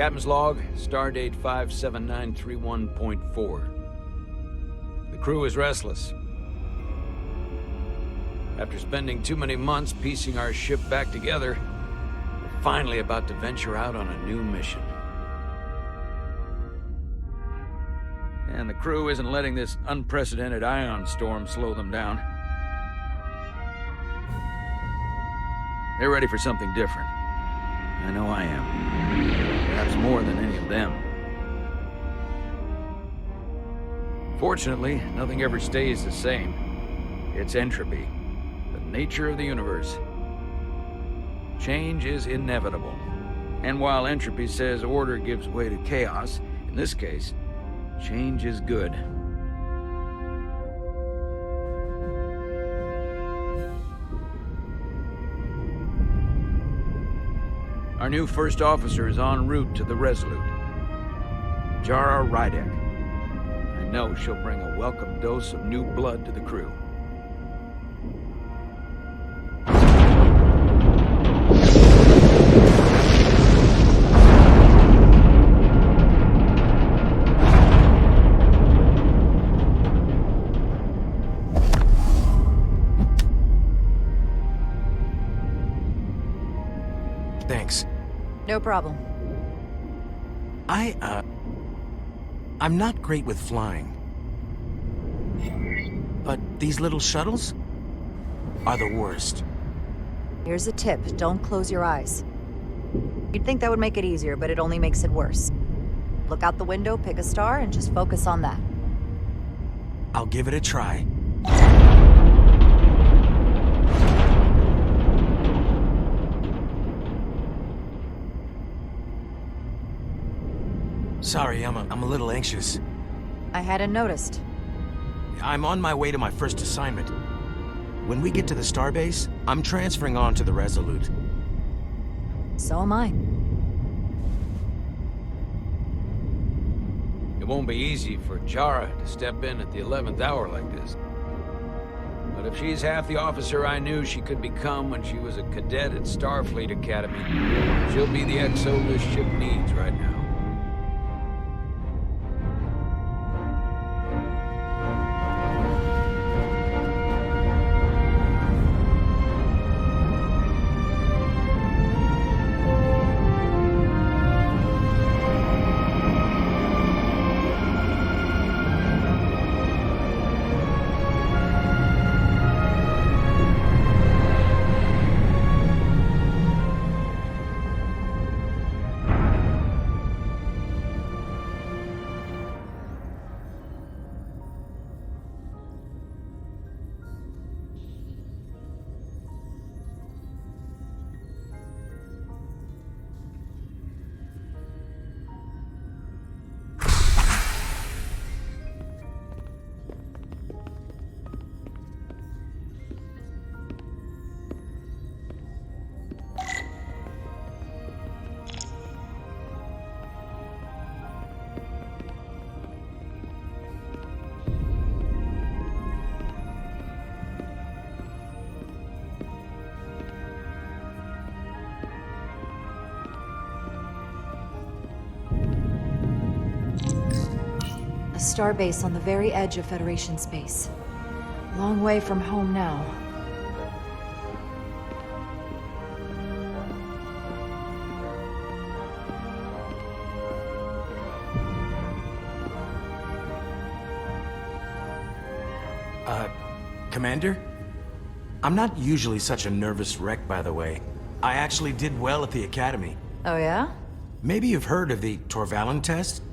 Captain's log, stardate 57931.4. The crew is restless. After spending too many months piecing our ship back together, we're finally about to venture out on a new mission. And the crew isn't letting this unprecedented ion storm slow them down. They're ready for something different. I know I am. Perhaps more than any of them. Fortunately, nothing ever stays the same. It's entropy, the nature of the universe. Change is inevitable. And while entropy says order gives way to chaos, in this case, change is good. Our new first officer is en route to the Resolute. Jara Rydek. I know she'll bring a welcome dose of new blood to the crew. Thanks. No problem. I'm not great with flying. But these little shuttles are the worst. Here's a tip, don't close your eyes. You'd think that would make it easier, but it only makes it worse. Look out the window, pick a star, and just focus on that. I'll give it a try. Sorry, I'm a little anxious. I hadn't noticed. I'm on my way to my first assignment. When we get to the starbase, I'm transferring on to the Resolute. So am I. It won't be easy for Jara to step in at the 11th hour like this. But if she's half the officer I knew she could become when she was a cadet at Starfleet Academy, she'll be the XO this ship needs right now. A starbase on the very edge of Federation space. Long way from home now. Commander? I'm not usually such a nervous wreck, by the way. I actually did well at the Academy. Oh yeah? Maybe you've heard of the Torvalin test?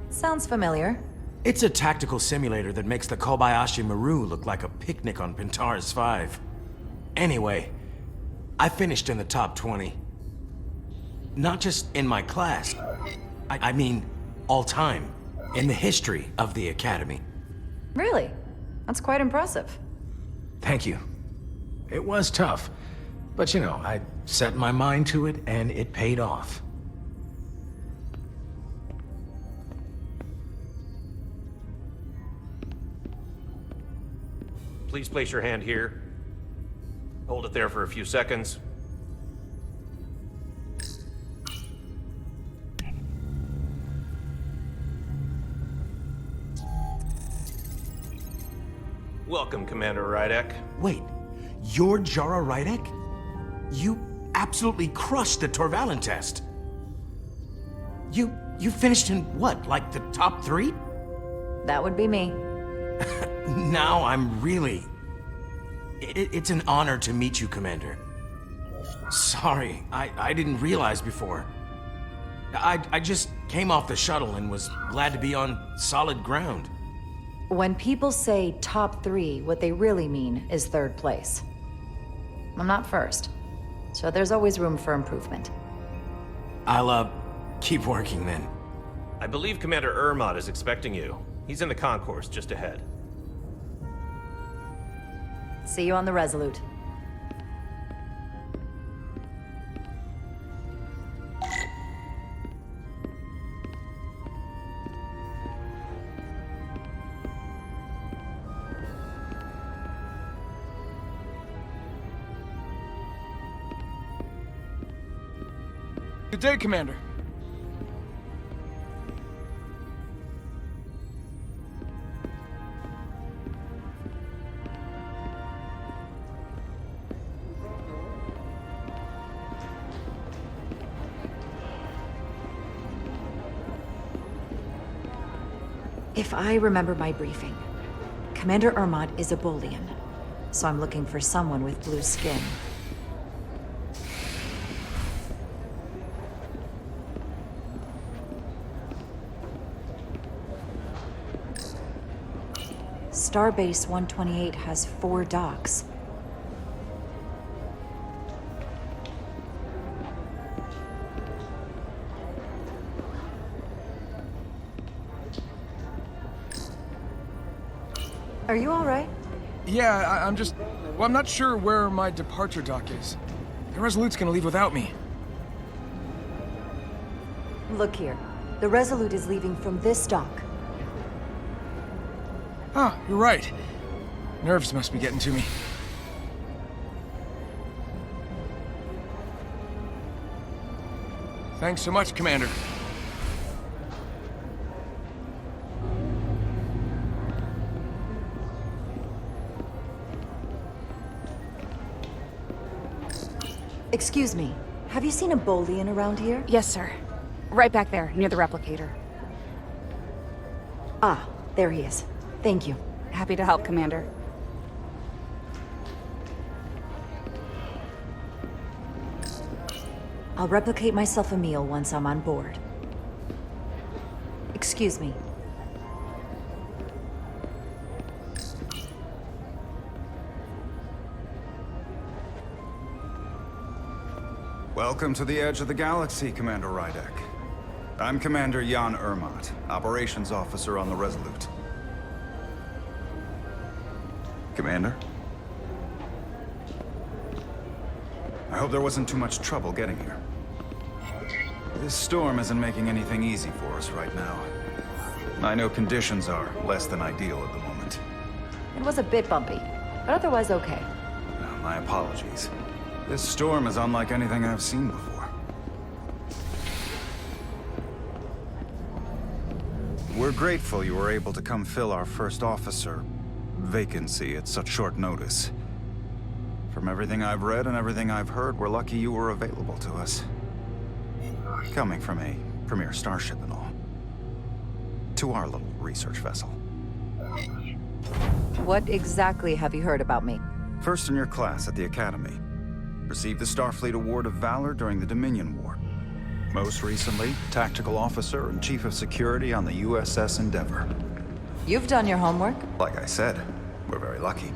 Sounds familiar. It's a tactical simulator that makes the Kobayashi Maru look like a picnic on Pintaris 5. Anyway, I finished in the top 20. Not just in my class. I mean, all time. In the history of the Academy. Really? That's quite impressive. Thank you. It was tough, but you know, I set my mind to it and it paid off. Please place your hand here. Hold it there for a few seconds. Welcome, Commander Rydek. Wait, you're Jara Rydek? You absolutely crushed the Torvalin test. You finished in what, like the top 3? That would be me. Now I'm really... It's an honor to meet you, Commander. Sorry, I didn't realize before. I just came off the shuttle and was glad to be on solid ground. When people say top 3, what they really mean is 3rd place. I'm not first, so there's always room for improvement. I'll, keep working then. I believe Commander Ermot is expecting you. He's in the concourse just ahead. See you on the Resolute. Good day, Commander. If I remember my briefing, Commander Ermot is a Bolian, so I'm looking for someone with blue skin. Starbase 128 has 4 docks. Are you all right? Yeah, I'm just... Well, I'm not sure where my departure dock is. The Resolute's gonna leave without me. Look here. The Resolute is leaving from this dock. Ah, you're right. Nerves must be getting to me. Thanks so much, Commander. Excuse me. Have you seen a Bolian around here? Yes, sir. Right back there, near the replicator. Ah, there he is. Thank you. Happy to help, Commander. I'll replicate myself a meal once I'm on board. Excuse me. Welcome to the edge of the galaxy, Commander Rydek. I'm Commander Jan Ermot, Operations Officer on the Resolute. Commander? I hope there wasn't too much trouble getting here. This storm isn't making anything easy for us right now. I know conditions are less than ideal at the moment. It was a bit bumpy, but otherwise okay. My apologies. This storm is unlike anything I've seen before. We're grateful you were able to come fill our first officer vacancy at such short notice. From everything I've read and everything I've heard, we're lucky you were available to us. Coming from a premier starship and all. To our little research vessel. What exactly have you heard about me? First in your class at the Academy. Received the Starfleet Award of Valor during the Dominion War. Most recently, Tactical Officer and Chief of Security on the USS Endeavor. You've done your homework. Like I said, we're very lucky.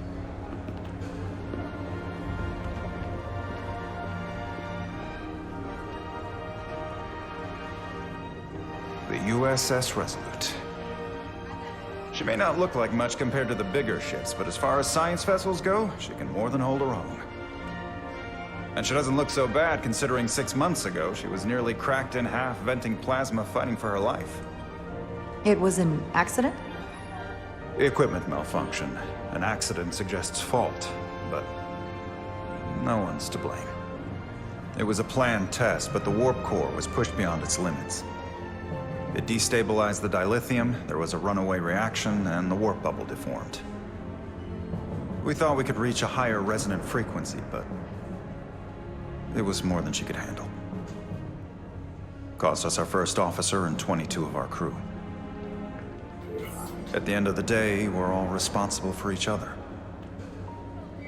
The USS Resolute. She may not look like much compared to the bigger ships, but as far as science vessels go, she can more than hold her own. And she doesn't look so bad considering 6 months ago she was nearly cracked in half venting plasma fighting for her life. It was an accident? Equipment malfunction. An accident suggests fault, but no one's to blame. It was a planned test, but the warp core was pushed beyond its limits. It destabilized the dilithium, there was a runaway reaction, and the warp bubble deformed. We thought we could reach a higher resonant frequency, but it was more than she could handle. Cost us our first officer and 22 of our crew. At the end of the day, we're all responsible for each other.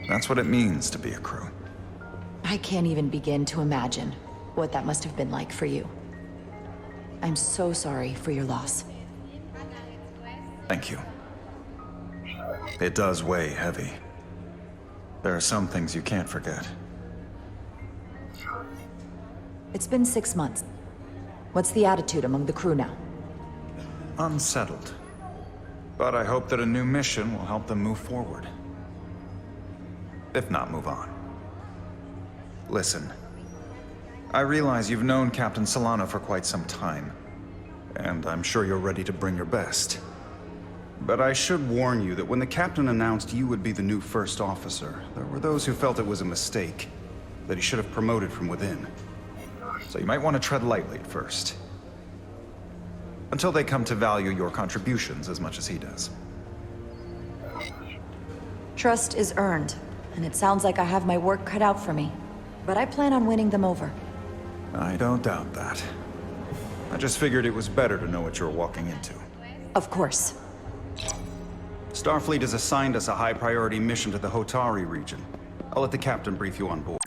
That's what it means to be a crew. I can't even begin to imagine what that must have been like for you. I'm so sorry for your loss. Thank you. It does weigh heavy. There are some things you can't forget. It's been 6 months. What's the attitude among the crew now? Unsettled. But I hope that a new mission will help them move forward. If not, move on. Listen. I realize you've known Captain Solano for quite some time, and I'm sure you're ready to bring your best. But I should warn you that when the captain announced you would be the new first officer, there were those who felt it was a mistake, that he should have promoted from within. So you might want to tread lightly at first. Until they come to value your contributions as much as he does. Trust is earned, and it sounds like I have my work cut out for me. But I plan on winning them over. I don't doubt that. I just figured it was better to know what you were walking into. Of course. Starfleet has assigned us a high-priority mission to the Hotari region. I'll let the captain brief you on board.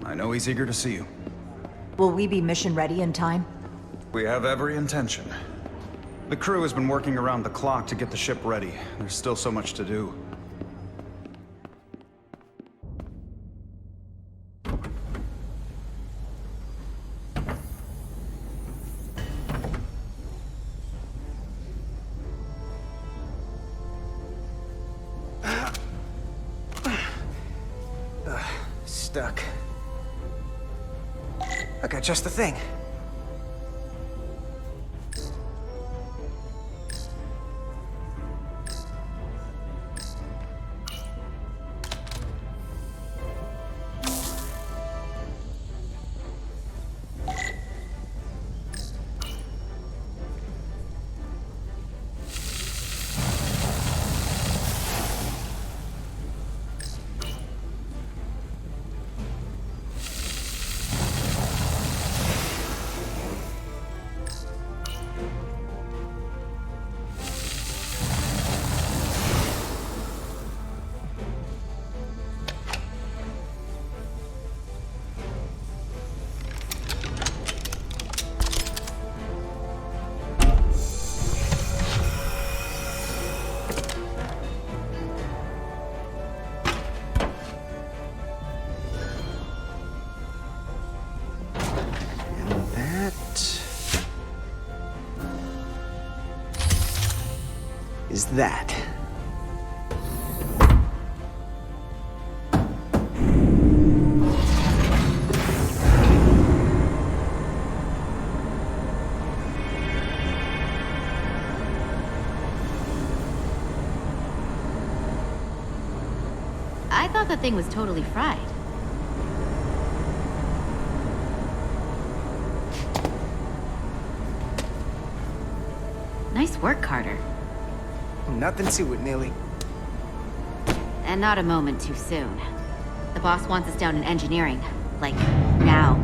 I know he's eager to see you. Will we be mission ready in time? We have every intention. The crew has been working around the clock to get the ship ready. There's still so much to do. Stuck. I got just the thing. Is that. I thought the thing was totally fried. Nice work, Carter. Nothing to it, Neely. And not a moment too soon. The boss wants us down in engineering. Like, now.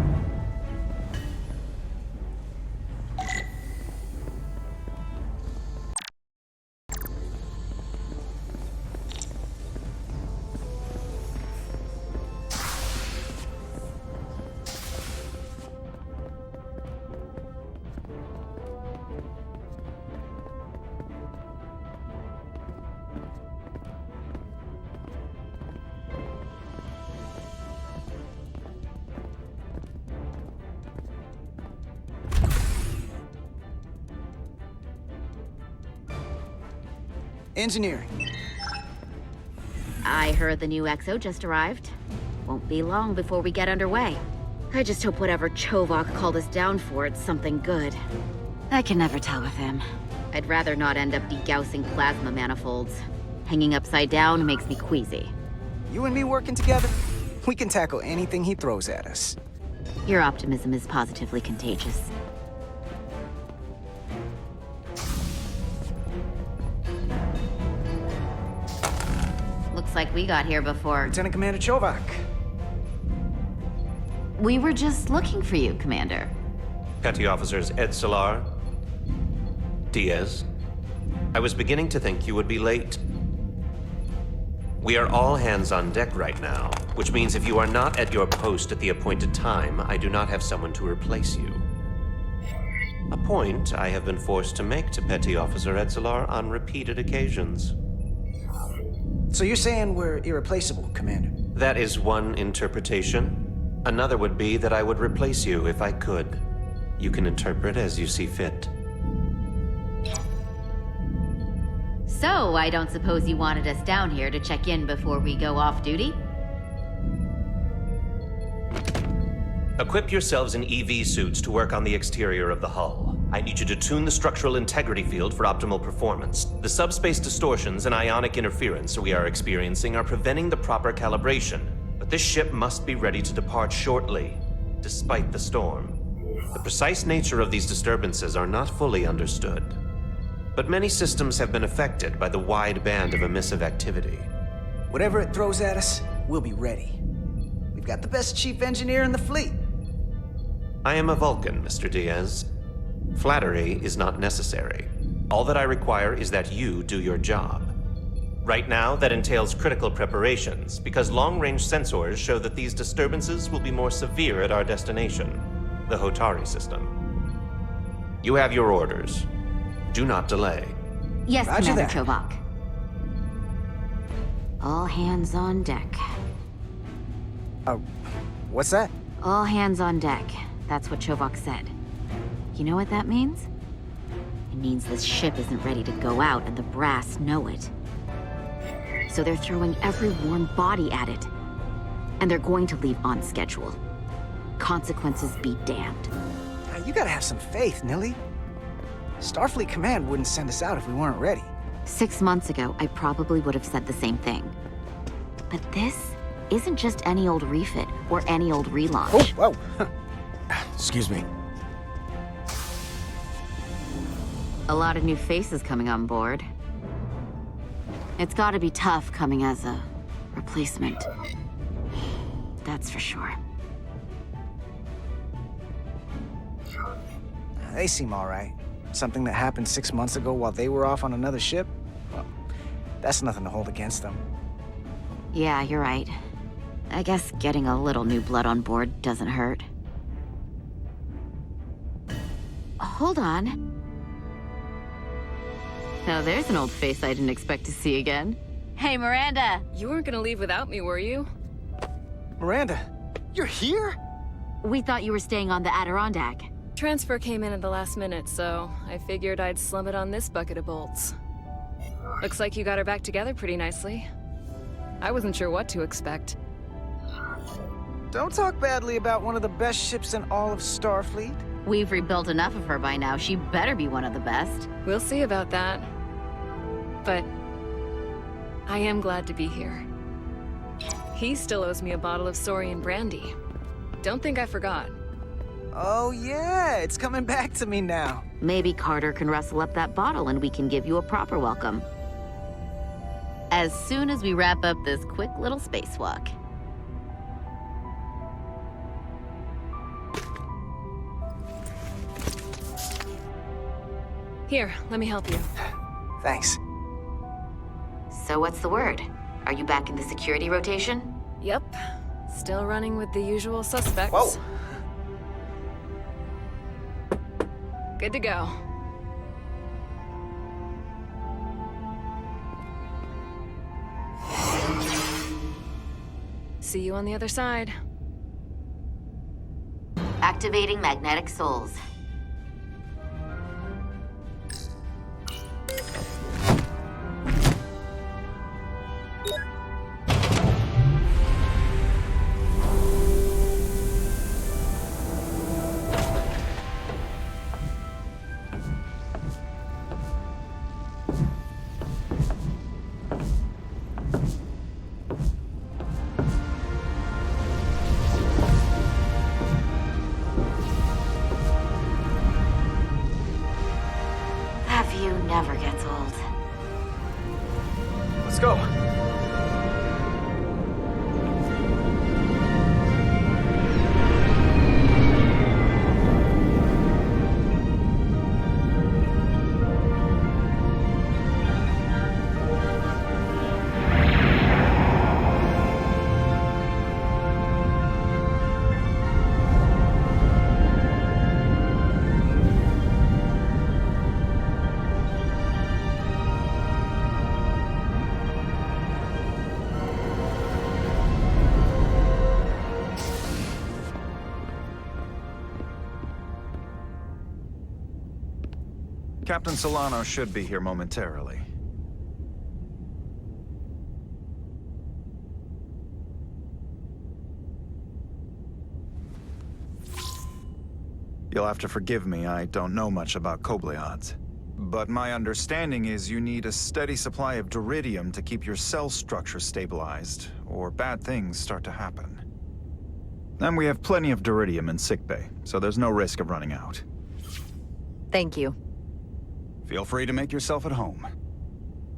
Engineering. I heard the new XO just arrived. Won't be long before we get underway. I just hope whatever Chovok called us down for, it's something good. I can never tell with him. I'd rather not end up degaussing plasma manifolds. Hanging upside down makes me queasy. You and me working together, we can tackle anything he throws at us. Your optimism is positively contagious. Looks like we got here before. Lieutenant Commander Chovak. We were just looking for you, Commander. Petty Officers Ed Solar, Diaz. I was beginning to think you would be late. We are all hands on deck right now, which means if you are not at your post at the appointed time, I do not have someone to replace you. A point I have been forced to make to Petty Officer Edsolar on repeated occasions. So you're saying we're irreplaceable, Commander? That is one interpretation. Another would be that I would replace you if I could. You can interpret as you see fit. So, I don't suppose you wanted us down here to check in before we go off duty? Equip yourselves in EV suits to work on the exterior of the hull. I need you to tune the structural integrity field for optimal performance. The subspace distortions and ionic interference we are experiencing are preventing the proper calibration, but this ship must be ready to depart shortly, despite the storm. The precise nature of these disturbances are not fully understood, but many systems have been affected by the wide band of emissive activity. Whatever it throws at us, we'll be ready. We've got the best chief engineer in the fleet. I am a Vulcan, Mr. Diaz. Flattery is not necessary. All that I require is that you do your job. Right now, that entails critical preparations, because long-range sensors show that these disturbances will be more severe at our destination, the Hotari system. You have your orders. Do not delay. Yes, Roger Commander that. Chovak. All hands on deck. What's that? All hands on deck. That's what Chovak said. You know what that means? It means this ship isn't ready to go out and the brass know it. So they're throwing every warm body at it. And they're going to leave on schedule. Consequences be damned. Now, you gotta have some faith, Nilly. Starfleet Command wouldn't send us out if we weren't ready. 6 months ago, I probably would have said the same thing. But this isn't just any old refit or any old relaunch. Oh, whoa. Excuse me. A lot of new faces coming on board. It's gotta be tough coming as a replacement. That's for sure. They seem all right. Something that happened 6 months ago while they were off on another ship? Well, that's nothing to hold against them. Yeah, you're right. I guess getting a little new blood on board doesn't hurt. Hold on. Now there's an old face I didn't expect to see again. Hey, Miranda! You weren't gonna leave without me, were you? Miranda, you're here? We thought you were staying on the Adirondack. Transfer came in at the last minute, so I figured I'd slum it on this bucket of bolts. Looks like you got her back together pretty nicely. I wasn't sure what to expect. Don't talk badly about one of the best ships in all of Starfleet. We've rebuilt enough of her by now. She better be one of the best. We'll see about that. But I am glad to be here. He still owes me a bottle of Saurian brandy. Don't think I forgot. Oh yeah, it's coming back to me now. Maybe Carter can rustle up that bottle and we can give you a proper welcome. As soon as we wrap up this quick little spacewalk. Here, let me help you. Thanks. So what's the word? Are you back in the security rotation? Yep. Still running with the usual suspects. Whoa! Good to go. See you on the other side. Activating magnetic souls. you never gets old. Let's go. Captain Solano should be here momentarily. You'll have to forgive me, I don't know much about Kobleods. But my understanding is you need a steady supply of duridium to keep your cell structure stabilized, or bad things start to happen. And we have plenty of duridium in sickbay, so there's no risk of running out. Thank you. Feel free to make yourself at home.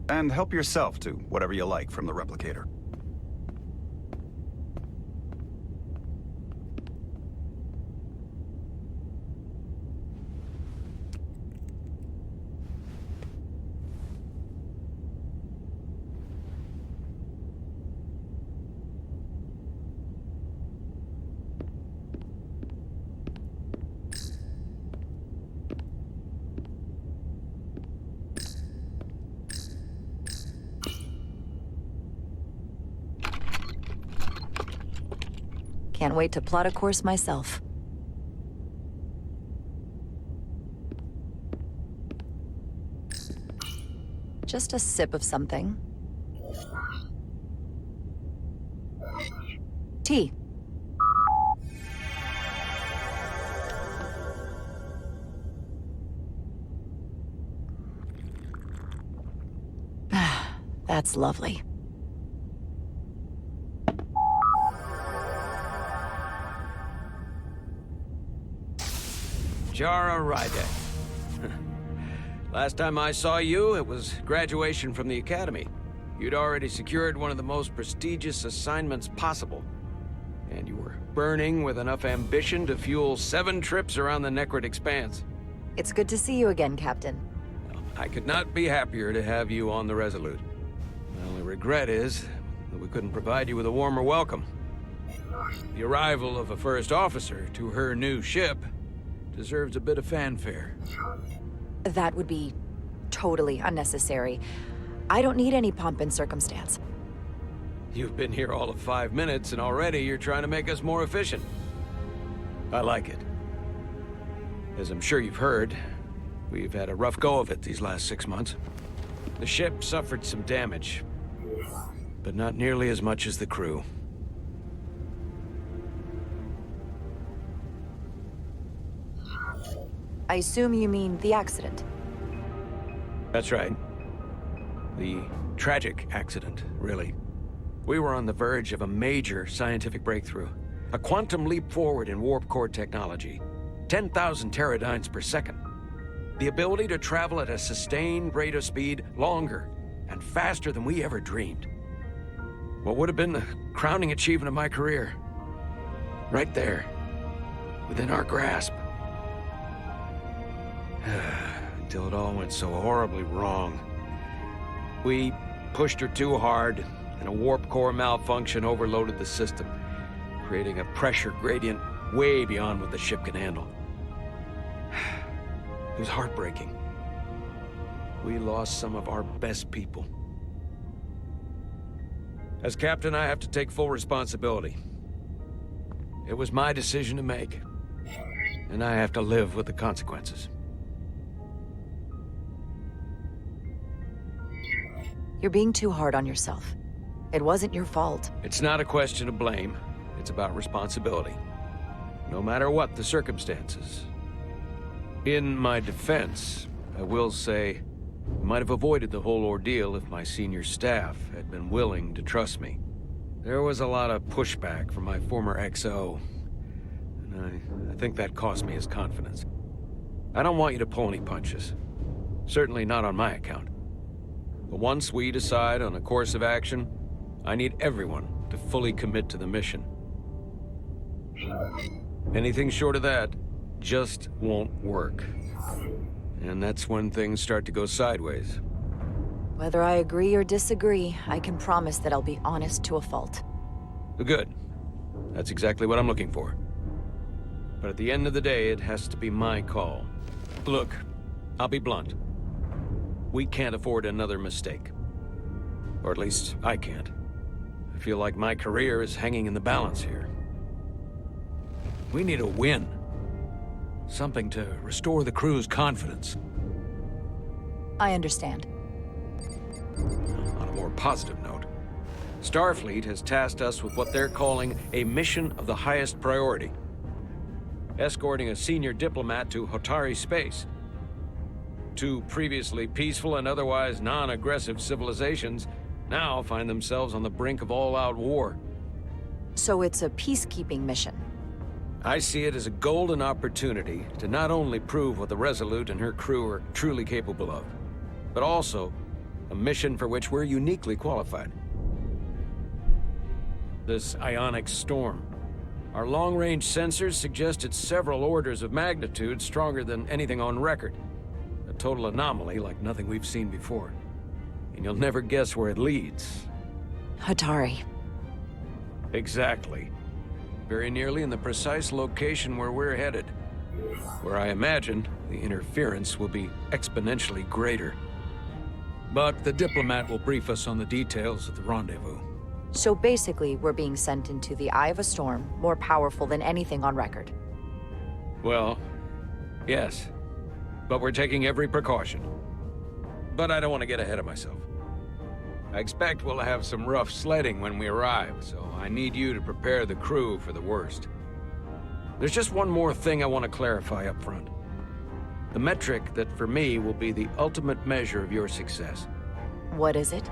And help yourself to whatever you like from the replicator. Can't wait to plot a course myself. Just a sip of something. Tea. That's lovely. Jara Rydek. Last time I saw you, it was graduation from the Academy. You'd already secured one of the most prestigious assignments possible. And you were burning with enough ambition to fuel 7 trips around the Necrid Expanse. It's good to see you again, Captain. I could not be happier to have you on the Resolute. My only regret is that we couldn't provide you with a warmer welcome. The arrival of a first officer to her new ship deserves a bit of fanfare. That would be totally unnecessary. I don't need any pomp and circumstance. You've been here all of 5 minutes, and already you're trying to make us more efficient. I like it. As I'm sure you've heard, we've had a rough go of it these last 6 months. The ship suffered some damage, but not nearly as much as the crew. I assume you mean the accident. That's right. The tragic accident, really. We were on the verge of a major scientific breakthrough. A quantum leap forward in warp core technology. 10,000 teradynes per second. The ability to travel at a sustained rate of speed longer and faster than we ever dreamed. What would have been the crowning achievement of my career. Right there. Within our grasp. Until it all went so horribly wrong. We pushed her too hard, and a warp core malfunction overloaded the system, creating a pressure gradient way beyond what the ship can handle. It was heartbreaking. We lost some of our best people. As captain, I have to take full responsibility. It was my decision to make, and I have to live with the consequences. You're being too hard on yourself. It wasn't your fault. It's not a question of blame. It's about responsibility. No matter what the circumstances. In my defense, I will say, I might have avoided the whole ordeal if my senior staff had been willing to trust me. There was a lot of pushback from my former XO, and I think that cost me his confidence. I don't want you to pull any punches. Certainly not on my account. But once we decide on a course of action, I need everyone to fully commit to the mission. Anything short of that just won't work. And that's when things start to go sideways. Whether I agree or disagree, I can promise that I'll be honest to a fault. Good. That's exactly what I'm looking for. But at the end of the day, it has to be my call. Look, I'll be blunt. We can't afford another mistake. Or at least, I can't. I feel like my career is hanging in the balance here. We need a win. Something to restore the crew's confidence. I understand. On a more positive note, Starfleet has tasked us with what they're calling a mission of the highest priority. Escorting a senior diplomat to Hotari space. Two previously peaceful and otherwise non-aggressive civilizations now find themselves on the brink of all-out war. So it's a peacekeeping mission. I see it as a golden opportunity to not only prove what the Resolute and her crew are truly capable of, but also a mission for which we're uniquely qualified. This ionic storm. Our long-range sensors suggest it's several orders of magnitude stronger than anything on record. A total anomaly like nothing we've seen before. And you'll never guess where it leads. Hatari. Exactly. Very nearly in the precise location where we're headed. Where I imagine the interference will be exponentially greater. But the diplomat will brief us on the details of the rendezvous. So basically, we're being sent into the eye of a storm, more powerful than anything on record. Well, yes. But we're taking every precaution. But I don't want to get ahead of myself. I expect we'll have some rough sledding when we arrive, so I need you to prepare the crew for the worst. There's just one more thing I want to clarify up front. The metric that for me will be the ultimate measure of your success. What is it?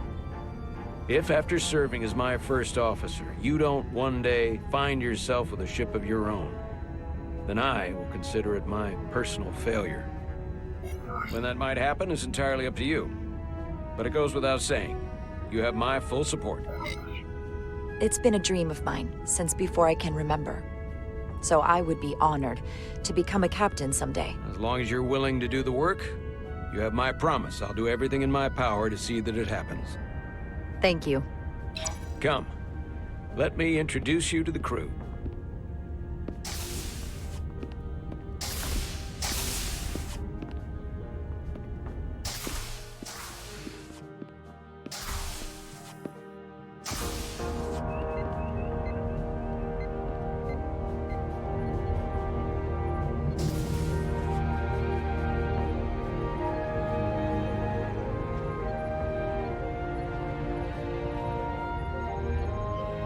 If after serving as my first officer, you don't one day find yourself with a ship of your own, then I will consider it my personal failure. When that might happen is entirely up to you. But it goes without saying, you have my full support. It's been a dream of mine since before I can remember. So I would be honored to become a captain someday. As long as you're willing to do the work, you have my promise. I'll do everything in my power to see that it happens. Thank you. Come, let me introduce you to the crew.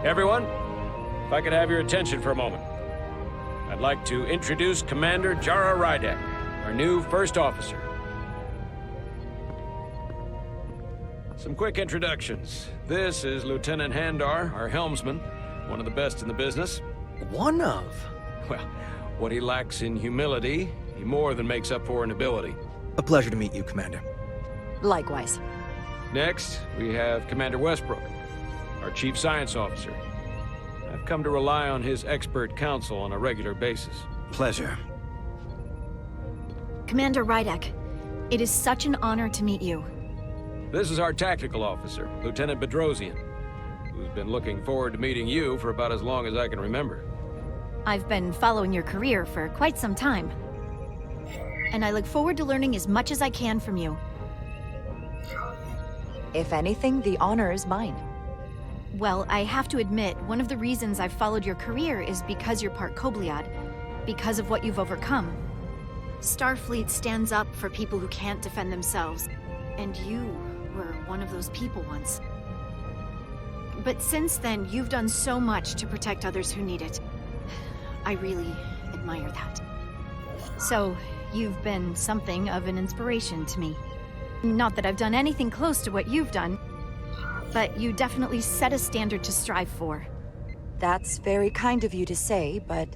Everyone, if I could have your attention for a moment. I'd like to introduce Commander Jara Rydek, our new first officer. Some quick introductions. This is Lieutenant Handar, our helmsman, one of the best in the business. One of? Well, what he lacks in humility, he more than makes up for in ability. A pleasure to meet you, Commander. Likewise. Next, we have Commander Westbrook, our Chief Science Officer. I've come to rely on his expert counsel on a regular basis. Pleasure. Commander Rydek, it is such an honor to meet you. This is our Tactical Officer, Lieutenant Bedrosian, who's been looking forward to meeting you for about as long as I can remember. I've been following your career for quite some time. And I look forward to learning as much as I can from you. If anything, the honor is mine. Well, I have to admit, one of the reasons I've followed your career is because you're part Kobliad, because of what you've overcome. Starfleet stands up for people who can't defend themselves, and you were one of those people once. But since then, you've done so much to protect others who need it. I really admire that. So, you've been something of an inspiration to me. Not that I've done anything close to what you've done, but you definitely set a standard to strive for. That's very kind of you to say, but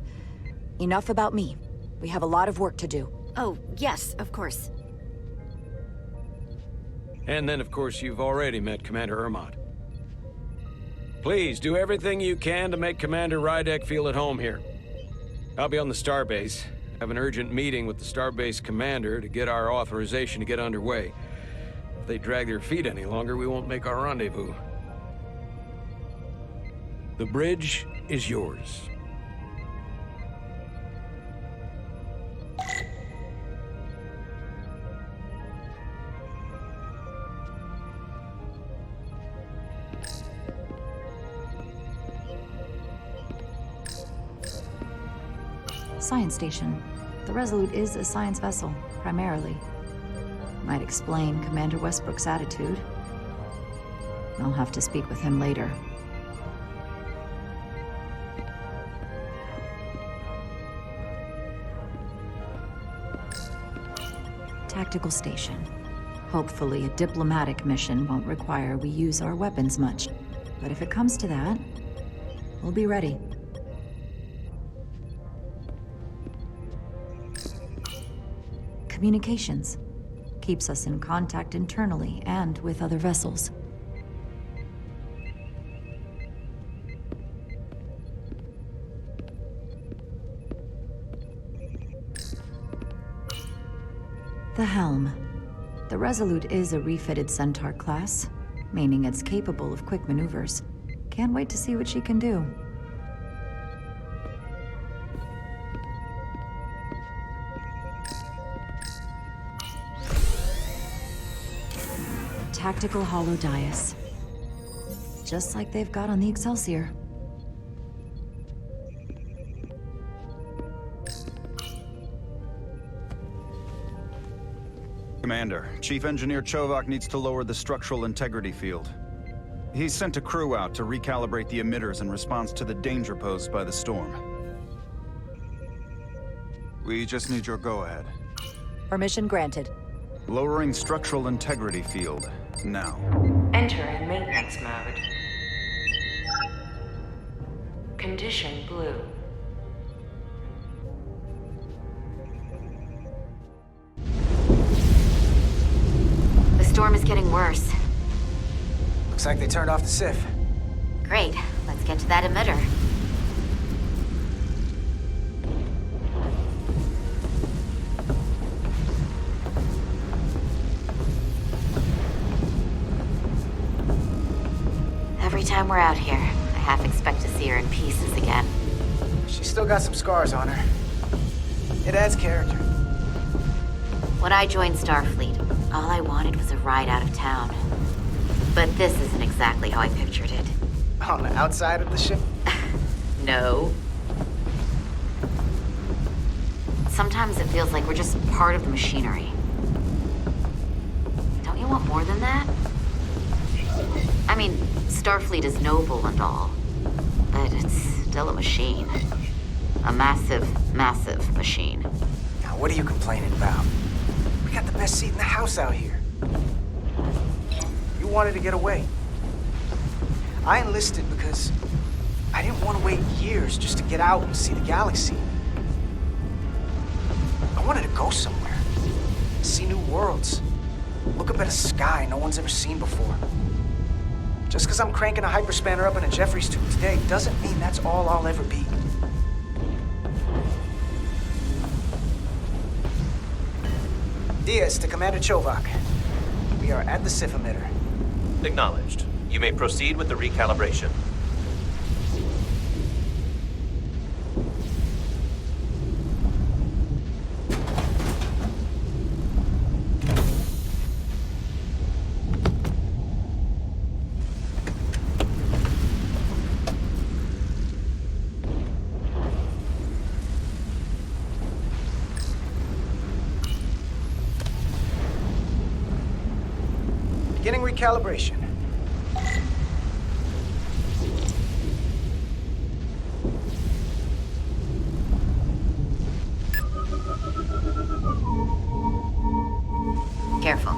enough about me. We have a lot of work to do. Oh, yes, of course. And then, of course, you've already met Commander Ermont. Please, do everything you can to make Commander Rydek feel at home here. I'll be on the starbase. I have an urgent meeting with the starbase commander to get our authorization to get underway. If they drag their feet any longer, we won't make our rendezvous. The bridge is yours. Science station. The Resolute is a science vessel, primarily. Might explain Commander Westbrook's attitude. I'll have to speak with him later. Tactical station. Hopefully a diplomatic mission won't require we use our weapons much. But if it comes to that, we'll be ready. Communications. Keeps us in contact internally and with other vessels. The helm. The Resolute is a refitted Centaur class, meaning it's capable of quick maneuvers. Can't wait to see what she can do. Tactical holodais. Just like they've got on the Excelsior. Commander, Chief Engineer Chovak needs to lower the structural integrity field. He's sent a crew out to recalibrate the emitters in response to the danger posed by the storm. We just need your go-ahead. Permission granted. Lowering structural integrity field, now. Enter in maintenance mode. Condition blue. The storm is getting worse. Looks like they turned off the SIF. Great. Let's get to that emitter. Every time we're out here, I half expect to see her in pieces again. She's still got some scars on her. It adds character. When I joined Starfleet, all I wanted was a ride out of town. But this isn't exactly how I pictured it. On the outside of the ship? No. Sometimes it feels like we're just part of the machinery. Don't you want more than that? I mean, Starfleet is noble and all, but it's still a machine. A massive, massive machine. Now, what are you complaining about? We got the best seat in the house out here. You wanted to get away. I enlisted because I didn't want to wait years just to get out and see the galaxy. I wanted to go somewhere, see new worlds, look up at a sky no one's ever seen before. Just because I'm cranking a hyperspanner up in a Jeffries tube today doesn't mean that's all I'll ever be. Diaz to Commander Chovak. We are at the SIF emitter. Acknowledged. You may proceed with the recalibration. Beginning recalibration. Careful.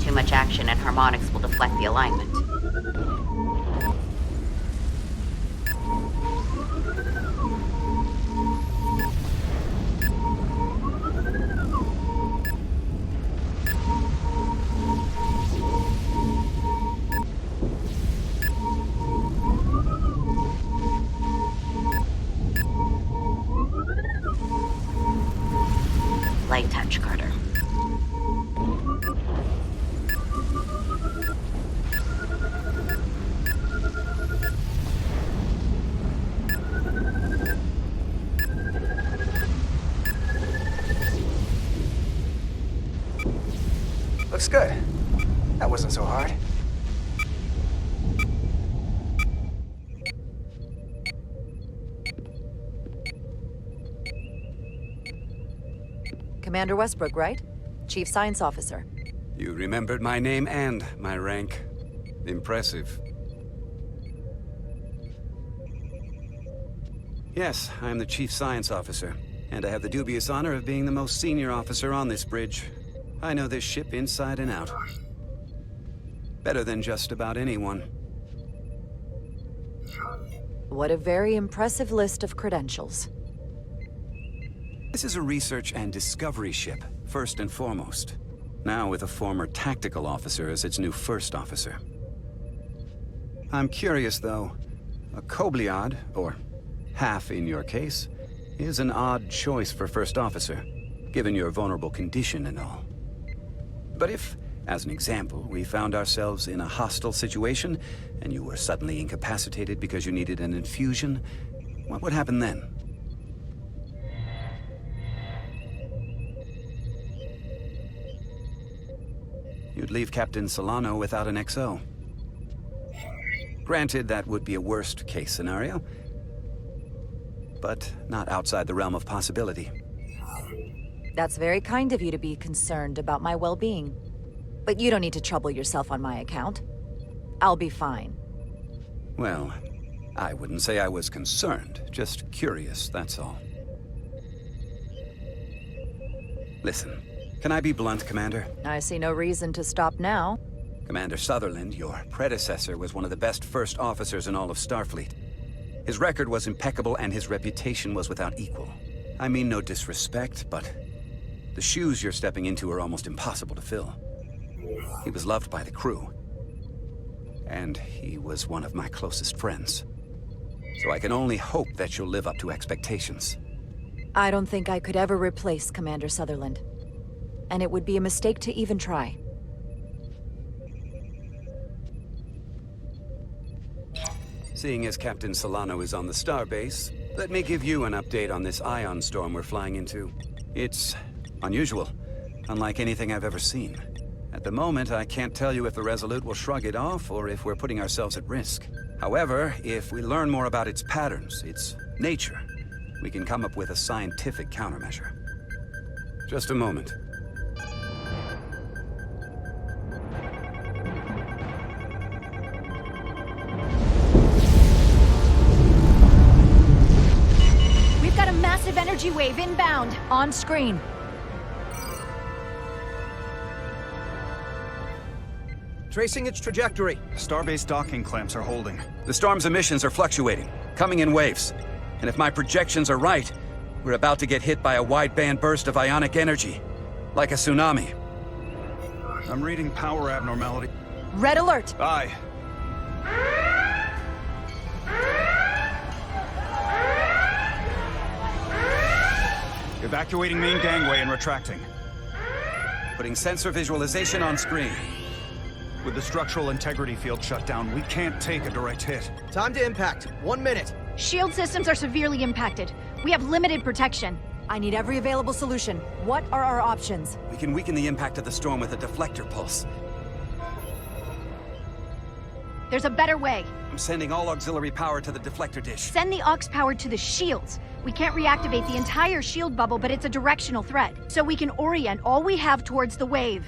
Too much action and harmonics will deflect the alignment. Looks good. That wasn't so hard. Commander Westbrook, right? Chief Science Officer. You remembered my name and my rank. Impressive. Yes, I'm the Chief Science Officer, and I have the dubious honor of being the most senior officer on this bridge. I know this ship inside and out. Better than just about anyone. What a very impressive list of credentials. This is a research and discovery ship, first and foremost. Now with a former tactical officer as its new first officer. I'm curious, though. A Kobliad, or half in your case, is an odd choice for first officer, given your vulnerable condition and all. But if, as an example, we found ourselves in a hostile situation, and you were suddenly incapacitated because you needed an infusion, what would happen then? You'd leave Captain Solano without an XO. Granted, that would be a worst-case scenario, but not outside the realm of possibility. That's very kind of you to be concerned about my well-being. But you don't need to trouble yourself on my account. I'll be fine. Well, I wouldn't say I was concerned, just curious, that's all. Listen, can I be blunt, Commander? I see no reason to stop now. Commander Sutherland, your predecessor, was one of the best first officers in all of Starfleet. His record was impeccable and his reputation was without equal. I mean no disrespect, but the shoes you're stepping into are almost impossible to fill. He was loved by the crew, and he was one of my closest friends. So I can only hope that you'll live up to expectations. I don't think I could ever replace Commander Sutherland. And it would be a mistake to even try. Seeing as Captain Solano is on the starbase, let me give you an update on this ion storm we're flying into. It's unusual, unlike anything I've ever seen. At the moment, I can't tell you if the Resolute will shrug it off or if we're putting ourselves at risk. However, if we learn more about its patterns, its nature, we can come up with a scientific countermeasure. Just a moment. We've got a massive energy wave inbound. On screen. Tracing its trajectory. Starbase docking clamps are holding. The storm's emissions are fluctuating, coming in waves. And if my projections are right, we're about to get hit by a wideband burst of ionic energy. Like a tsunami. I'm reading power abnormality. Red alert! Aye. Evacuating main gangway and retracting. Putting sensor visualization on screen. With the structural integrity field shut down, we can't take a direct hit. Time to impact. 1 minute. Shield systems are severely impacted. We have limited protection. I need every available solution. What are our options? We can weaken the impact of the storm with a deflector pulse. There's a better way. I'm sending all auxiliary power to the deflector dish. Send the aux power to the shields. We can't reactivate the entire shield bubble, but it's a directional threat. So we can orient all we have towards the wave.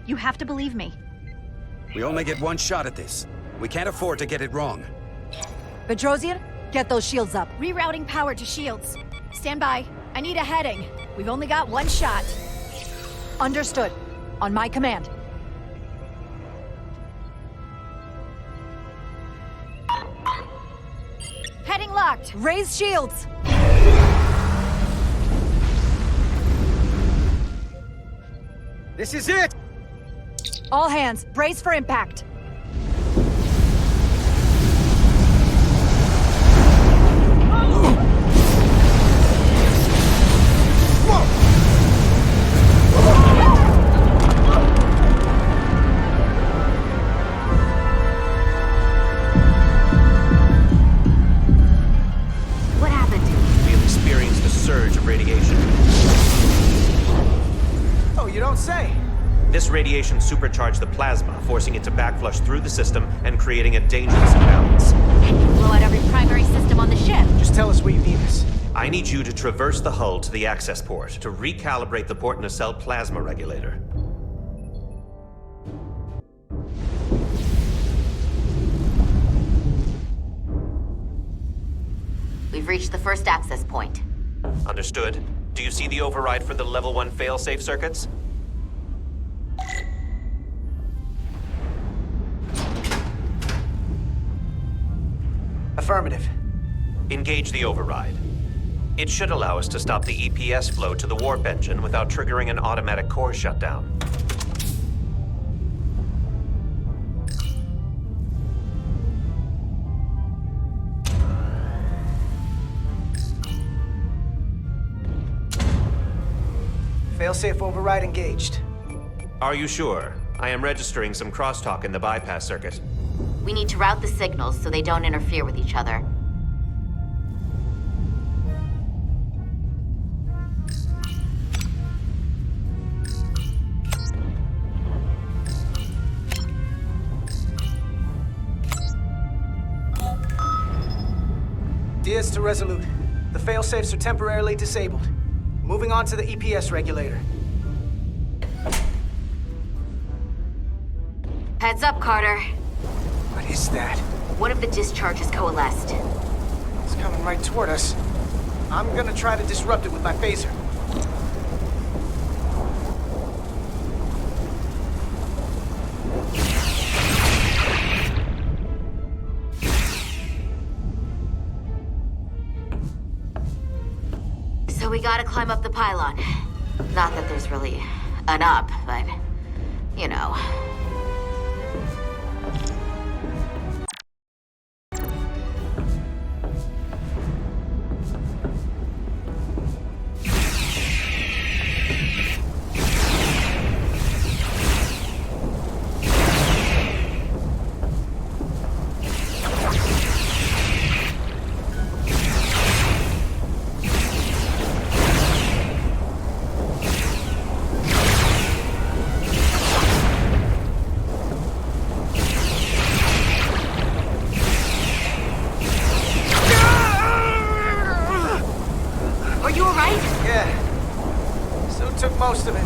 You have to believe me. We only get one shot at this. We can't afford to get it wrong. Bedrosian, get those shields up. Rerouting power to shields. Stand by. I need a heading. We've only got one shot. Understood. On my command. Heading locked. Raise shields. This is it! All hands, brace for impact. What happened? We've experienced a surge of radiation. Oh, you don't say. This radiation supercharged the plasma, forcing it to backflush through the system and creating a dangerous imbalance. And you blow out every primary system on the ship. Just tell us where you need us. I need you to traverse the hull to the access port to recalibrate the port nacelle plasma regulator. We've reached the first access point. Understood. Do you see the override for the level 1 failsafe circuits? Affirmative. Engage the override. It should allow us to stop the EPS flow to the warp engine without triggering an automatic core shutdown. Failsafe override engaged. Are you sure? I am registering some crosstalk in the bypass circuit. We need to route the signals so they don't interfere with each other. Diaz to Resolute. The failsafes are temporarily disabled. Moving on to the EPS regulator. Heads up, Carter. What is that? One of the discharges coalesced. It's coming right toward us. I'm gonna try to disrupt it with my phaser. So we gotta climb up the pylon. Not that there's really an up, but, you know. Most of it.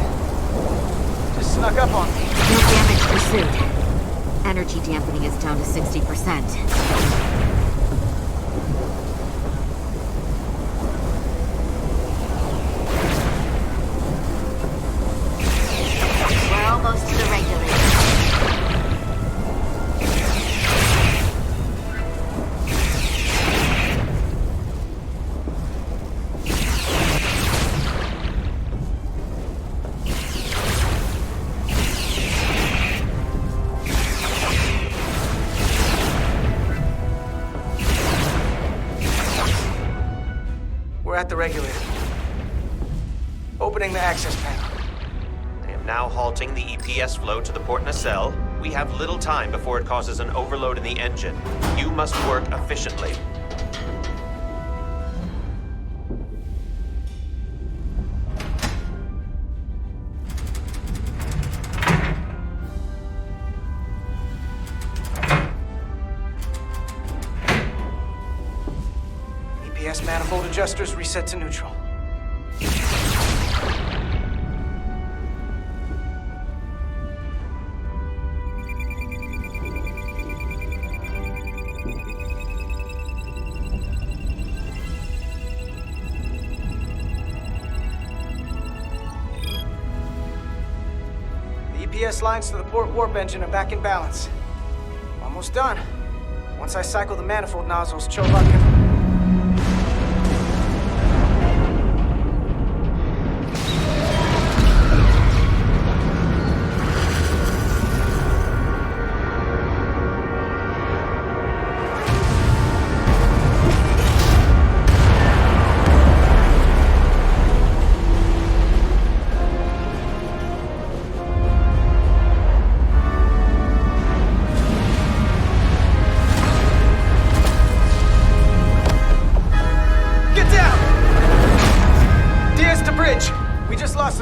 Just snuck up on me. No damage pursued. Energy dampening is down to 60%. We're almost to the regulator. We're at the regulator. Opening the access panel. I am now halting the EPS flow to the port nacelle. We have little time before it causes an overload in the engine. You must work efficiently. EPS manifold adjusters reset to neutral. The EPS lines to the port warp engine are back in balance. Almost done. Once I cycle the manifold nozzles, Chovak can...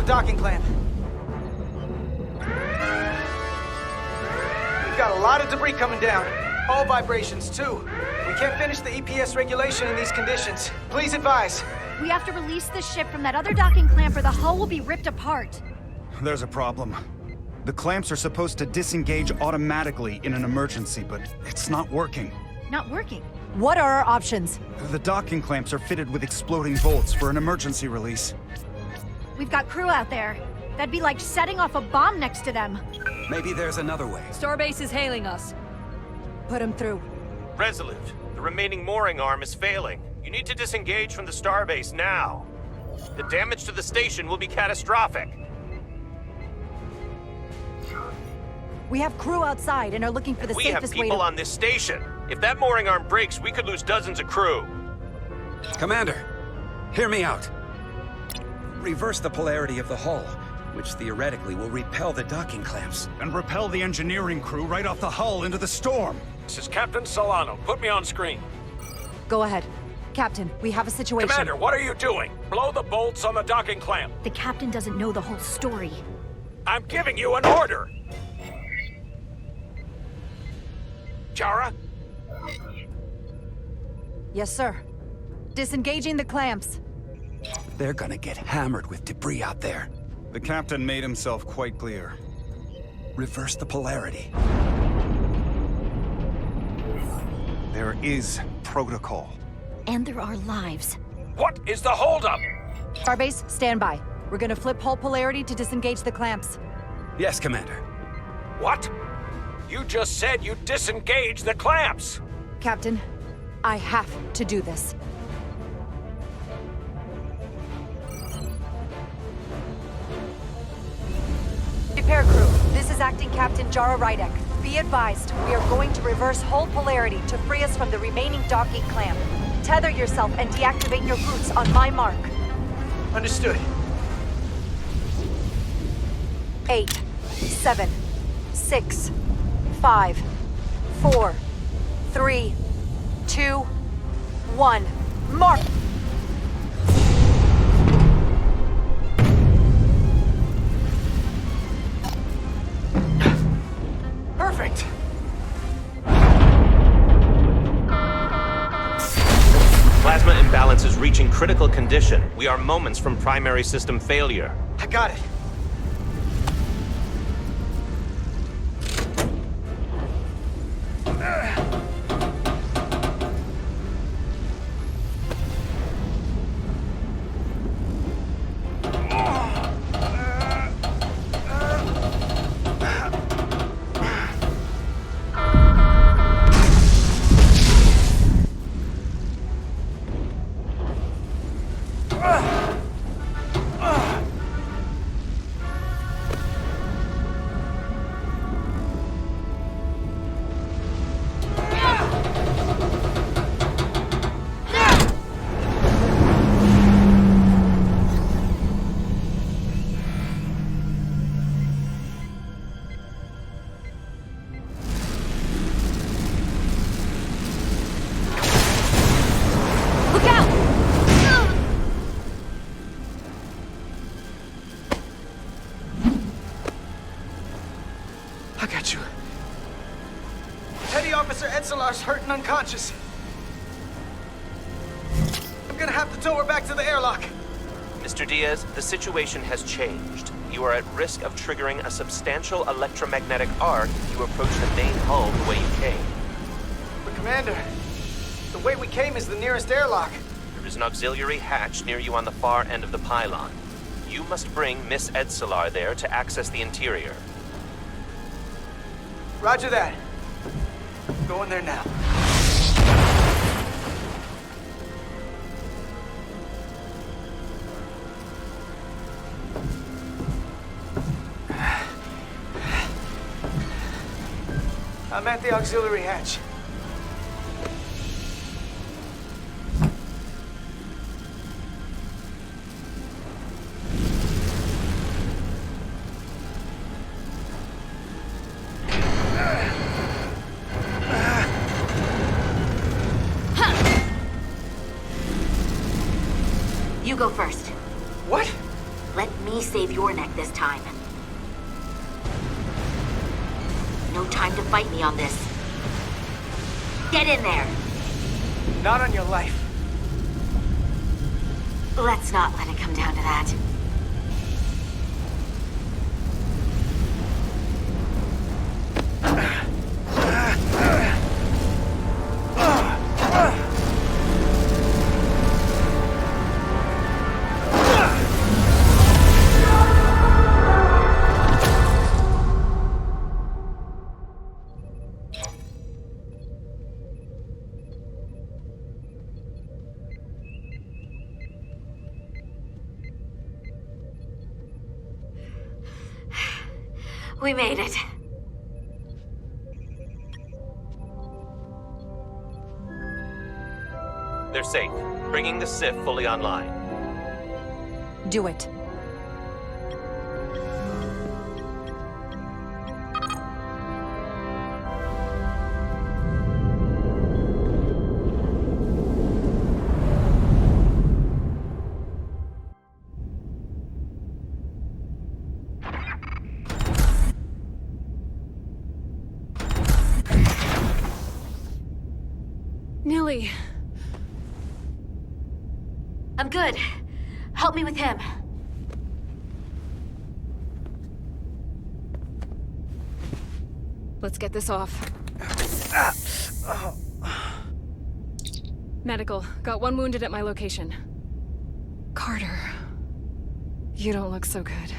docking clamp. got a lot of debris coming down. Hull vibrations, too. We can't finish the EPS regulation in these conditions. Please advise. We have to release the ship from that other docking clamp or the hull will be ripped apart. There's a problem. The clamps are supposed to disengage automatically in an emergency, but it's not working. Not working. What are our options? The docking clamps are fitted with exploding bolts for an emergency release. We've got crew out there. That'd be like setting off a bomb next to them. Maybe there's another way. Starbase is hailing us. Put him through. Resolute, the remaining mooring arm is failing. You need to disengage from the starbase now. The damage to the station will be catastrophic. We have crew outside and are looking for the We safest have way to... people on this station. If that mooring arm breaks, we could lose dozens of crew. Commander, hear me out. Reverse the polarity of the hull, which theoretically will repel the docking clamps. And repel the engineering crew right off the hull into the storm. This is Captain Solano. Put me on screen. Go ahead. Captain, we have a situation. Commander, what are you doing? Blow the bolts on the docking clamp. The captain doesn't know the whole story. I'm giving you an order. Jara? Yes, sir. Disengaging the clamps. They're gonna get hammered with debris out there. The captain made himself quite clear. Reverse the polarity. There is protocol. And there are lives. What is the holdup? Starbase, stand by. We're gonna flip hull polarity to disengage the clamps. Yes, Commander. What? You just said you disengage the clamps! Captain, I have to do this. Repair crew, this is Acting Captain Jara Rydek. Be advised, we are going to reverse hull polarity to free us from the remaining docking clamp. Tether yourself and deactivate your boots on my mark. Understood. 8, 7, 6, 5, 4, 3, 2, 1. Mark! Perfect. Plasma imbalance is reaching critical condition. We are moments from primary system failure. I got it. I got you. Petty Officer Edselar's hurt and unconscious. I'm gonna have to tow her back to the airlock. Mr. Diaz, the situation has changed. You are at risk of triggering a substantial electromagnetic arc if you approach the main hull the way you came. But Commander, the way we came is the nearest airlock. There is an auxiliary hatch near you on the far end of the pylon. You must bring Miss Edselar there to access the interior. Roger that. Go in there now. I'm at the auxiliary hatch. You go first. What? Let me save your neck this time. no time to fight me on this. Get in there! Not on your life. Let's not let it come down to that. We made it. They're safe. Bringing the SIF fully online. Do it. Nilly. I'm good. Help me with him. Let's get this off. Medical. Got one wounded at my location. Carter. You don't look so good.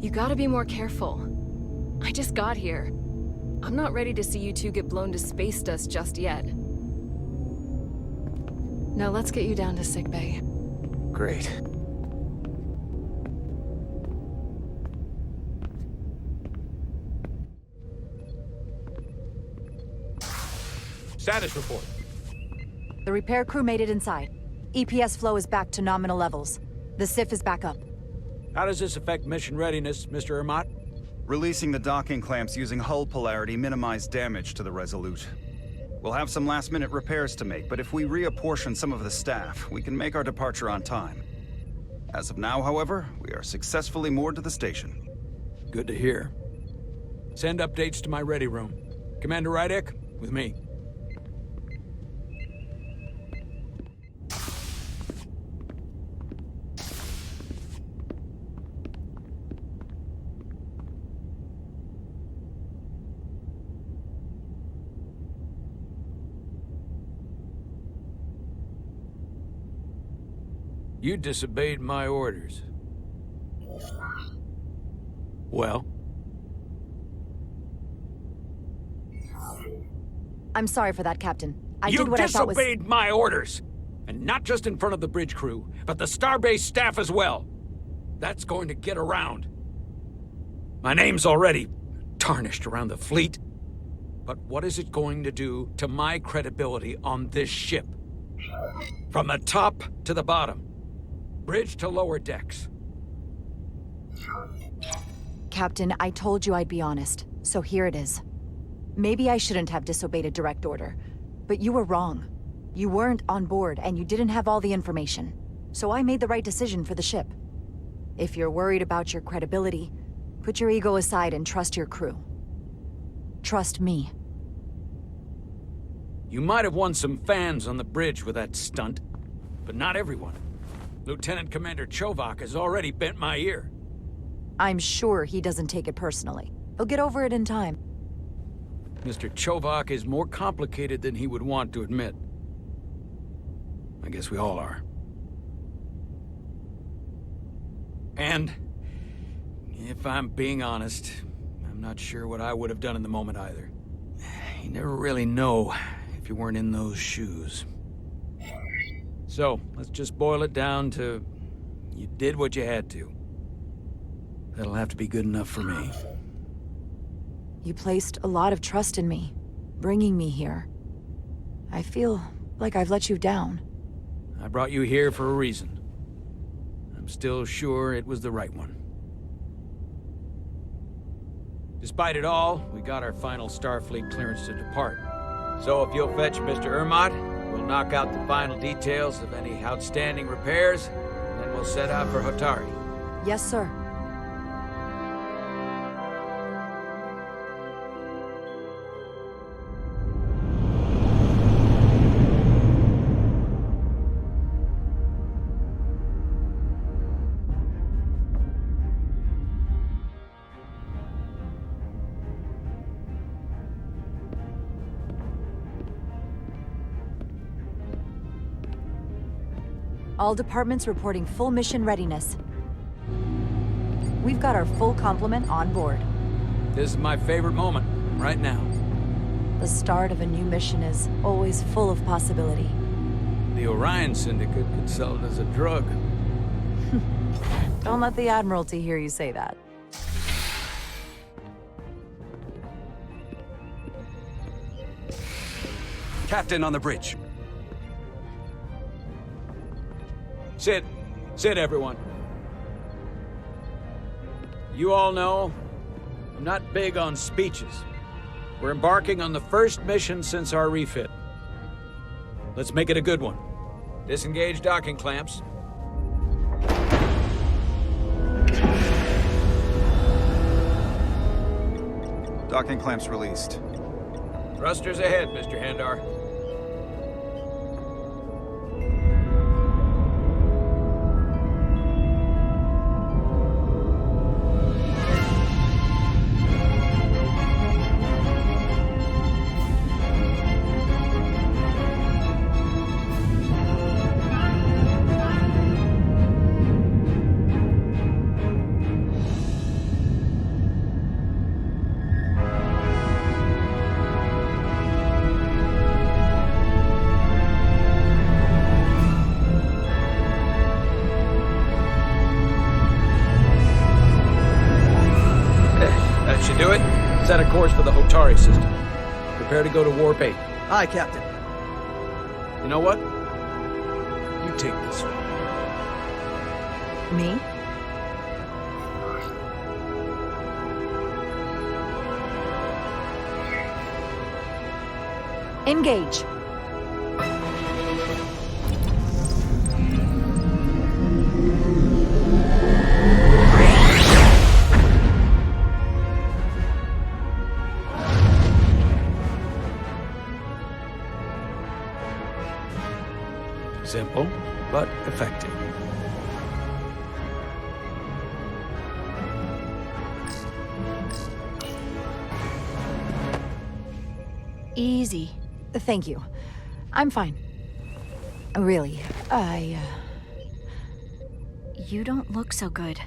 You gotta be more careful. I just got here. I'm not ready to see you two get blown to space dust just yet. Now let's get you down to sickbay. Great. Status report. The repair crew made it inside. EPS flow is back to nominal levels. The SIF is back up. How does this affect mission readiness, Mr. Ermot? Releasing the docking clamps using hull polarity minimized damage to the Resolute. We'll have some last-minute repairs to make, but if we reapportion some of the staff, we can make our departure on time. As of now, however, we are successfully moored to the station. Good to hear. Send updates to my ready room. Commander Rydek, with me. You disobeyed my orders. Well? I'm sorry for that, Captain. I did what I thought was— You disobeyed my orders! And not just in front of the bridge crew, but the Starbase staff as well. That's going to get around. My name's already tarnished around the fleet. But what is it going to do to my credibility on this ship? From the top to the bottom. Bridge to lower decks. Captain, I told you I'd be honest, so here it is. Maybe I shouldn't have disobeyed a direct order, but you were wrong. You weren't on board, and you didn't have all the information. So I made the right decision for the ship. If you're worried about your credibility, put your ego aside and trust your crew. Trust me. You might have won some fans on the bridge with that stunt, but not everyone. Lieutenant Commander Chovak has already bent my ear. I'm sure he doesn't take it personally. He'll get over it in time. Mr. Chovak is more complicated than he would want to admit. I guess we all are. And, if I'm being honest, I'm not sure what I would have done in the moment either. You never really know if you weren't in those shoes. So, let's just boil it down to, you did what you had to. That'll have to be good enough for me. You placed a lot of trust in me, bringing me here. I feel like I've let you down. I brought you here for a reason. I'm still sure it was the right one. Despite it all, we got our final Starfleet clearance to depart. So if you'll fetch Mr. Ermot, we'll knock out the final details of any outstanding repairs, and then We'll set out for Hotari. Yes, sir. All departments reporting full mission readiness. We've got our full complement on board. This is my favorite moment, right now. The start of a new mission is always full of possibility. The Orion Syndicate could sell it as a drug. Don't let the Admiralty hear you say that. Captain on the bridge. Sit. Sit, everyone. You all know, I'm not big on speeches. We're embarking on the first mission since our refit. Let's make it a good one. Disengage docking clamps. Docking clamps released. Thrusters ahead, Mr. Handar. Do it. Set a course for the Hotari system. Prepare to go to Warp 8. Aye, Captain. You know what? You take this one. Me? Engage. Simple, but effective. Easy. Thank you. I'm fine. Really, You don't look so good.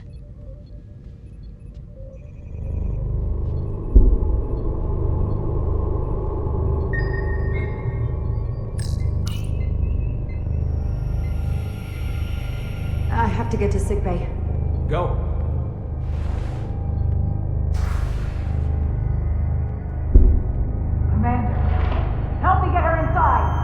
I have to get to sickbay. Go. Commander, help me get her inside!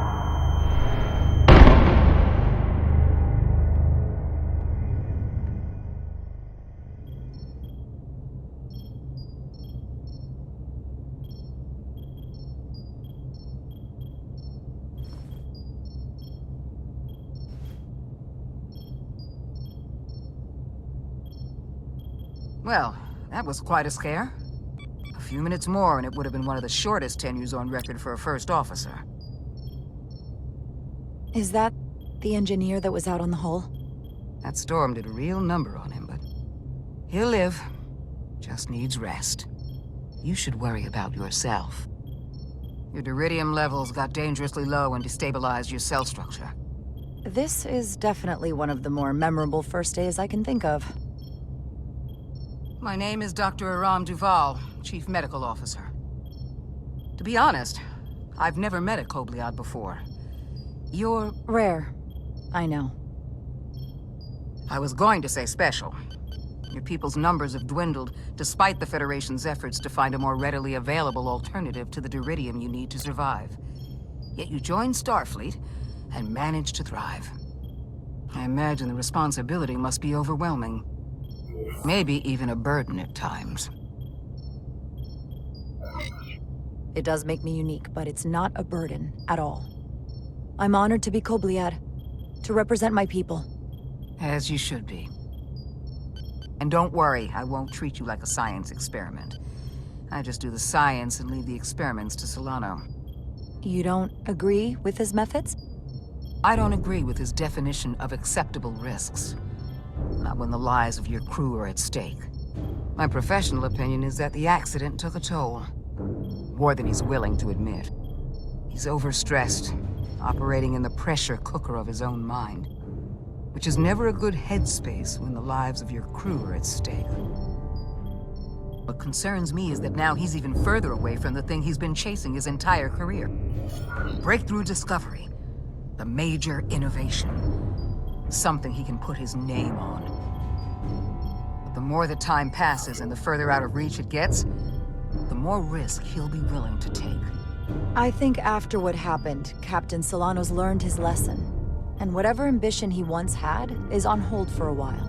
Well, that was quite a scare. A few minutes more and it would have been one of the shortest tenures on record for a first officer. Is that the engineer that was out on the hull? That storm did a real number on him, but he'll live. Just needs rest. You should worry about yourself. Your deridium levels got dangerously low and destabilized your cell structure. This is definitely one of the more memorable first days I can think of. My name is Dr. Aram Duval, Chief Medical Officer. To be honest, I've never met a Kobliad before. You're... rare. I know. I was going to say special. Your people's numbers have dwindled, despite the Federation's efforts to find a more readily available alternative to the deridium you need to survive. Yet you joined Starfleet, and managed to thrive. I imagine the responsibility must be overwhelming. Maybe even a burden at times. It does make me unique, but it's not a burden at all. I'm honored to be Kobliad, to represent my people. As you should be. And don't worry, I won't treat you like a science experiment. I just do the science and leave the experiments to Solano. You don't agree with his methods? I don't agree with his definition of acceptable risks. Not when the lives of your crew are at stake. My professional opinion is that the accident took a toll. More than he's willing to admit. He's overstressed, operating in the pressure cooker of his own mind. Which is never a good headspace when the lives of your crew are at stake. What concerns me is that now he's even further away from the thing he's been chasing his entire career. Breakthrough discovery. The major innovation. Something he can put his name on. But the more the time passes and the further out of reach it gets, the more risk he'll be willing to take. I think after what happened, Captain Solano's learned his lesson. And whatever ambition he once had is on hold for a while.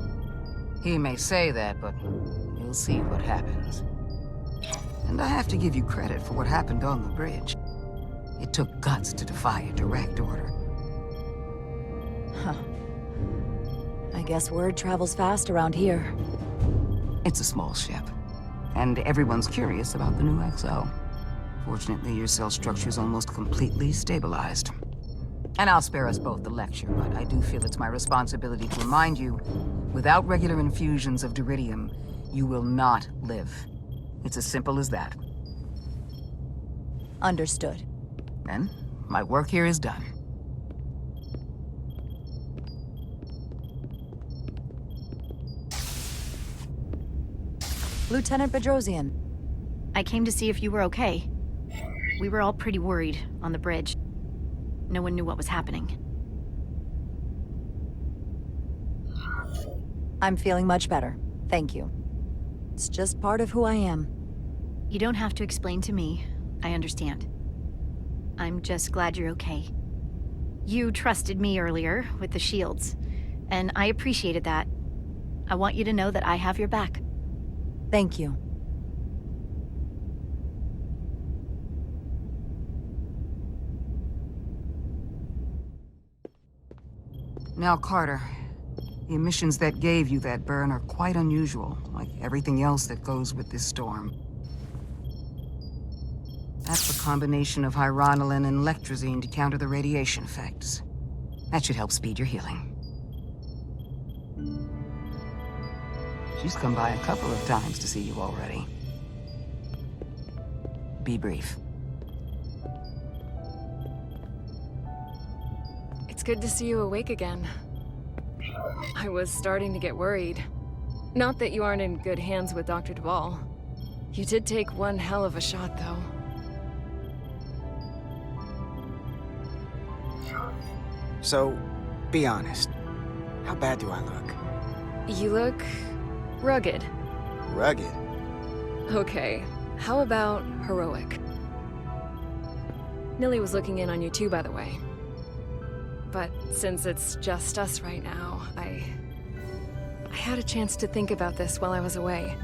He may say that, but we'll see what happens. And I have to give you credit for what happened on the bridge. It took guts to defy a direct order. Huh. I guess word travels fast around here. It's a small ship, and everyone's curious about the new XO. Fortunately, your cell structure's almost completely stabilized. And I'll spare us both the lecture, but I do feel it's my responsibility to remind you, without regular infusions of Duridium, you will not live. It's as simple as that. Understood. Then, my work here is done. Lieutenant Bedrosian. I came to see if you were okay. We were all pretty worried on the bridge. No one knew what was happening. I'm feeling much better. Thank you. It's just part of who I am. You don't have to explain to me. I understand. I'm just glad you're okay. You trusted me earlier with the shields, and I appreciated that. I want you to know that I have your back. Thank you. Now, Carter, the emissions that gave you that burn are quite unusual, like everything else that goes with this storm. That's a combination of hyronalin and lectrazine to counter the radiation effects. That should help speed your healing. She's come by a couple of times to see you already. Be brief. It's good to see you awake again. I was starting to get worried. Not that you aren't in good hands with Dr. Duvall. You did take one hell of a shot, though. So, be honest. How bad do I look? You look rugged. Rugged? Okay, how about heroic? Millie was looking in on you too, by the way. But since it's just us right now, I had a chance to think about this while I was away.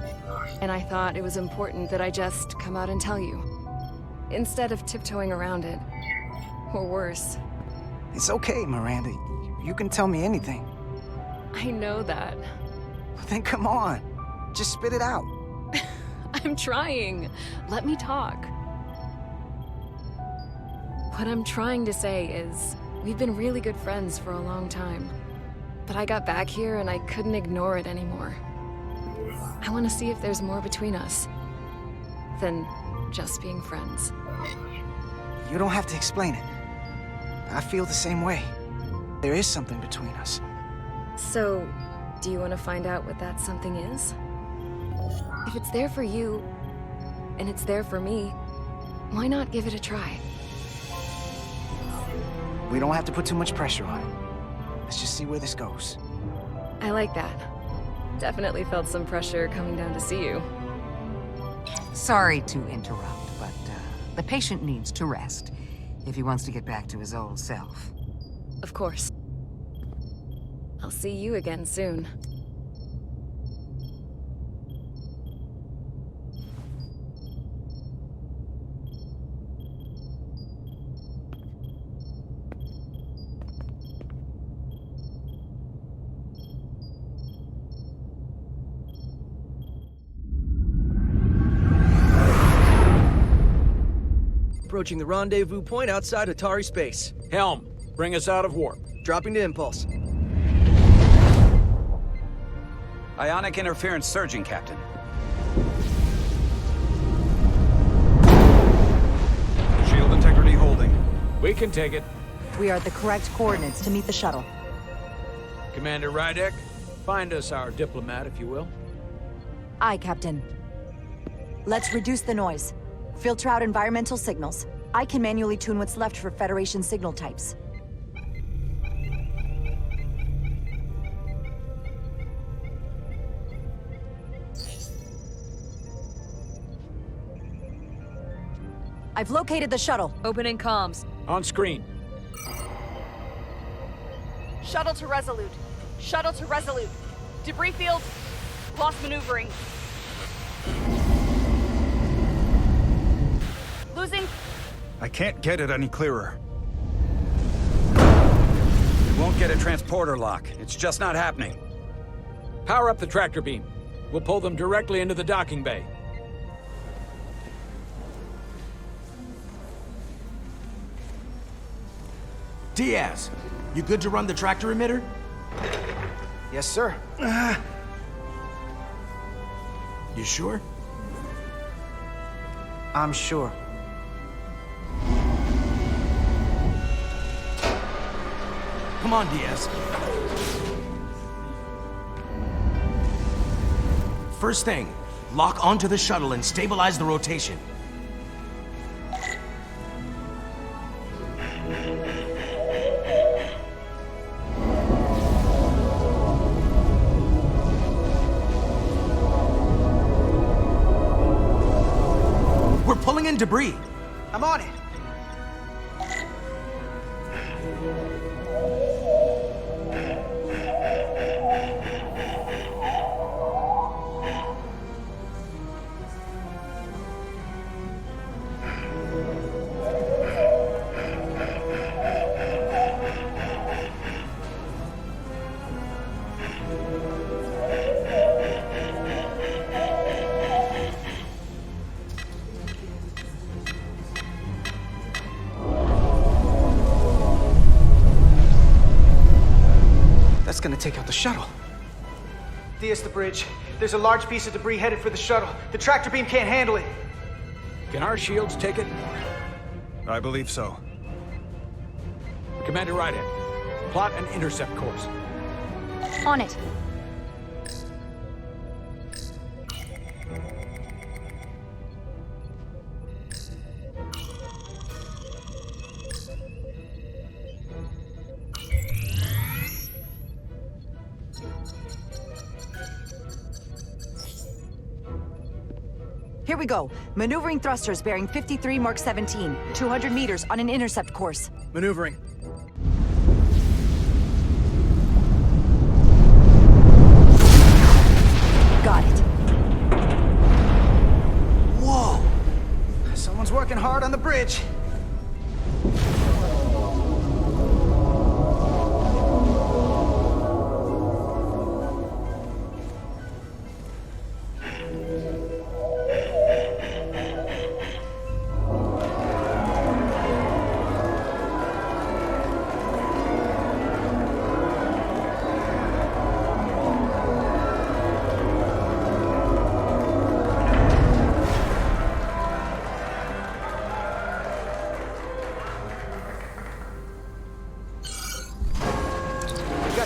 And I thought it was important that I just come out and tell you. Instead of tiptoeing around it. Or worse. It's okay, Miranda. You can tell me anything. I know that. Then come on. Just spit it out. I'm trying. Let me talk. What I'm trying to say is, we've been really good friends for a long time. But I got back here and I couldn't ignore it anymore. I want to see if there's more between us than just being friends. You don't have to explain it. I feel the same way. There is something between us. So, do you want to find out what that something is? If it's there for you, and it's there for me, why not give it a try? We don't have to put too much pressure on it. Let's just see where this goes. I like that. Definitely felt some pressure coming down to see you. Sorry to interrupt, but the patient needs to rest if he wants to get back to his old self. Of course. I'll see you again soon. approaching the rendezvous point outside Atari space. Helm, bring us out of warp. Dropping to impulse. Ionic interference surging, Captain. Shield integrity holding. We can take it. We are at the correct coordinates to meet the shuttle. Commander Rydek, find us our diplomat, if you will. Aye, Captain. Let's reduce the noise. Filter out environmental signals. I can manually tune what's left for Federation signal types. I've located the shuttle. Opening comms. On screen. Shuttle to Resolute. Shuttle to Resolute. Debris field. Lost maneuvering. Losing. I can't get it any clearer. We won't get a transporter lock. It's just not happening. Power up the tractor beam. We'll pull them directly into the docking bay. Diaz, you good to run the tractor emitter? Yes, sir. You sure? I'm sure. Come on, Diaz. First thing, lock onto the shuttle and stabilize the rotation. We're pulling in debris. I'm on it. That's gonna take out the shuttle. Diaz, the bridge. There's a large piece of debris headed for the shuttle. The tractor beam can't handle it. Can our shields take it? I believe so. Commander Rydek, plot an intercept course. On it. Here we go. Maneuvering thrusters bearing 53 Mark 17, 200 meters on an intercept course. Maneuvering. Got it. Whoa! Someone's working hard on the bridge.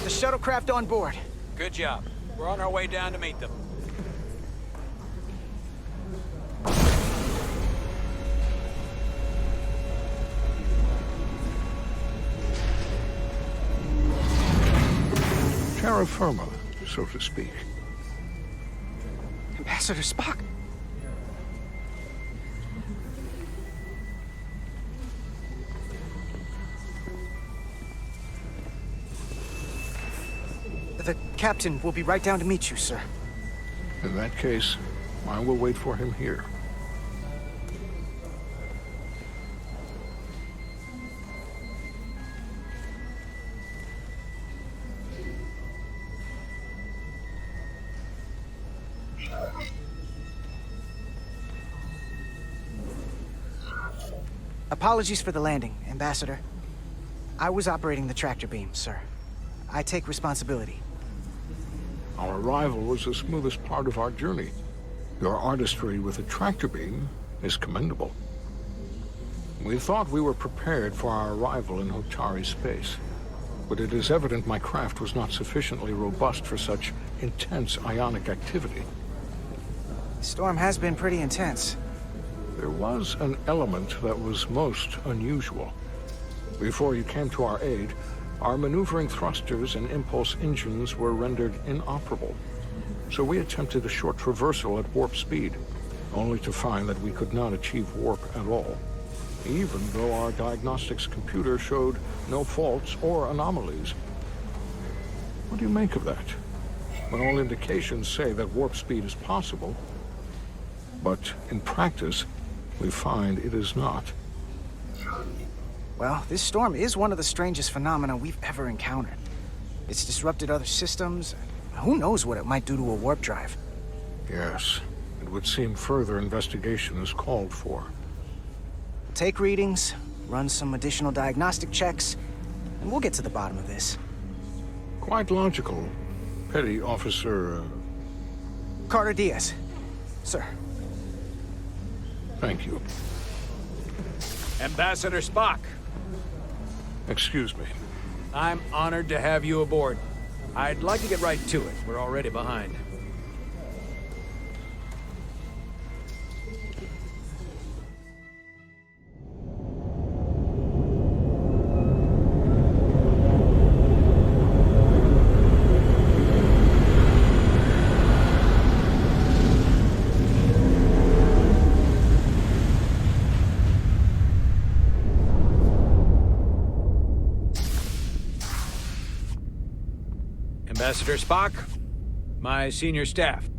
The shuttlecraft on board. Good job. We're on our way down to meet them. Terra firma, so to speak. Ambassador Spock? The captain will be right down to meet you, sir. In that case, I will wait for him here. Apologies for the landing, Ambassador. I was operating the tractor beam, sir. I take responsibility. Our arrival was the smoothest part of our journey. Your artistry with the tractor beam is commendable. We thought we were prepared for our arrival in Hotari space, but it is evident my craft was not sufficiently robust for such intense ionic activity. The storm has been pretty intense. There was an element that was most unusual. Before you came to our aid, our maneuvering thrusters and impulse engines were rendered inoperable. So we attempted a short traversal at warp speed, only to find that we could not achieve warp at all, even though our diagnostics computer showed no faults or anomalies. What do you make of that? When all indications say that warp speed is possible, but in practice, we find it is not. Well, this storm is one of the strangest phenomena we've ever encountered. It's disrupted other systems. Who knows what it might do to a warp drive? Yes, it would seem further investigation is called for. Take readings, run some additional diagnostic checks, and we'll get to the bottom of this. Quite logical. Petty Officer... Carter Diaz. Sir. Thank you. Ambassador Spock. Excuse me. I'm honored to have you aboard. I'd like to get right to it. We're already behind. Ambassador Spock, my senior staff.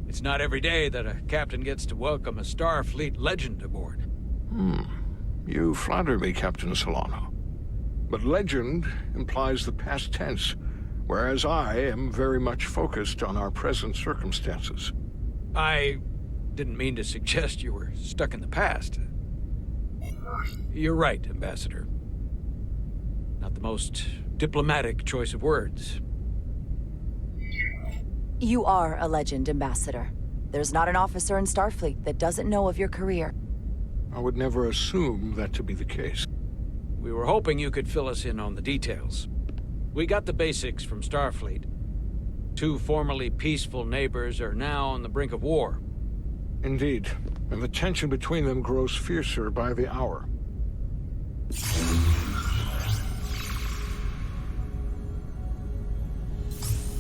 It's not every day that a captain gets to welcome a Starfleet legend aboard. You flatter me, Captain Solano. But legend implies the past tense, whereas I am very much focused on our present circumstances. I didn't mean to suggest you were stuck in the past. You're right, Ambassador. Not the most diplomatic choice of words. You are a legend, Ambassador. There's not an officer in Starfleet that doesn't know of your career. I would never assume that to be the case. We were hoping you could fill us in on the details. We got the basics from Starfleet. Two formerly peaceful neighbors are now on the brink of war. Indeed, and the tension between them grows fiercer by the hour.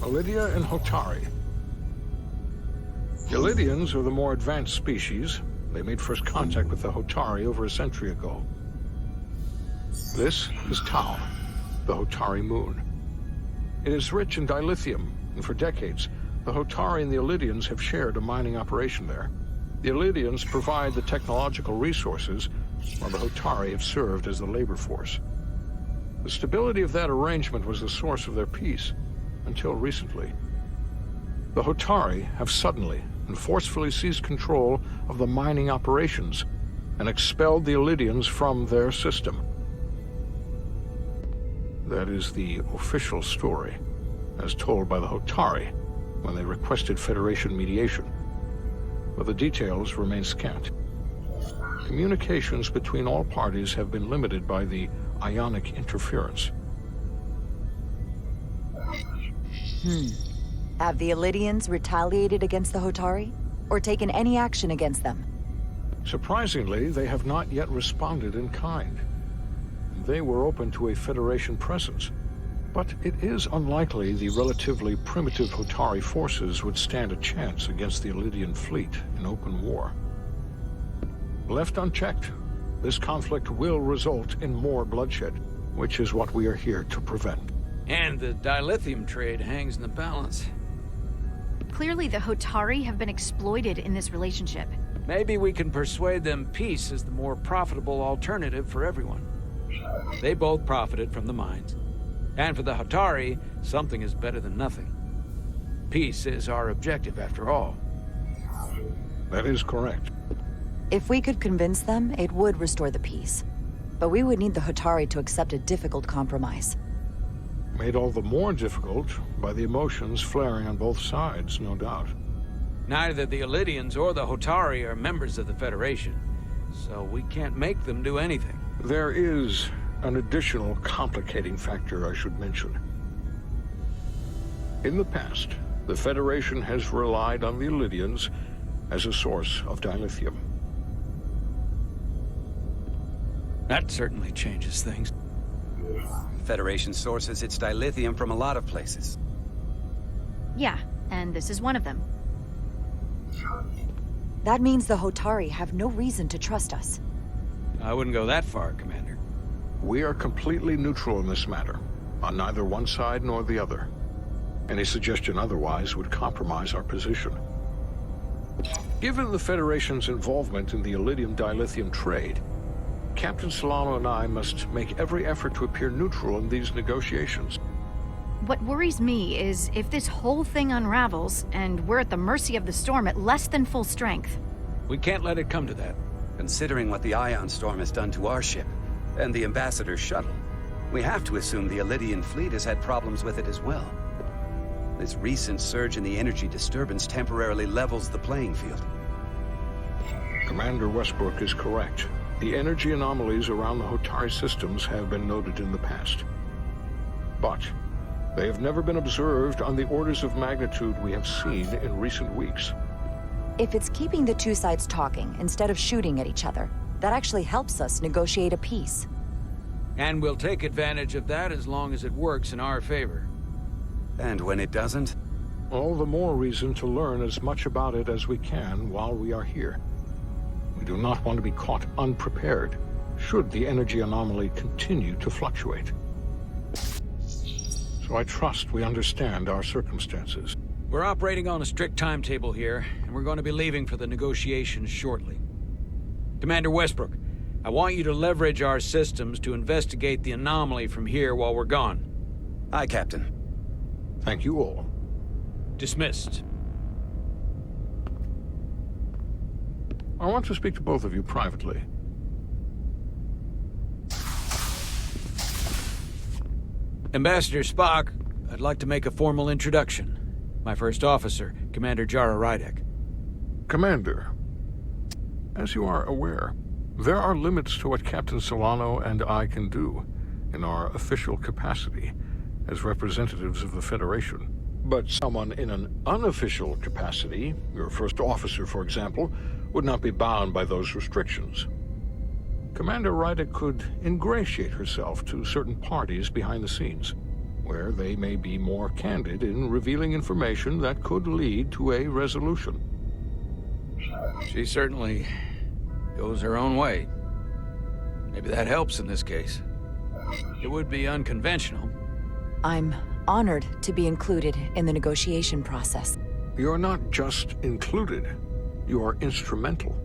Elydia and Hotari. The Elydians are the more advanced species. They made first contact with the Hotari over a century ago. This is Tau, the Hotari moon. It is rich in dilithium, and for decades, the Hotari and the Elydians have shared a mining operation there. The Elydians provide the technological resources, while the Hotari have served as the labor force. The stability of that arrangement was the source of their peace, until recently. The Hotari have suddenly and forcefully seized control of the mining operations and expelled the Elydians from their system. That is the official story, as told by the Hotari when they requested Federation mediation. But the details remain scant. Communications between all parties have been limited by the ionic interference. Have the Elydians retaliated against the Hotari? Or taken any action against them? Surprisingly, they have not yet responded in kind. They were open to a Federation presence, but it is unlikely the relatively primitive Hotari forces would stand a chance against the Elydian fleet in open war. Left unchecked, this conflict will result in more bloodshed, which is what we are here to prevent. And the dilithium trade hangs in the balance. Clearly, the Hotari have been exploited in this relationship. Maybe we can persuade them peace is the more profitable alternative for everyone. They both profited from the mines. And for the Hotari, something is better than nothing. Peace is our objective, after all. That is correct. If we could convince them, it would restore the peace. But we would need the Hotari to accept a difficult compromise. Made all the more difficult by the emotions flaring on both sides, no doubt. Neither the Illidians or the Hotari are members of the Federation, so we can't make them do anything. There is an additional complicating factor I should mention. In the past, the Federation has relied on the Illidians as a source of dilithium. That certainly changes things. Federation sources its dilithium from a lot of places. Yeah, and this is one of them. That means the Hotari have no reason to trust us. I wouldn't go that far, Commander. We are completely neutral in this matter, on neither one side nor the other. Any suggestion otherwise would compromise our position. Given the Federation's involvement in the Iridium dilithium trade, Captain Solano and I must make every effort to appear neutral in these negotiations. What worries me is if this whole thing unravels, and we're at the mercy of the storm at less than full strength. We can't let it come to that. Considering what the Ion Storm has done to our ship, and the Ambassador's shuttle, we have to assume the Ilidian fleet has had problems with it as well. This recent surge in the energy disturbance temporarily levels the playing field. Commander Westbrook is correct. The energy anomalies around the Hotari systems have been noted in the past. But they have never been observed on the orders of magnitude we have seen in recent weeks. If it's keeping the two sides talking instead of shooting at each other, that actually helps us negotiate a peace. And we'll take advantage of that as long as it works in our favor. And when it doesn't? All the more reason to learn as much about it as we can while we are here. We do not want to be caught unprepared, should the energy anomaly continue to fluctuate. So I trust we understand our circumstances. We're operating on a strict timetable here, and we're going to be leaving for the negotiations shortly. Commander Westbrook, I want you to leverage our systems to investigate the anomaly from here while we're gone. Aye, Captain. Thank you all. Dismissed. I want to speak to both of you privately. Ambassador Spock, I'd like to make a formal introduction. My first officer, Commander Jara Rydek. Commander, as you are aware, there are limits to what Captain Solano and I can do in our official capacity as representatives of the Federation. But someone in an unofficial capacity, your first officer, for example, would not be bound by those restrictions. Commander Rydek could ingratiate herself to certain parties behind the scenes, where they may be more candid in revealing information that could lead to a resolution. She certainly goes her own way. Maybe that helps in this case. It would be unconventional. I'm honored to be included in the negotiation process. You're not just included, you are instrumental.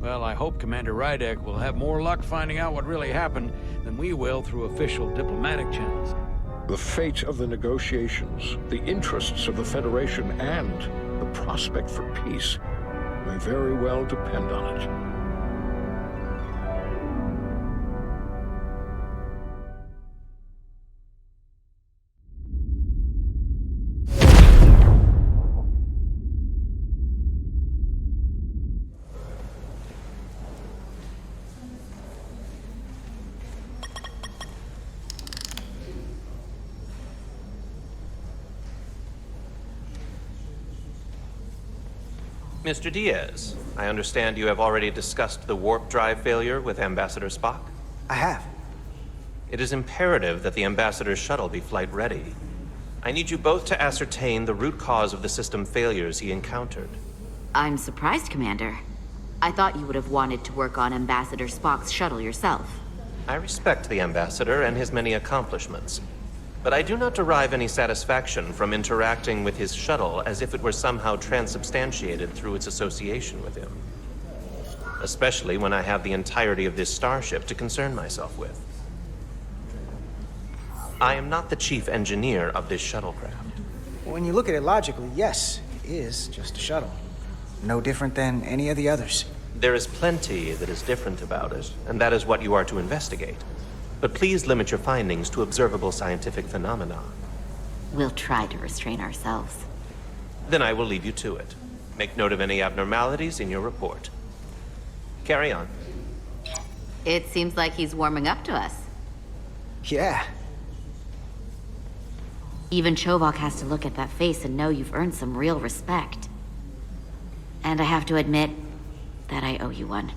Well, I hope Commander Rydek will have more luck finding out what really happened than we will through official diplomatic channels. The fate of the negotiations, the interests of the Federation, and the prospect for peace may very well depend on it. Mr. Diaz, I understand you have already discussed the warp drive failure with Ambassador Spock? I have. It is imperative that the Ambassador's shuttle be flight ready. I need you both to ascertain the root cause of the system failures he encountered. I'm surprised, Commander. I thought you would have wanted to work on Ambassador Spock's shuttle yourself. I respect the Ambassador and his many accomplishments, but I do not derive any satisfaction from interacting with his shuttle as if it were somehow transubstantiated through its association with him. Especially when I have the entirety of this starship to concern myself with. I am not the chief engineer of this shuttlecraft. When you look at it logically, yes, it is just a shuttle. No different than any of the others. There is plenty that is different about it, and that is what you are to investigate. But please limit your findings to observable scientific phenomena. We'll try to restrain ourselves. Then I will leave you to it. Make note of any abnormalities in your report. Carry on. It seems like he's warming up to us. Yeah. Even Chovok has to look at that face and know you've earned some real respect. And I have to admit that I owe you one.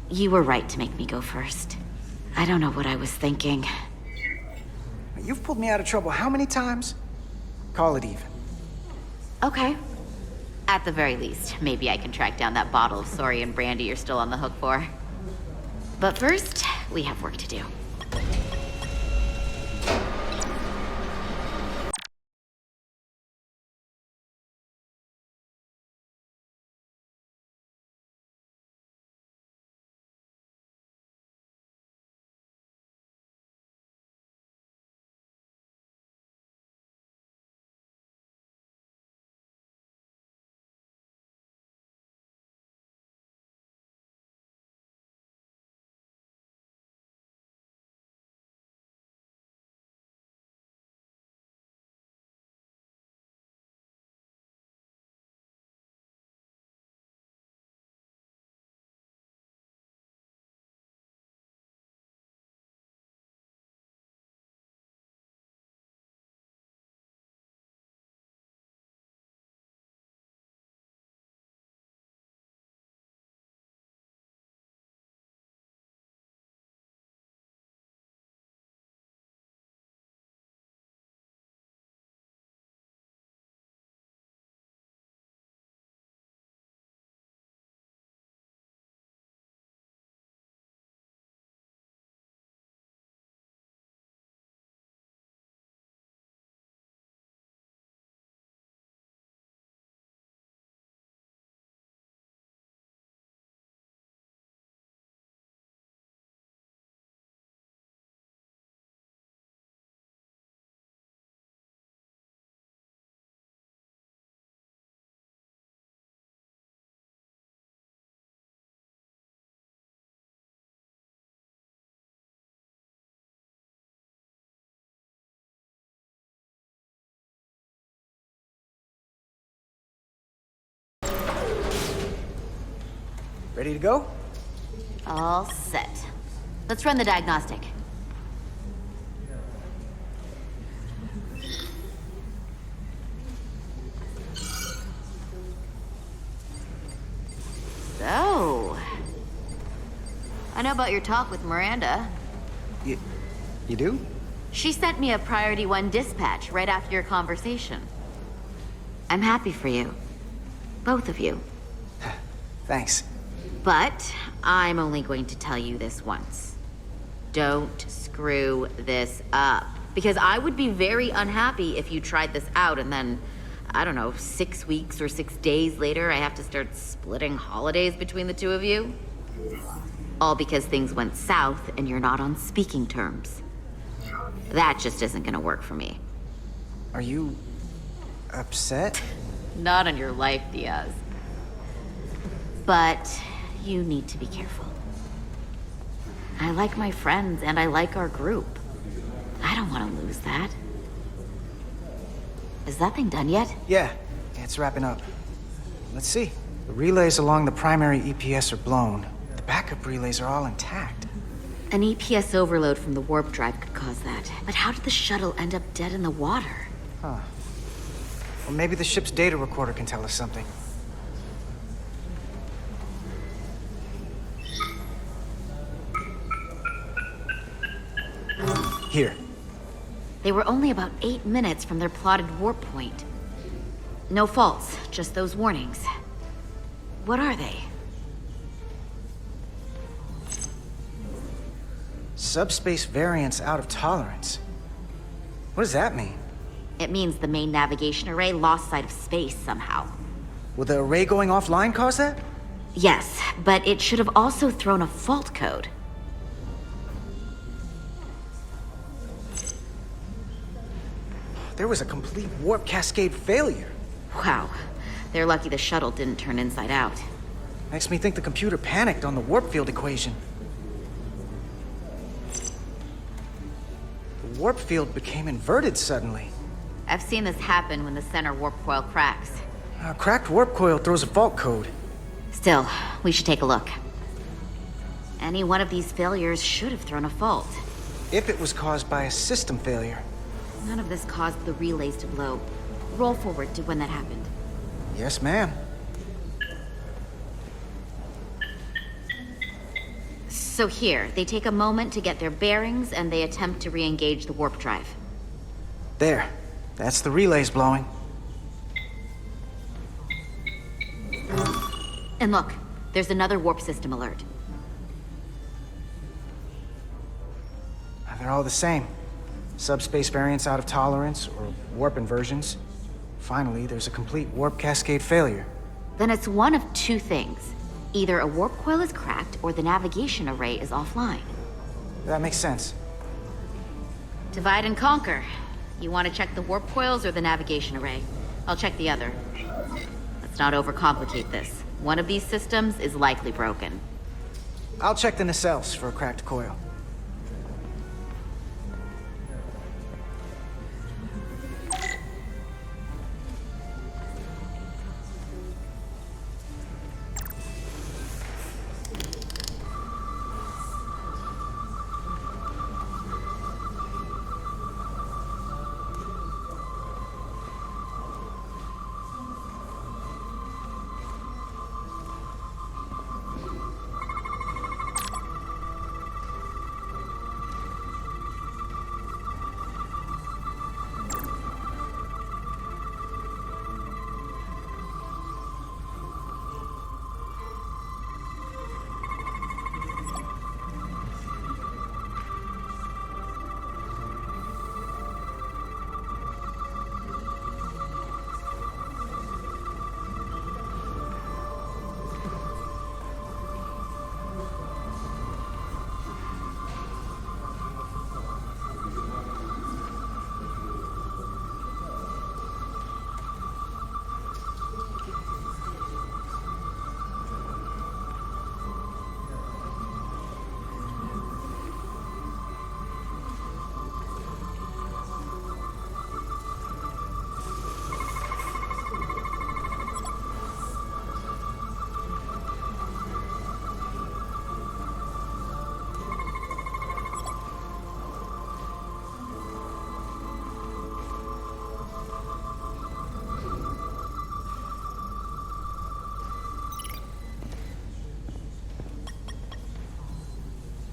You were right to make me go first. I don't know what I was thinking. You've pulled me out of trouble how many times? Call it even. Okay. At the very least, maybe I can track down that bottle of Saurian brandy you're still on the hook for. But first, we have work to do. Ready to go? All set. Let's run the diagnostic. So... I know about your talk with Miranda. You do? She sent me a Priority 1 dispatch right after your conversation. I'm happy for you. Both of you. Thanks. But I'm only going to tell you this once. Don't screw this up. Because I would be very unhappy if you tried this out and then, I don't know, 6 weeks or 6 days later, I have to start splitting holidays between the two of you. All because things went south and you're not on speaking terms. That just isn't gonna work for me. Are you upset? Not on your life, Diaz. But you need to be careful. I like my friends and I like our group. I don't want to lose that. Is that thing done yet? Yeah, it's wrapping up. Let's see. The relays along the primary EPS are blown. The backup relays are all intact. An EPS overload from the warp drive could cause that. But how did the shuttle end up dead in the water? Huh. Well, maybe the ship's data recorder can tell us something. Here. They were only about 8 minutes from their plotted warp point. No faults, just those warnings. What are they? Subspace variance out of tolerance. What does that mean? It means the main navigation array lost sight of space somehow. Will the array going offline cause that? Yes, but it should have also thrown a fault code. there was a complete warp cascade failure. Wow. They're lucky the shuttle didn't turn inside out. Makes me think the computer panicked on the warp field equation. The warp field became inverted suddenly. I've seen this happen when the center warp coil cracks. A cracked warp coil throws a fault code. Still, we should take a look. Any one of these failures should have thrown a fault. If it was caused by a system failure. None of this caused the relays to blow. Roll forward to when that happened. Yes, ma'am. So here, they take a moment to get their bearings and they attempt to re-engage the warp drive. There. That's the relays blowing. And look, there's another warp system alert. They're all the same. Subspace variants out of tolerance, or warp inversions. Finally, there's a complete warp cascade failure. Then it's one of two things. Either a warp coil is cracked, or the navigation array is offline. That makes sense. Divide and conquer. You want to check the warp coils or the navigation array? I'll check the other. Let's not overcomplicate this. One of these systems is likely broken. I'll check the nacelles for a cracked coil.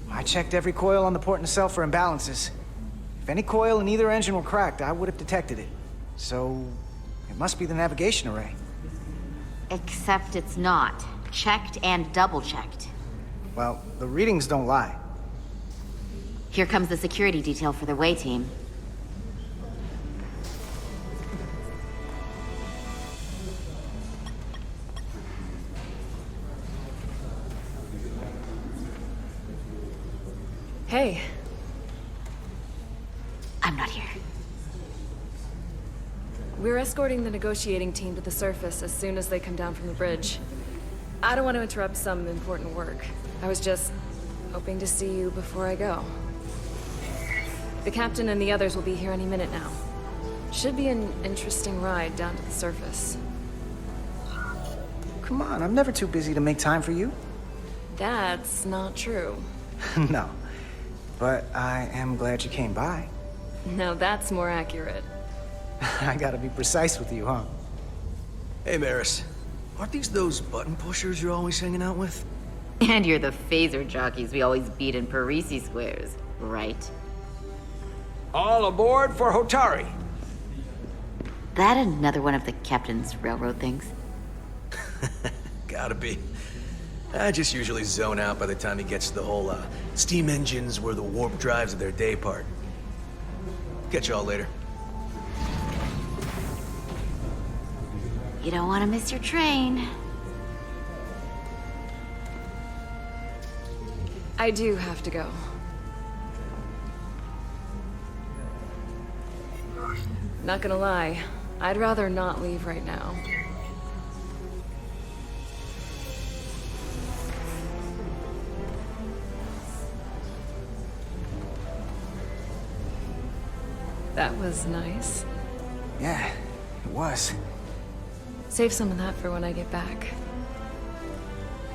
I checked every coil on the port nacelle for imbalances. If any coil in either engine were cracked, I would have detected it. So, it must be the navigation array. Except it's not. Checked and double-checked. Well, the readings don't lie. Here comes the security detail for the way team. Hey. I'm not here. We're escorting the negotiating team to the surface as soon as they come down from the bridge. I don't want to interrupt some important work. I was just hoping to see you before I go. The captain and the others will be here any minute now. Should be an interesting ride down to the surface. Come on, I'm never too busy to make time for you. That's not true. No. But I am glad you came by. No, that's more accurate. I gotta be precise with you, huh? Hey, Maris. Aren't these those button pushers you're always hanging out with? And you're the phaser jockeys we always beat in Parisi squares, right? All aboard for Hotari! That another one of the captain's railroad things? Gotta be. I just usually zone out by the time he gets to the whole, steam engines were the warp drives of their day part. Catch y'all later. You don't want to miss your train. I do have to go. Not gonna lie, I'd rather not leave right now. That was nice. Yeah, it was. Save some of that for when I get back.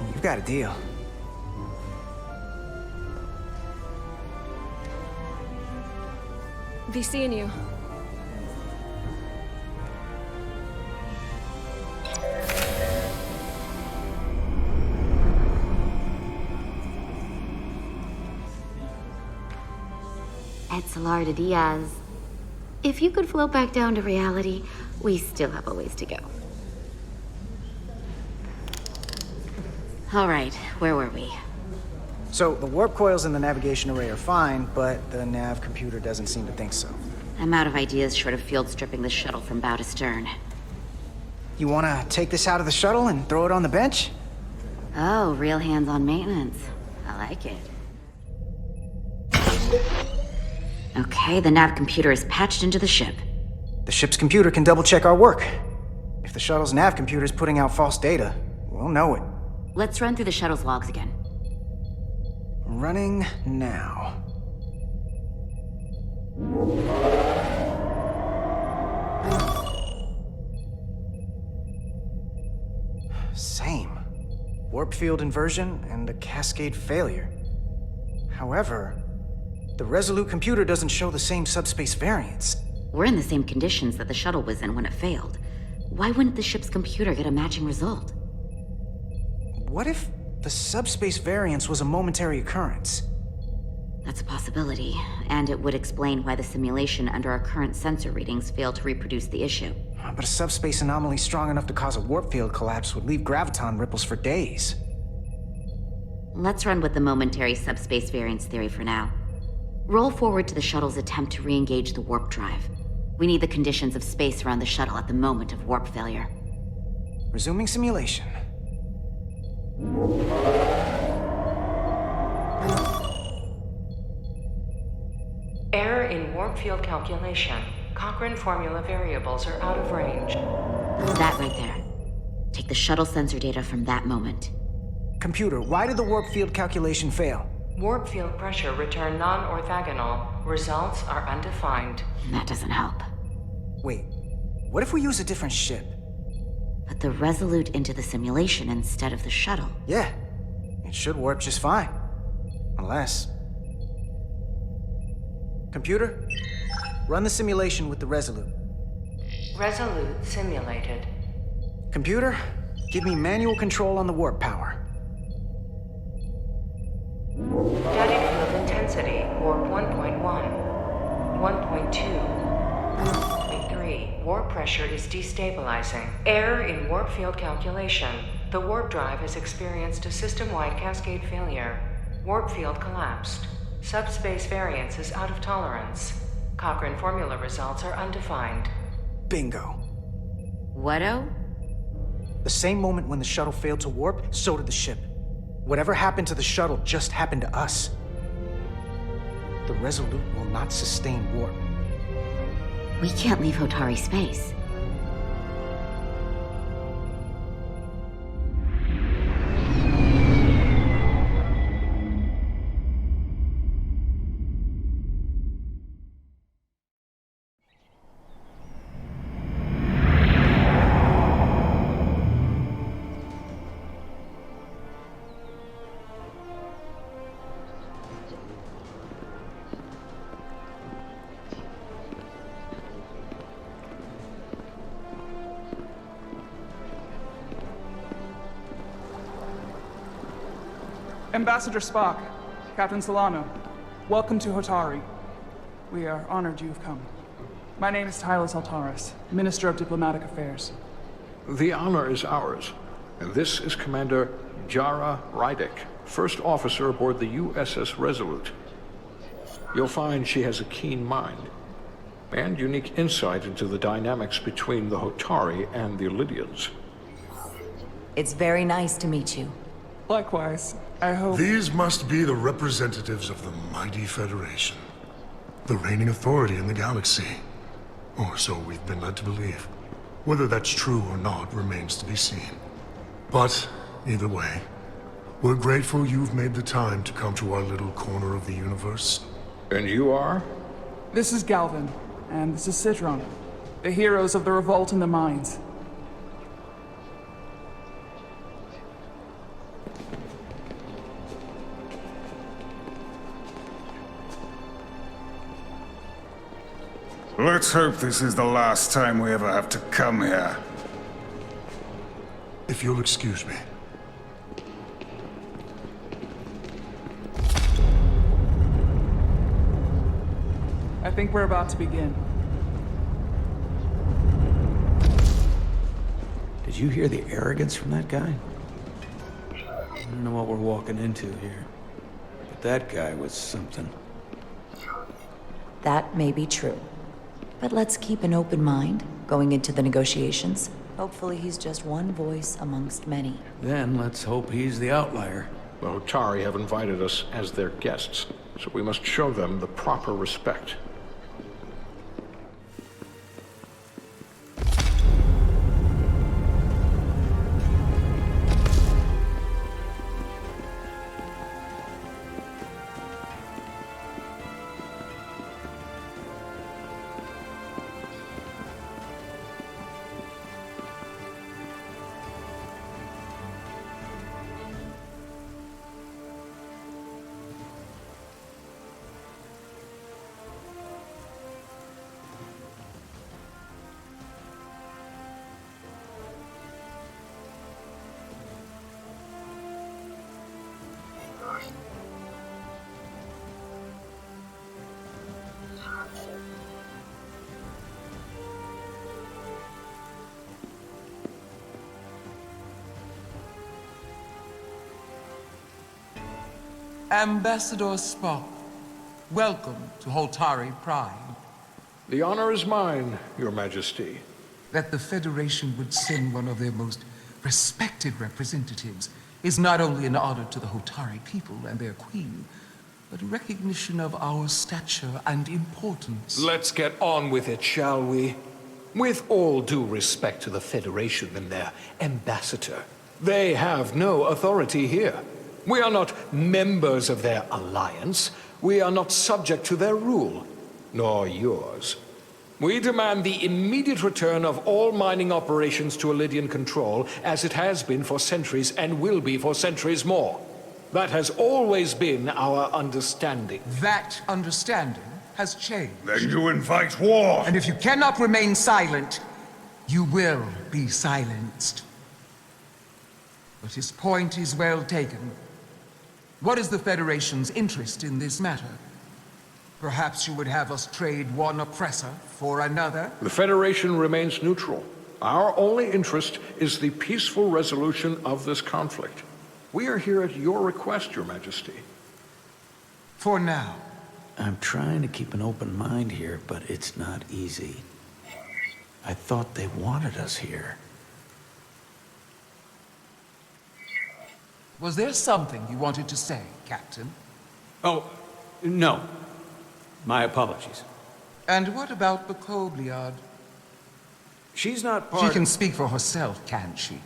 You've got a deal. Be seeing you. Etzelar de Diaz. If you could float back down to reality, we still have a ways to go. All right, where were we? So, the warp coils in the navigation array are fine, but the nav computer doesn't seem to think so. I'm out of ideas short of field stripping the shuttle from bow to stern. You wanna take this out of the shuttle and throw it on the bench? Oh, real hands-on maintenance. I like it. Okay, the nav computer is patched into the ship. The ship's computer can double-check our work. If the shuttle's nav computer is putting out false data, we'll know it. Let's run through the shuttle's logs again. Running now. Same. Warp field inversion and a cascade failure. However, the Resolute computer doesn't show the same subspace variance. We're in the same conditions that the shuttle was in when it failed. Why wouldn't the ship's computer get a matching result? What if the subspace variance was a momentary occurrence? That's a possibility, and it would explain why the simulation under our current sensor readings failed to reproduce the issue. But a subspace anomaly strong enough to cause a warp field collapse would leave graviton ripples for days. Let's run with the momentary subspace variance theory for now. Roll forward to the shuttle's attempt to re-engage the warp drive. We need the conditions of space around the shuttle at the moment of warp failure. Resuming simulation. Error in warp field calculation. Cochrane formula variables are out of range. That right there. Take the shuttle sensor data from that moment. Computer, why did the warp field calculation fail? Warp field pressure returned non-orthogonal. Results are undefined. That doesn't help. Wait, what if we use a different ship? Put the Resolute into the simulation instead of the shuttle. Yeah, it should warp just fine. Unless... Computer, run the simulation with the Resolute. Resolute simulated. Computer, give me manual control on the warp power. Static field intensity, warp 1.1. 1.2. 1.3. Warp pressure is destabilizing. Error in warp field calculation. The warp drive has experienced a system-wide cascade failure. Warp field collapsed. Subspace variance is out of tolerance. Cochrane formula results are undefined. Bingo. What-o? The same moment when the shuttle failed to warp, so did the ship. Whatever happened to the shuttle just happened to us. The Resolute will not sustain warp. We can't leave Hotari space. Ambassador Spock, Captain Solano, welcome to Hotari. We are honored you have come. My name is Tylos Altaris, Minister of Diplomatic Affairs. The honor is ours, and this is Commander Jara Rydek, first officer aboard the USS Resolute. You'll find she has a keen mind, and unique insight into the dynamics between the Hotari and the Illydians. It's very nice to meet you. Likewise. I hope... These must be the representatives of the mighty Federation, the reigning authority in the galaxy. Or so we've been led to believe. Whether that's true or not remains to be seen. But, either way, we're grateful you've made the time to come to our little corner of the universe. And you are? This is Galvin, and this is Citron, the heroes of the revolt in the mines. Let's hope this is the last time we ever have to come here. If you'll excuse me. I think we're about to begin. Did you hear the arrogance from that guy? I don't know what we're walking into here, but that guy was something. That may be true. But let's keep an open mind going into the negotiations. Hopefully he's just one voice amongst many. Then let's hope he's the outlier. The Hotari have invited us as their guests, so we must show them the proper respect. Ambassador Spock, welcome to Hotari Prime. The honor is mine, Your Majesty. That the Federation would send one of their most respected representatives is not only an honor to the Hotari people and their queen, but a recognition of our stature and importance. Let's get on with it, shall we? With all due respect to the Federation and their ambassador, they have no authority here. We are not members of their alliance. We are not subject to their rule, nor yours. We demand the immediate return of all mining operations to Elydian control, as it has been for centuries and will be for centuries more. That has always been our understanding. That understanding has changed. Then you invite war! And if you cannot remain silent, you will be silenced. But his point is well taken. What is the Federation's interest in this matter? Perhaps you would have us trade one oppressor for another? The Federation remains neutral. Our only interest is the peaceful resolution of this conflict. We are here at your request, Your Majesty. For now. I'm trying to keep an open mind here, but it's not easy. I thought they wanted us here. Was there something you wanted to say, Captain? Oh, no. My apologies. And what about the Kobliad? She's not part... She can speak for herself, can't she?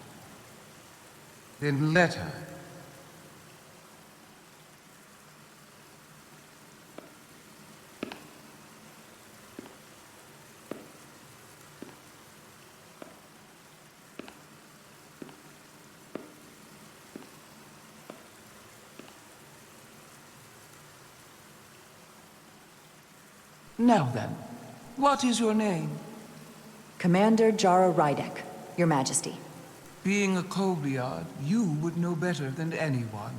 Then let her. Now then, what is your name? Commander Jara Rydek, Your Majesty. Being a Kobliad, you would know better than anyone.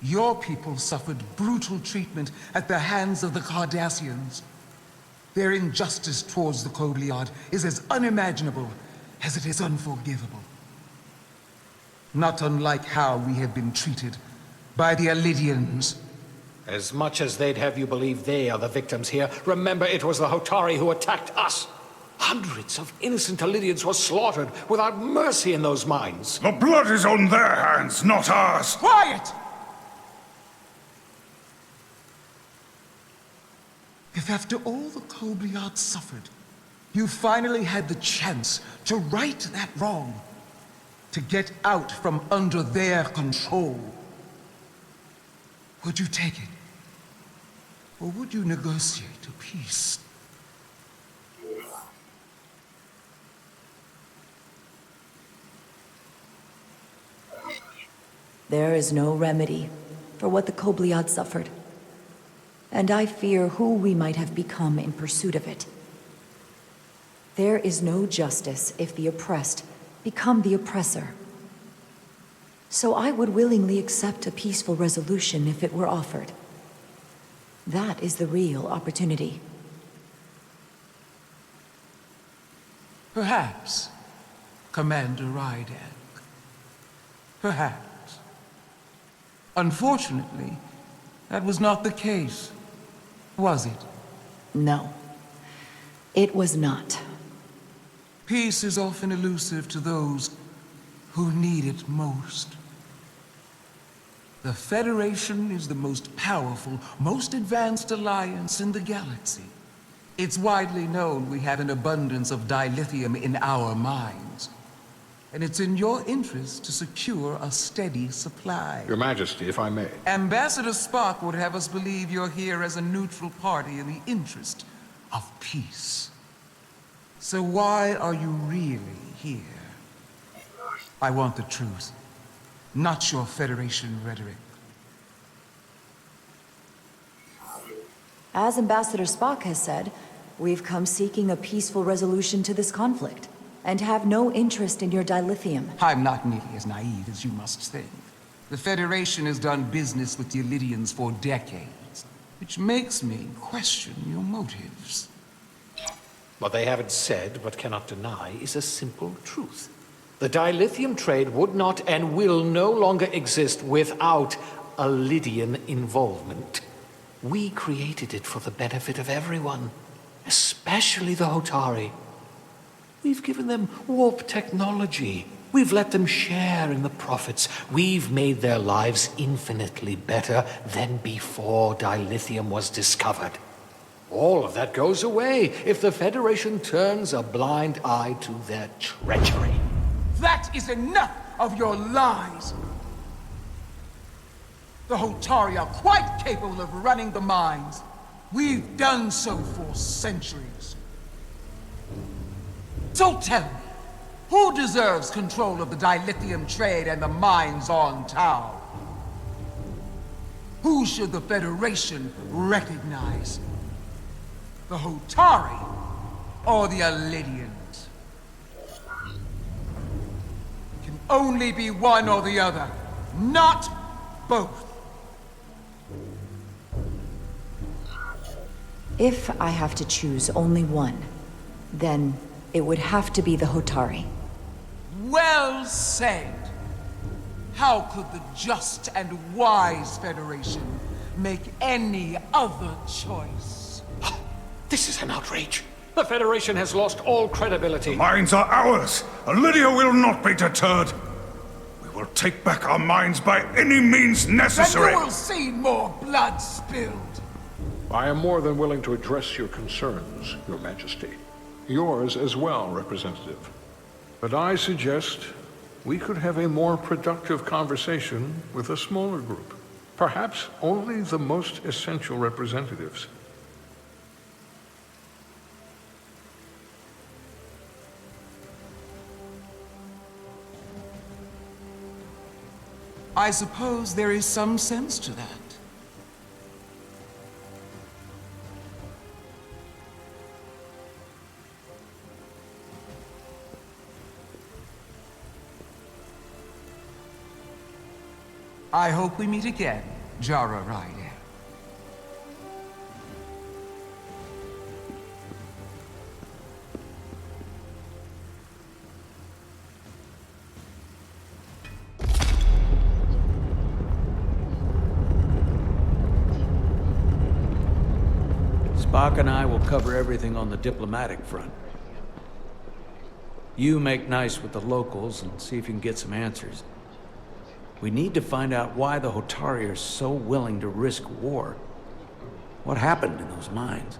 Your people suffered brutal treatment at the hands of the Cardassians. Their injustice towards the Kobliad is as unimaginable as it is unforgivable. Not unlike how we have been treated by the Elydians. As much as they'd have you believe they are the victims here, remember it was the Hotari who attacked us. Hundreds of innocent Elydians were slaughtered without mercy in those mines. The blood is on their hands, not ours! Quiet! If after all the Kobliad suffered, You finally had the chance to right that wrong, to get out from under their control. Would you take it? Or would you negotiate a peace? There is no remedy for what the Kobliad suffered, and I fear who we might have become in pursuit of it. There is no justice if the oppressed become the oppressor. So I would willingly accept a peaceful resolution if it were offered. That is the real opportunity. Perhaps, Commander Rydek. Perhaps. Unfortunately, that was not the case, was it? No, it was not. Peace is often elusive to those who need it most. The Federation is the most powerful, most advanced alliance in the galaxy. It's widely known we have an abundance of dilithium in our mines. And it's in your interest to secure a steady supply. Your Majesty, if I may. Ambassador Spock would have us believe you're here as a neutral party in the interest of peace. So why are you really here? I want the truth, not your Federation rhetoric. As Ambassador Spock has said, we've come seeking a peaceful resolution to this conflict, and have no interest in your dilithium. I'm not nearly as naive as you must think. The Federation has done business with the Illydians for decades, which makes me question your motives. What they haven't said, but cannot deny, is a simple truth. The dilithium trade would not and will no longer exist without Illydian involvement. We created it for the benefit of everyone, especially the Hotari. We've given them warp technology. We've let them share in the profits. We've made their lives infinitely better than before dilithium was discovered. All of that goes away if the Federation turns a blind eye to their treachery. That is enough of your lies! The Hotari are quite capable of running the mines. We've done so for centuries. So tell me, who deserves control of the dilithium trade and the mines on Tau? Who should the Federation recognize? The Hotari or the Illydians? It can only be one or the other, not both. If I have to choose only one, then it would have to be the Hotari. Well said! How could the just and wise Federation make any other choice? This is an outrage. The Federation has lost all credibility. The mines are ours. Lydia will not be deterred. We will take back our mines by any means necessary. And you will see more blood spilled. I am more than willing to address your concerns, Your Majesty. Yours as well, Representative. But I suggest we could have a more productive conversation with a smaller group. Perhaps only the most essential representatives. I suppose there is some sense to that. I hope we meet again, Jara Ryder. Spock and I will cover everything on the diplomatic front. You make nice with the locals and see if you can get some answers. We need to find out why the Hotari are so willing to risk war. What happened in those mines?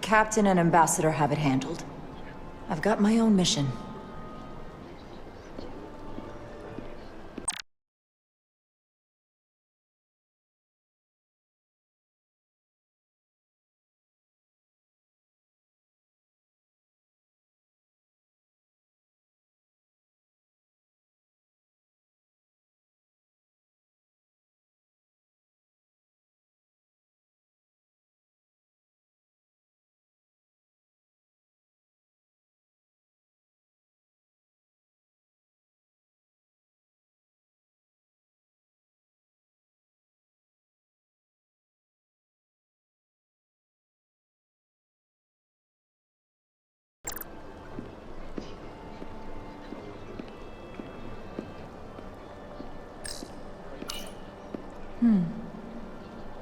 Captain and Ambassador have it handled. I've got my own mission.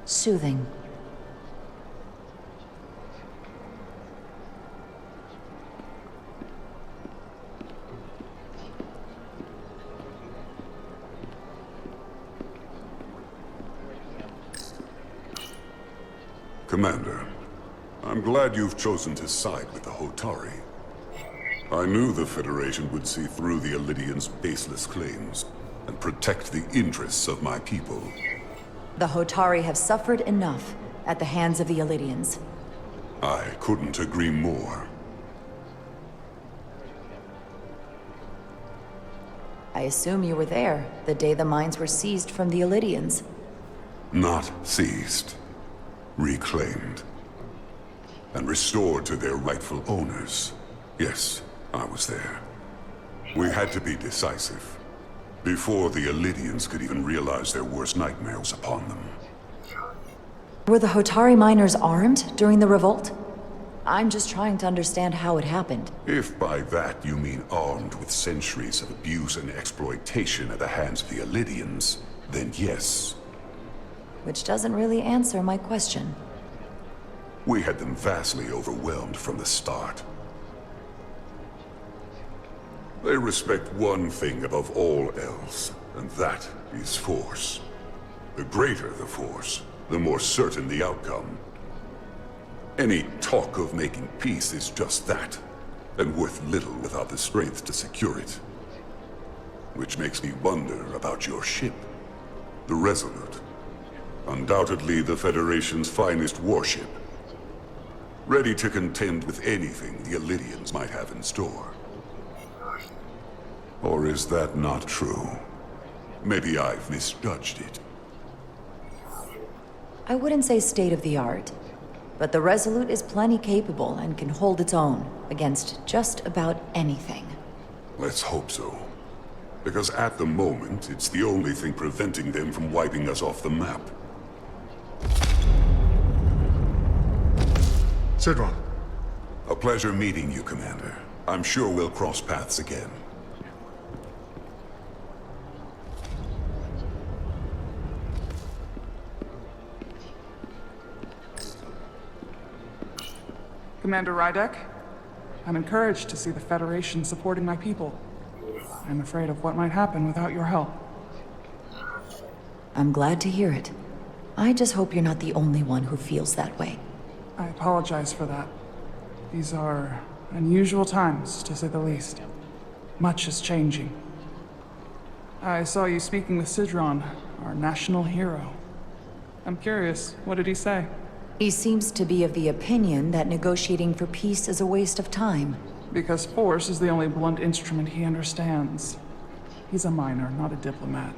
Soothing. Commander, I'm glad you've chosen to side with the Hotari. I knew the Federation would see through the Elydians' baseless claims and protect the interests of my people. The Hotari have suffered enough at the hands of the Elydians. I couldn't agree more. I assume you were there the day the mines were seized from the Elydians. Not seized. Reclaimed. And restored to their rightful owners. Yes, I was there. We had to be decisive. Before the Elydians could even realize their worst nightmare was upon them. Were the Hotari miners armed during the revolt? I'm just trying to understand how it happened. If by that you mean armed with centuries of abuse and exploitation at the hands of the Elydians, then yes. Which doesn't really answer my question. We had them vastly overwhelmed from the start. They respect one thing above all else, and that is force. The greater the force, the more certain the outcome. Any talk of making peace is just that, and worth little without the strength to secure it. Which makes me wonder about your ship, the Resolute. Undoubtedly the Federation's finest warship. Ready to contend with anything the Elydians might have in store. Or is that not true? Maybe I've misjudged it. I wouldn't say state-of-the-art, but the Resolute is plenty capable and can hold its own against just about anything. Let's hope so. Because at the moment, it's the only thing preventing them from wiping us off the map. Sidron. A pleasure meeting you, Commander. I'm sure we'll cross paths again. Commander Rydek, I'm encouraged to see the Federation supporting my people. I'm afraid of what might happen without your help. I'm glad to hear it. I just hope you're not the only one who feels that way. I apologize for that. These are unusual times, to say the least. Much is changing. I saw you speaking with Sidron, our national hero. I'm curious, what did he say? He seems to be of the opinion that negotiating for peace is a waste of time. Because force is the only blunt instrument he understands. He's a miner, not a diplomat.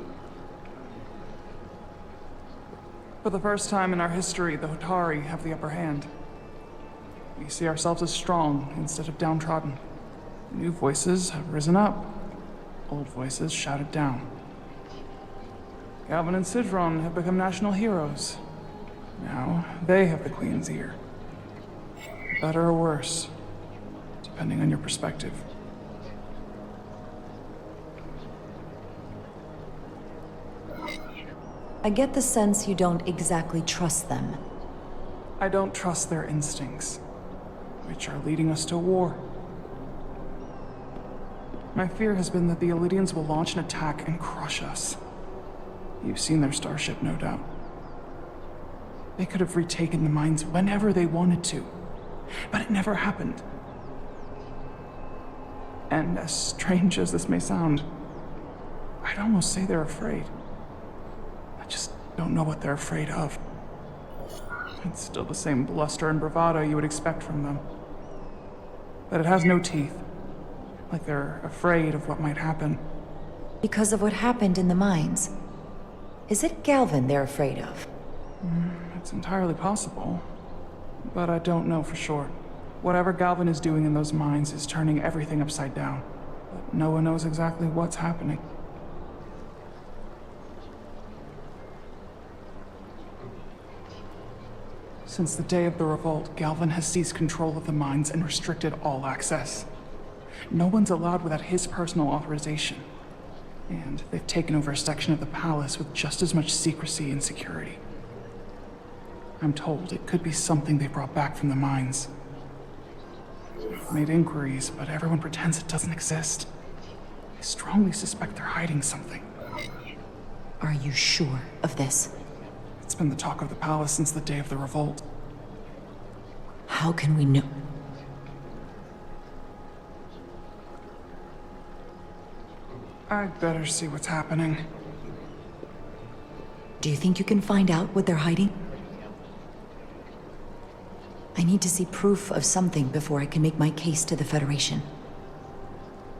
For the first time in our history, the Hotari have the upper hand. We see ourselves as strong instead of downtrodden. New voices have risen up. Old voices shouted down. Galvin and Sidron have become national heroes. Now, they have the Queen's ear. Better or worse, depending on your perspective. I get the sense you don't exactly trust them. I don't trust their instincts, which are leading us to war. My fear has been that the Elydians will launch an attack and crush us. You've seen their starship, no doubt. They could have retaken the mines whenever they wanted to, But it never happened. And as strange as this may sound, I'd almost say they're afraid. I just don't know what they're afraid of. It's still the same bluster and bravado you would expect from them. But it has no teeth. Like they're afraid of what might happen. Because of what happened in the mines. Is it Galvin they're afraid of? It's entirely possible. But I don't know for sure. Whatever Galvin is doing in those mines is turning everything upside down. But no one knows exactly what's happening. Since the day of the revolt, Galvin has seized control of the mines and restricted all access. No one's allowed without his personal authorization. And they've taken over a section of the palace with just as much secrecy and security. I'm told it could be something they brought back from the mines. I've made inquiries, but everyone pretends it doesn't exist. I strongly suspect they're hiding something. Are you sure of this? It's been the talk of the palace since the day of the revolt. How can we know? I'd better see what's happening. Do you think you can find out what they're hiding? I need to see proof of something before I can make my case to the Federation.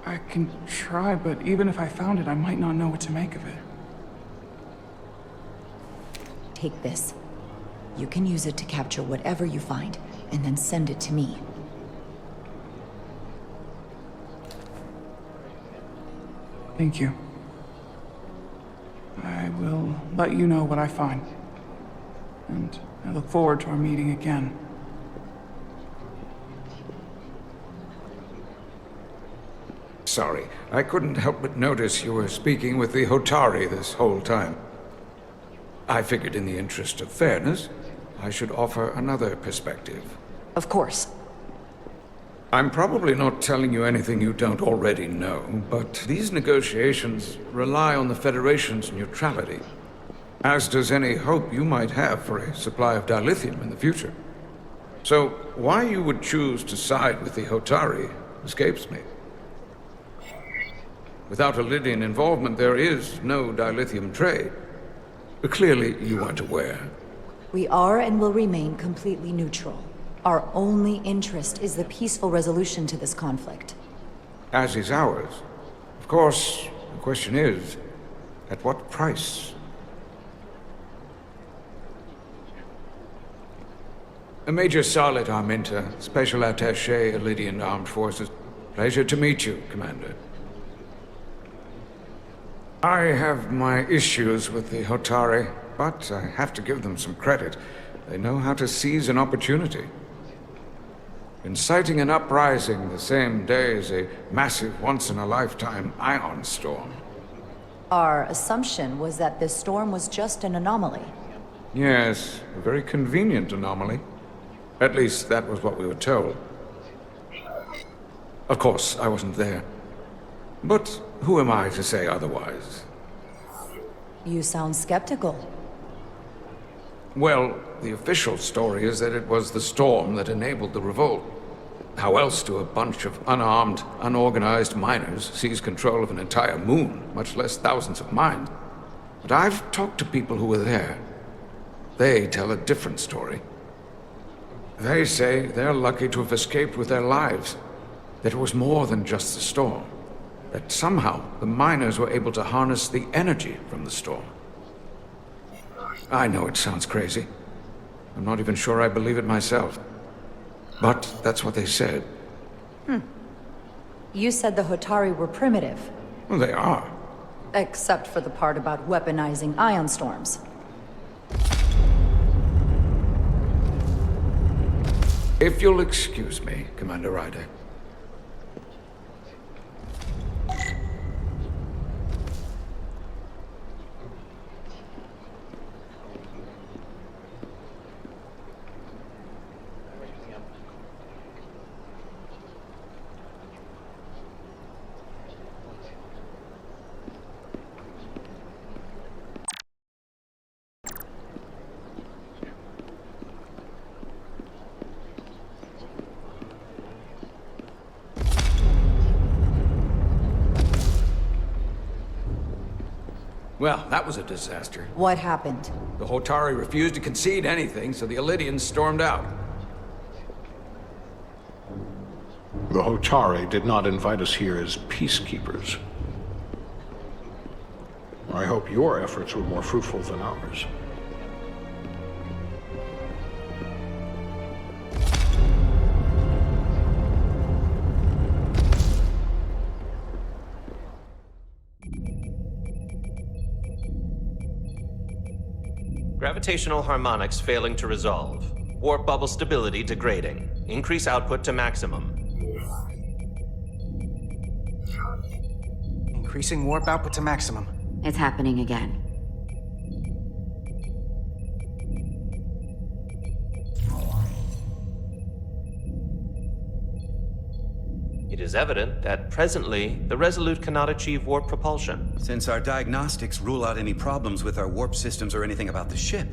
I can try, but even if I found it, I might not know what to make of it. Take this. You can use it to capture whatever you find, and then send it to me. Thank you. I will let you know what I find. And I look forward to our meeting again. Sorry, I couldn't help but notice you were speaking with the Hotari this whole time. I figured in the interest of fairness, I should offer another perspective. Of course. I'm probably not telling you anything you don't already know, but these negotiations rely on the Federation's neutrality, as does any hope you might have for a supply of dilithium in the future. So, why you would choose to side with the Hotari escapes me. Without Lydian involvement, there is no dilithium trade. But clearly, you weren't aware. We are and will remain completely neutral. Our only interest is the peaceful resolution to this conflict. As is ours. Of course, the question is, at what price? Major Salit Arminta, Special Attaché, Lydian Armed Forces. Pleasure to meet you, Commander. I have my issues with the Hotari, but I have to give them some credit. They know how to seize an opportunity. Inciting an uprising the same day as a massive, once-in-a-lifetime ion storm. Our assumption was that this storm was just an anomaly. Yes, a very convenient anomaly. At least that was what we were told. Of course, I wasn't there. But who am I to say otherwise? You sound skeptical. Well, the official story is that it was the storm that enabled the revolt. How else do a bunch of unarmed, unorganized miners seize control of an entire moon, much less thousands of mines? But I've talked to people who were there. They tell a different story. They say they're lucky to have escaped with their lives. That it was more than just the storm. That somehow the miners were able to harness the energy from the storm. I know it sounds crazy. I'm not even sure I believe it myself. But that's what they said. You said the Hotari were primitive. Well, they are. Except for the part about weaponizing ion storms. If you'll excuse me, Commander Ryder. Well, that was a disaster. What happened? The Hotari refused to concede anything, so the Elydians stormed out. The Hotari did not invite us here as peacekeepers. I hope your efforts were more fruitful than ours. Gravitational harmonics failing to resolve. Warp bubble stability degrading. Increase output to maximum. Increasing warp output to maximum. It's happening again. It is evident that presently, the Resolute cannot achieve warp propulsion. Since our diagnostics rule out any problems with our warp systems or anything about the ship,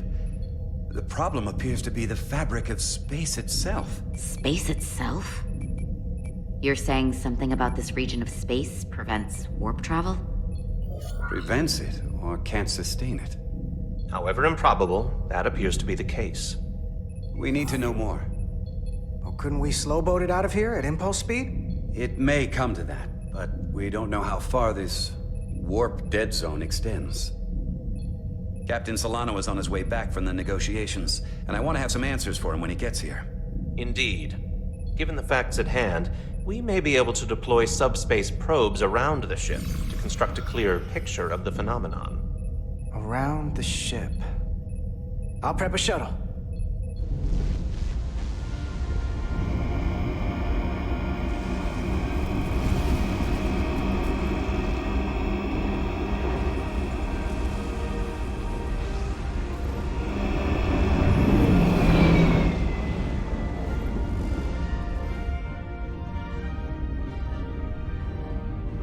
the problem appears to be the fabric of space itself. Space itself? You're saying something about this region of space prevents warp travel? Prevents it, or can't sustain it. However improbable, that appears to be the case. We need to know more. Well, couldn't we slow-boat it out of here at impulse speed? It may come to that, but we don't know how far this warp dead zone extends. Captain Solano is on his way back from the negotiations, and I want to have some answers for him when he gets here. Indeed. Given the facts at hand, we may be able to deploy subspace probes around the ship to construct a clearer picture of the phenomenon. Around the ship. I'll prep a shuttle.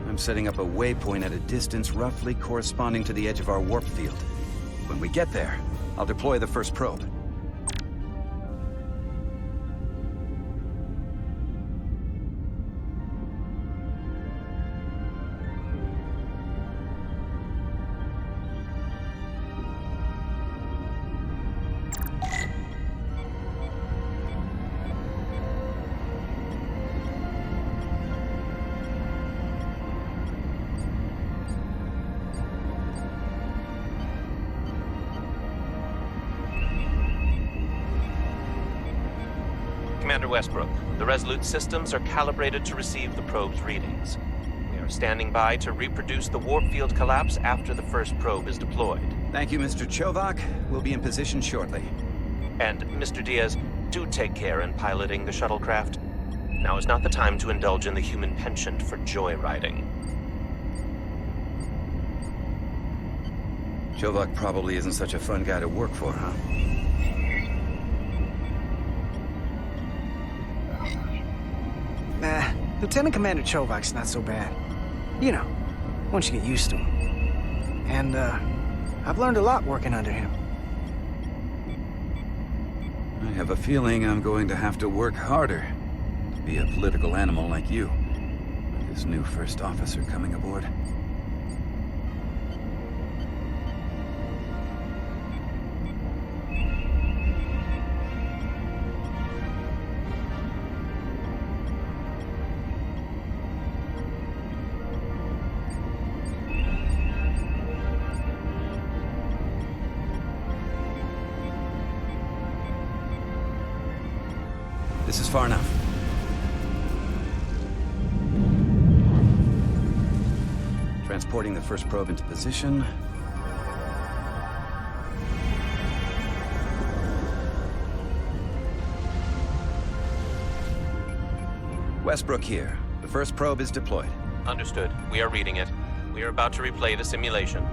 I'm setting up a waypoint at a distance roughly corresponding to the edge of our warp field. When we get there, I'll deploy the first probe. Commander Westbrook, the Resolute systems are calibrated to receive the probe's readings. We are standing by to reproduce the warp field collapse after the first probe is deployed. Thank you, Mr. Chovak. We'll be in position shortly. And, Mr. Diaz, do take care in piloting the shuttlecraft. Now is not the time to indulge in the human penchant for joyriding. Chovak probably isn't such a fun guy to work for, huh? Nah, Lieutenant Commander Chovak's not so bad. You know, once you get used to him. And, I've learned a lot working under him. I have a feeling I'm going to have to work harder to be a political animal like you, with this new first officer coming aboard. This is far enough. Transporting the first probe into position. Westbrook here. The first probe is deployed. Understood. We are reading it. We are about to replay the simulation.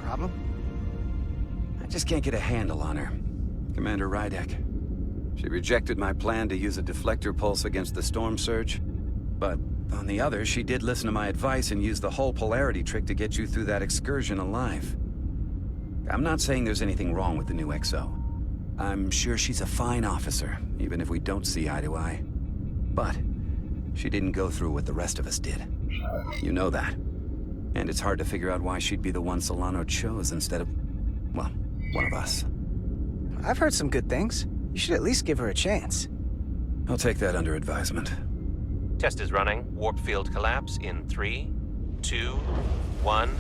Problem? I just can't get a handle on her. Commander Rydek. She rejected my plan to use a deflector pulse against the storm surge. But on the other, she did listen to my advice and use the whole polarity trick to get you through that excursion alive. I'm not saying there's anything wrong with the new XO. I'm sure she's a fine officer, even if we don't see eye to eye. But She didn't go through what the rest of us did. You know that. And it's hard to figure out why she'd be the one Solano chose instead of, well, one of us. I've heard some good things. You should at least give her a chance. I'll take that under advisement. Test is running. Warp field collapse in 3, 2, 1,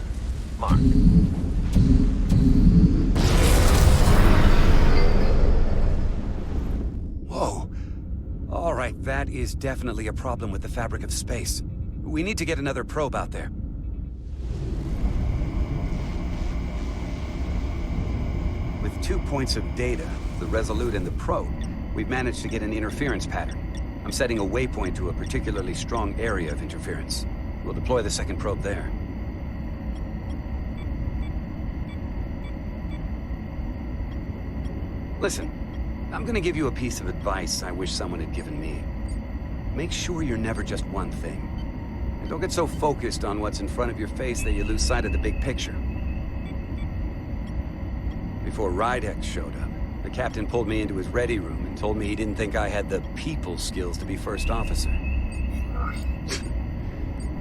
mark. Whoa. All right, that is definitely a problem with the fabric of space. We need to get another probe out there. With 2 points of data, the Resolute and the probe, we've managed to get an interference pattern. I'm setting a waypoint to a particularly strong area of interference. We'll deploy the second probe there. Listen, I'm gonna give you a piece of advice I wish someone had given me. Make sure you're never just one thing. And don't get so focused on what's in front of your face that you lose sight of the big picture. Before Rydek showed up, the captain pulled me into his ready room and told me he didn't think I had the people skills to be first officer.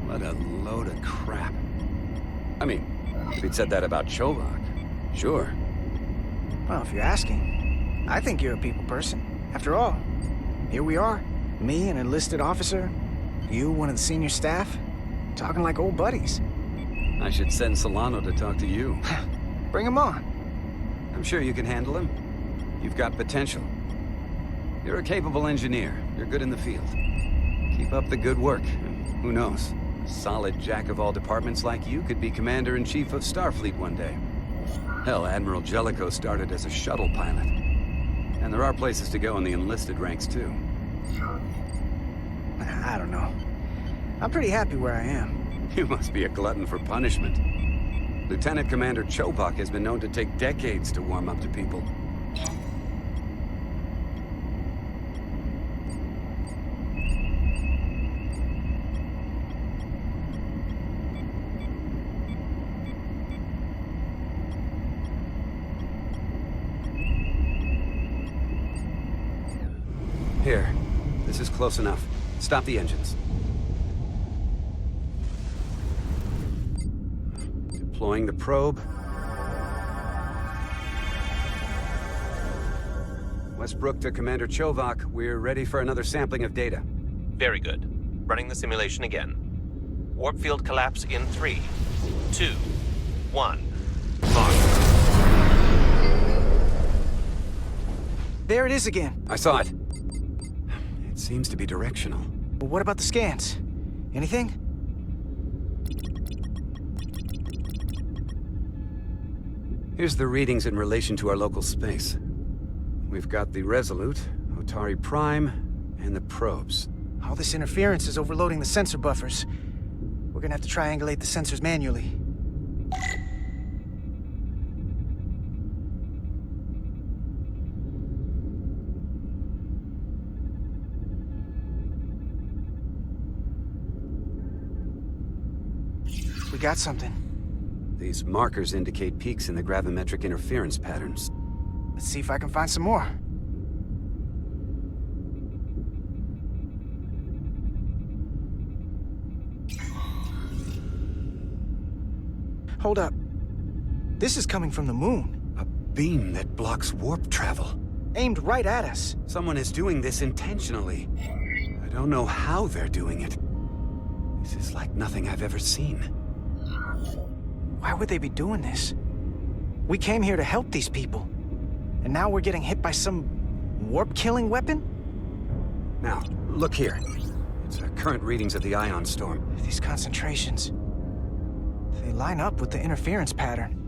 What a load of crap. I mean, if he'd said that about Chovak, sure. Well, if you're asking, I think you're a people person. After all, here we are. Me, an enlisted officer. You, one of the senior staff. Talking like old buddies. I should send Solano to talk to you. Bring him on. I'm sure you can handle him. You've got potential. You're a capable engineer. You're good in the field. Keep up the good work. And who knows? A solid jack of all departments like you could be Commander-in-Chief of Starfleet one day. Hell, Admiral Jellicoe started as a shuttle pilot. And there are places to go in the enlisted ranks, too. I don't know. I'm pretty happy where I am. You must be a glutton for punishment. Lieutenant Commander Chovak has been known to take decades to warm up to people. Here. This is close enough. Stop the engines. Deploying the probe. Westbrook to Commander Chovak. We're ready for another sampling of data. Very good. Running the simulation again. Warp field collapse in 3, 2, 1, mark. There it is again. I saw it. It seems to be directional. Well, what about the scans? Anything? Here's the readings in relation to our local space. We've got the Resolute, Otari Prime, and the probes. All this interference is overloading the sensor buffers. We're gonna have to triangulate the sensors manually. We got something. These markers indicate peaks in the gravimetric interference patterns. Let's see if I can find some more. Hold up. This is coming from the moon. A beam that blocks warp travel. Aimed right at us. Someone is doing this intentionally. I don't know how they're doing it. This is like nothing I've ever seen. Why would they be doing this? We came here to help these people. And now we're getting hit by some warp-killing weapon? Now, look here. It's our current readings of the ion storm. These concentrations. They line up with the interference pattern.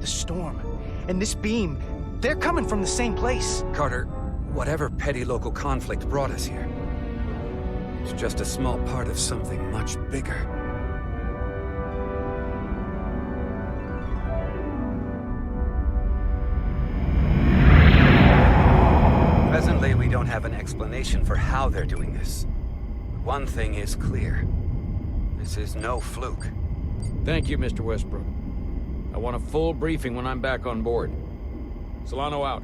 The storm and this beam, they're coming from the same place. Carter, whatever petty local conflict brought us here, it's just a small part of something much bigger. Presently, we don't have an explanation for how they're doing this. But one thing is clear. This is no fluke. Thank you, Mr. Westbrook. I want a full briefing when I'm back on board. Solano out.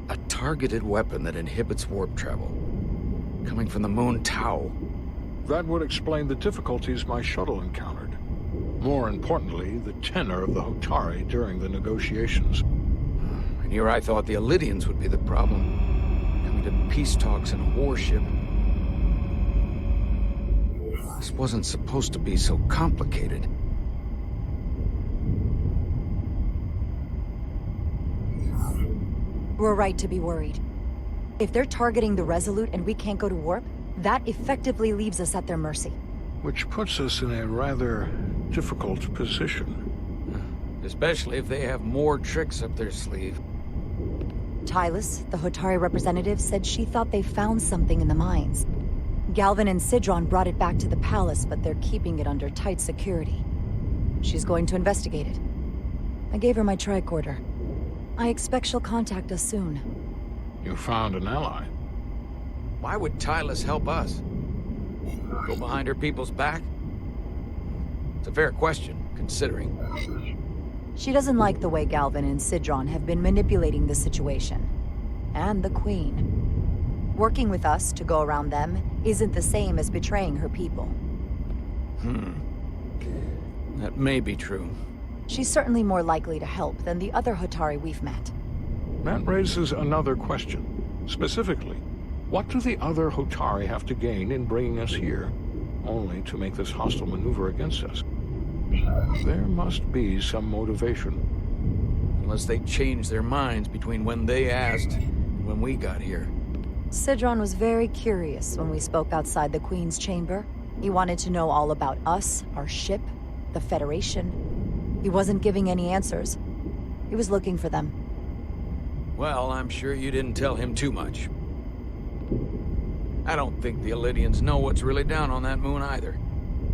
A targeted weapon that inhibits warp travel. coming from the moon Tau. That would explain the difficulties my shuttle encountered. More importantly, the tenor of the Hotari during the negotiations. And here I thought the Elydians would be the problem. Coming to peace talks in a warship. This wasn't supposed to be so complicated. We're right to be worried. If they're targeting the Resolute and we can't go to warp, that effectively leaves us at their mercy. Which puts us in a rather difficult position. Especially if they have more tricks up their sleeve. Tylus, the Hotari representative, said she thought they found something in the mines. Galvin and Sidron brought it back to the palace, but they're keeping it under tight security. She's going to investigate it. I gave her my tricorder. I expect she'll contact us soon. You found an ally. Why would Tylus help us? Go behind her people's back? It's a fair question, considering. She doesn't like the way Galvin and Sidron have been manipulating the situation. And the Queen. Working with us to go around them isn't the same as betraying her people. That may be true. She's certainly more likely to help than the other Hotari we've met. That raises another question. Specifically, what do the other Hotari have to gain in bringing us here, only to make this hostile maneuver against us? There must be some motivation. Unless they changed their minds between when they asked and when we got here. Sidron was very curious when we spoke outside the Queen's chamber. He wanted to know all about us, our ship, the Federation. He wasn't giving any answers. He was looking for them. Well, I'm sure you didn't tell him too much. I don't think the Elydians know what's really down on that moon either.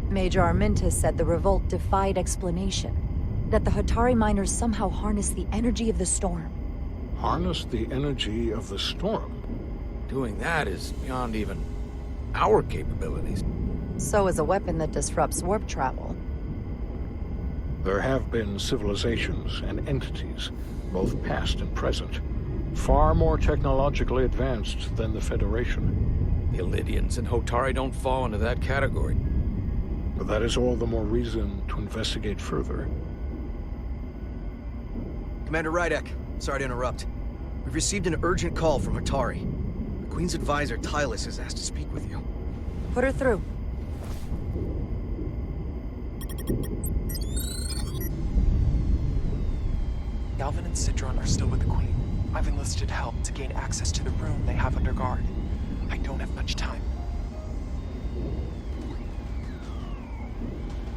Major Armintas said the revolt defied explanation. That the Hotari miners somehow harnessed the energy of the storm. Harness the energy of the storm? Doing that is beyond even our capabilities. So is a weapon that disrupts warp travel. There have been civilizations and entities, both past and present, far more technologically advanced than the Federation. The Elydians and Hotari don't fall into that category. But that is all the more reason to investigate further. Commander Rydek, sorry to interrupt. We've received an urgent call from Hotari. The Queen's advisor, Tylus, has asked to speak with you. Put her through. Galvin and Sidron are still with the Queen. I've enlisted help to gain access to the room they have under guard. I don't have much time.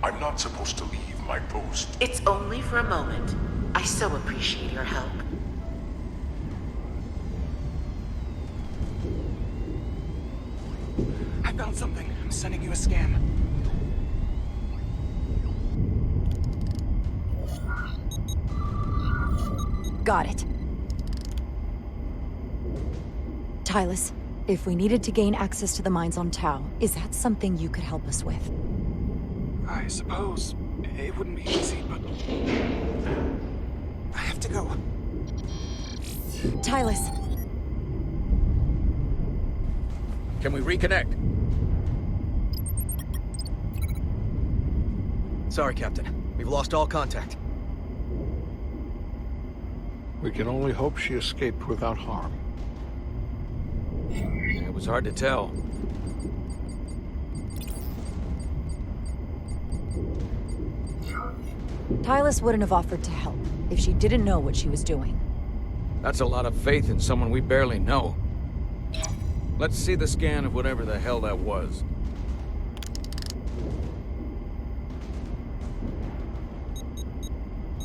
I'm not supposed to leave my post. It's only for a moment. I so appreciate your help. I found something. I'm sending you a scan. Got it. Tylus, if we needed to gain access to the mines on Tau, is that something you could help us with? I suppose it wouldn't be easy, but I have to go. Tylus. Can we reconnect? Sorry, Captain. We've lost all contact. We can only hope she escaped without harm. It was hard to tell. Tylus wouldn't have offered to help if she didn't know what she was doing. That's a lot of faith in someone we barely know. Let's see the scan of whatever the hell that was.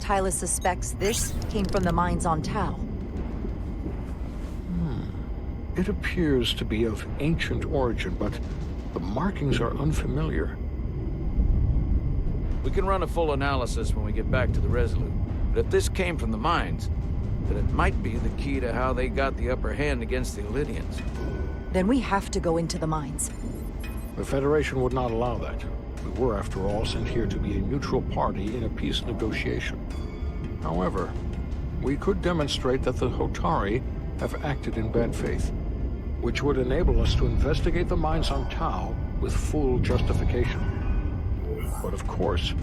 Tylus suspects this came from the mines on Tau. It appears to be of ancient origin, but the markings are unfamiliar. We can run a full analysis when we get back to the Resolute. But if this came from the mines, then it might be the key to how they got the upper hand against the Elydians. Then we have to go into the mines. The Federation would not allow that. We were, after all, sent here to be a neutral party in a peace negotiation. However, we could demonstrate that the Hotari have acted in bad faith. which would enable us to investigate the mines on Tau with full justification. But of course,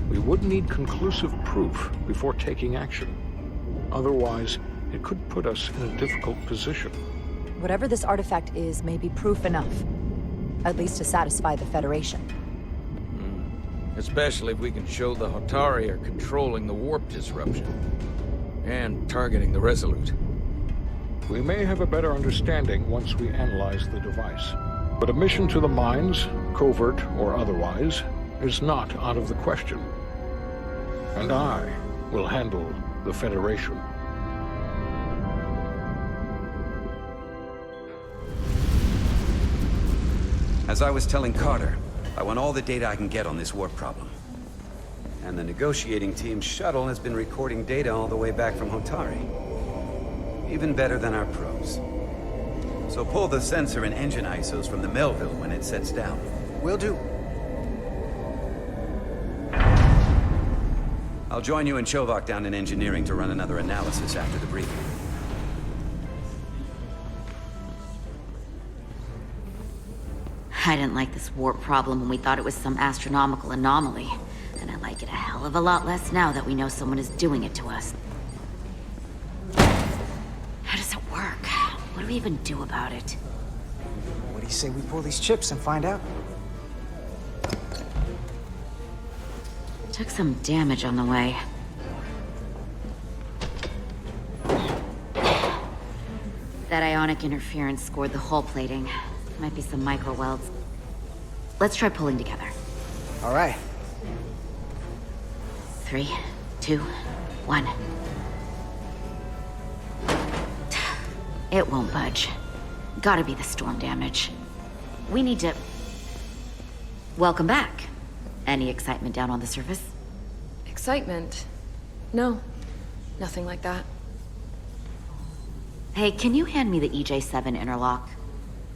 we would need conclusive proof before taking action. Otherwise, it could put us in a difficult position. Whatever this artifact is may be proof enough. At least to satisfy the Federation. Especially if we can show the Hotari are controlling the warp disruption. And targeting the Resolute. We may have a better understanding once we analyze the device. But a mission to the mines, covert or otherwise, is not out of the question. And I will handle the Federation. As I was telling Carter, I want all the data I can get on this warp problem. And the negotiating team's shuttle has been recording data all the way back from Hotari. Even better than our probes. So pull the sensor and engine ISOs from the Melville when it sets down. Will do. I'll join you and Chovak down in engineering to run another analysis after the briefing. I didn't like this warp problem when we thought it was some astronomical anomaly. And I like it a hell of a lot less now that we know someone is doing it to us. How does it work? What do we even do about it? What do you say we pull these chips and find out? Took some damage on the way. That ionic interference scored the hull plating. Might be some micro welds. Let's try pulling together. All right. 3, 2, 1. It won't budge. Gotta be the storm damage. We need to... Welcome back. Any excitement down on the surface? Excitement? No. Nothing like that. Hey, can you hand me the EJ7 interlock?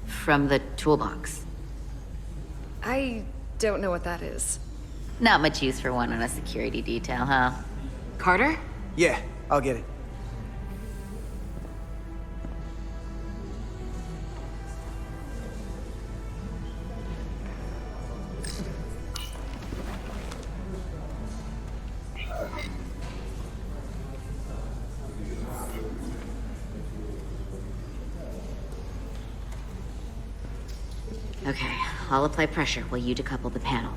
From the toolbox. I don't know what that is. Not much use for one on a security detail, huh? Carter? Yeah, I'll get it. Okay, I'll apply pressure while you decouple the panel.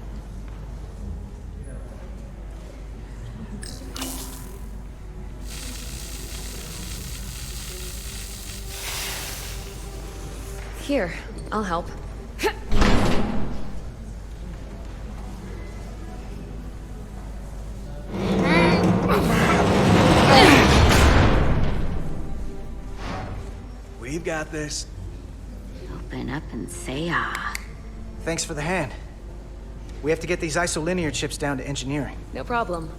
Here, I'll help. We've got this. Open up and say ah. Thanks for the hand. We have to get these isolinear chips down to engineering. No problem.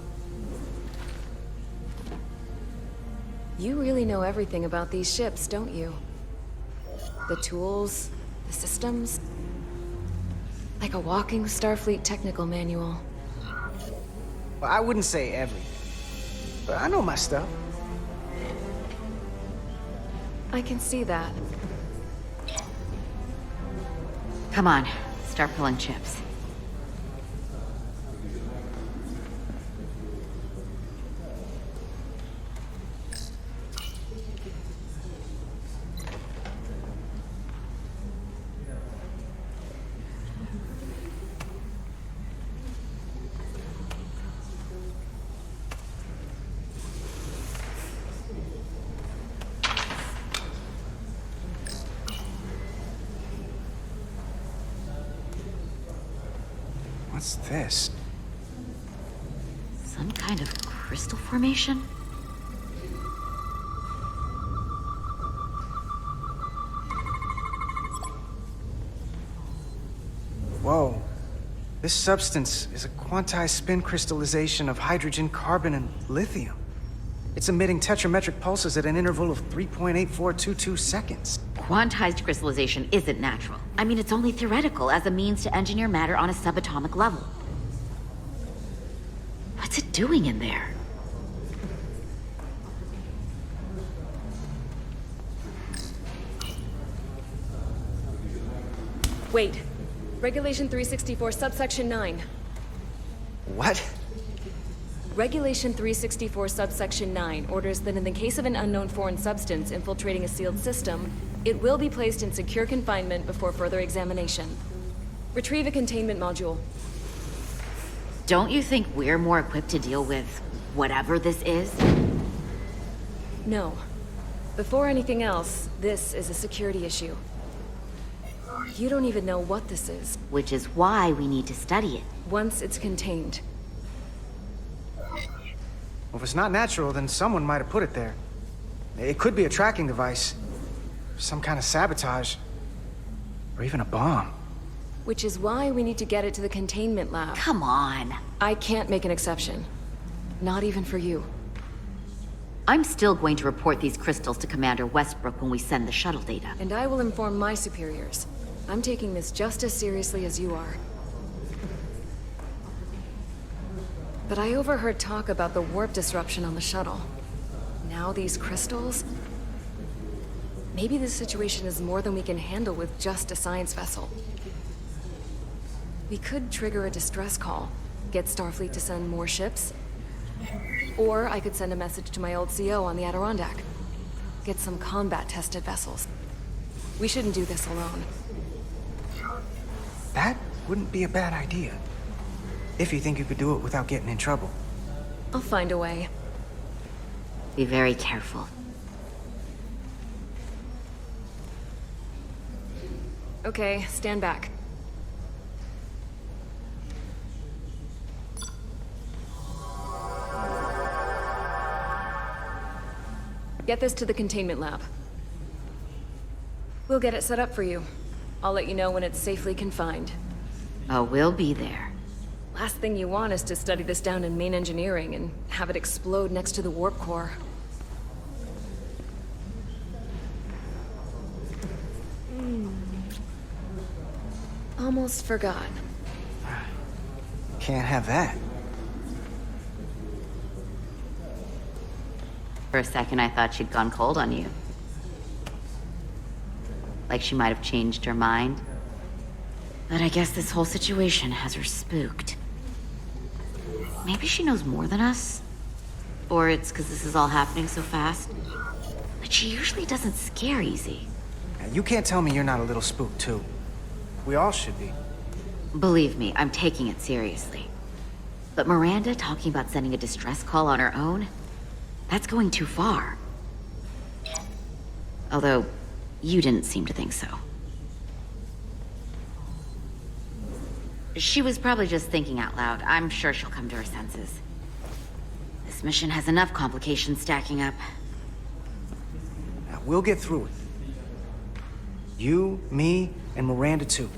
You really know everything about these ships, don't you? The tools, the systems. Like a walking Starfleet technical manual. Well, I wouldn't say everything, but I know my stuff. I can see that. Come on, start pulling chips. What's this? Some kind of crystal formation? Whoa. This substance is a quantized spin crystallization of hydrogen, carbon, and lithium. It's emitting tetrametric pulses at an interval of 3.8422 seconds. Quantized crystallization isn't natural. I mean, it's only theoretical as a means to engineer matter on a subatomic level. What's it doing in there? Wait. Regulation 364, subsection 9. What? Regulation 364, subsection 9 orders that in the case of an unknown foreign substance infiltrating a sealed system, it will be placed in secure confinement before further examination. Retrieve a containment module. Don't you think we're more equipped to deal with whatever this is? No. Before anything else, this is a security issue. You don't even know what this is. Which is why we need to study it. Once it's contained. Well, if it's not natural, then someone might have put it there. It could be a tracking device. Some kind of sabotage. Or even a bomb. Which is why we need to get it to the containment lab. Come on. I can't make an exception. Not even for you. I'm still going to report these crystals to Commander Westbrook when we send the shuttle data. And I will inform my superiors. I'm taking this just as seriously as you are. But I overheard talk about the warp disruption on the shuttle. Now these crystals? Maybe this situation is more than we can handle with just a science vessel. We could trigger a distress call, get Starfleet to send more ships. Or I could send a message to my old CO on the Adirondack. Get some combat-tested vessels. We shouldn't do this alone. That wouldn't be a bad idea. If you think you could do it without getting in trouble. I'll find a way. Be very careful. Okay, stand back. Get this to the containment lab. We'll get it set up for you. I'll let you know when it's safely confined. Oh, we'll be there. Last thing you want is to study this down in main engineering and have it explode next to the warp core. Almost forgot. Can't have that. For a second, I thought she'd gone cold on you. Like she might have changed her mind. But I guess this whole situation has her spooked. Maybe she knows more than us? Or it's because this is all happening so fast? But she usually doesn't scare easy. Now, you can't tell me you're not a little spooked, too. We all should be. Believe me, I'm taking it seriously. But Miranda talking about sending a distress call on her own? That's going too far. Although, you didn't seem to think so. She was probably just thinking out loud. I'm sure she'll come to her senses. This mission has enough complications stacking up. Now, we'll get through it. You, me, and Miranda, too.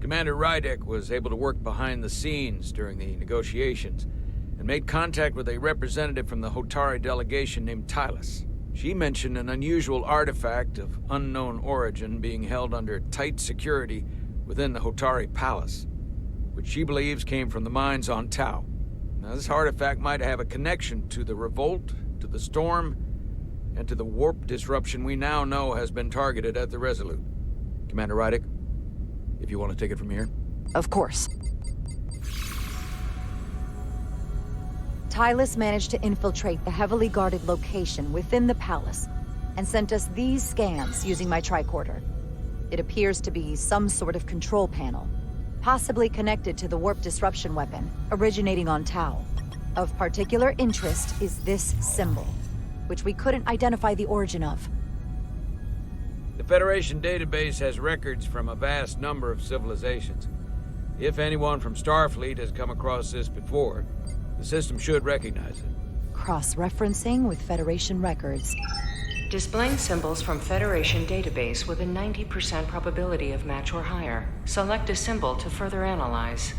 Commander Rydek was able to work behind the scenes during the negotiations and made contact with a representative from the Hotari delegation named Tylus. She mentioned an unusual artifact of unknown origin being held under tight security within the Hotari Palace, which she believes came from the mines on Tau. Now, this artifact might have a connection to the revolt, to the storm, and to the warp disruption we now know has been targeted at the Resolute. Commander Rydek, if you want to take it from here. Of course. Tylus managed to infiltrate the heavily guarded location within the palace and sent us these scans using my tricorder. It appears to be some sort of control panel. possibly connected to the warp disruption weapon, originating on Tau. Of particular interest is this symbol, which we couldn't identify the origin of. The Federation database has records from a vast number of civilizations. If anyone from Starfleet has come across this before, the system should recognize it. Cross-referencing with Federation records. Displaying symbols from Federation database with a 90% probability of match or higher. Select a symbol to further analyze.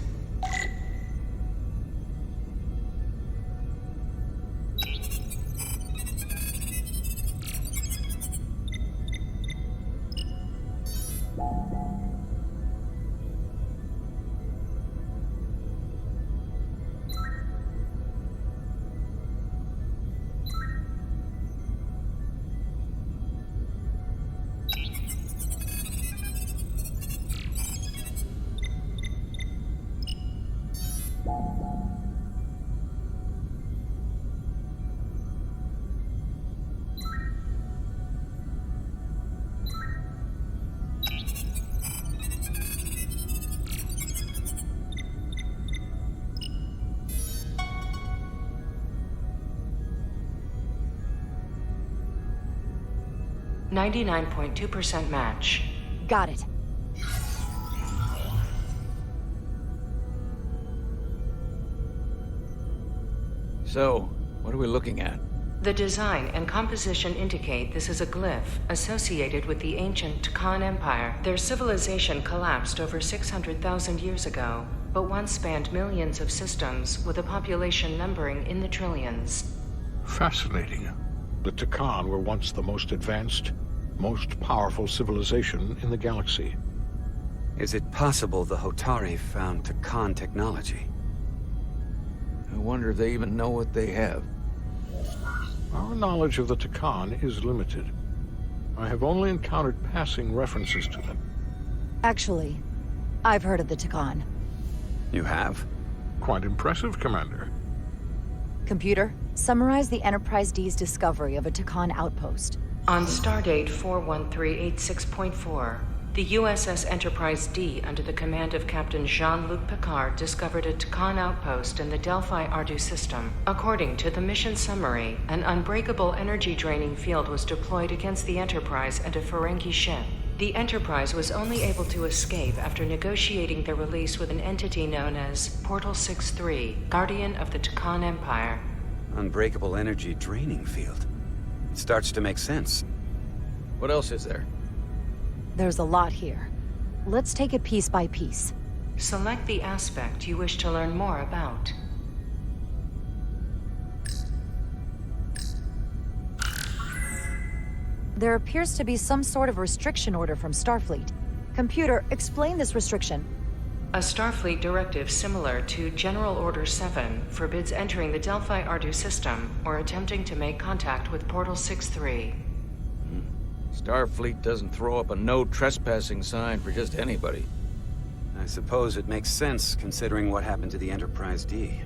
.2% match. Got it. So, what are we looking at? The design and composition indicate this is a glyph associated with the ancient Khan Empire. Their civilization collapsed over 600,000 years ago, but once spanned millions of systems with a population numbering in the trillions. Fascinating. The Takan were once the most advanced, most powerful civilization in the galaxy. Is it possible the Hotari found Takan technology? I wonder if they even know what they have. Our knowledge of the Takan is limited. I have only encountered passing references to them. Actually, I've heard of the Takan. You have? Quite impressive, Commander. Computer, summarize the Enterprise D's discovery of a Takan outpost. On stardate 41386.4, the USS Enterprise D, under the command of Captain Jean-Luc Picard, discovered a Takan outpost in the Delphi-Ardu system. According to the mission summary, an unbreakable energy-draining field was deployed against the Enterprise and a Ferengi ship. The Enterprise was only able to escape after negotiating their release with an entity known as Portal 6-3, Guardian of the Takan Empire. Unbreakable energy draining field. It starts to make sense. What else is there? There's a lot here. Let's take it piece by piece. Select the aspect you wish to learn more about. There appears to be some sort of restriction order from Starfleet. Computer, explain this restriction. A Starfleet directive similar to General Order 7 forbids entering the Delphi-Ardu system or attempting to make contact with Portal 6-3. Starfleet doesn't throw up a no trespassing sign for just anybody. I suppose it makes sense, considering what happened to the Enterprise D.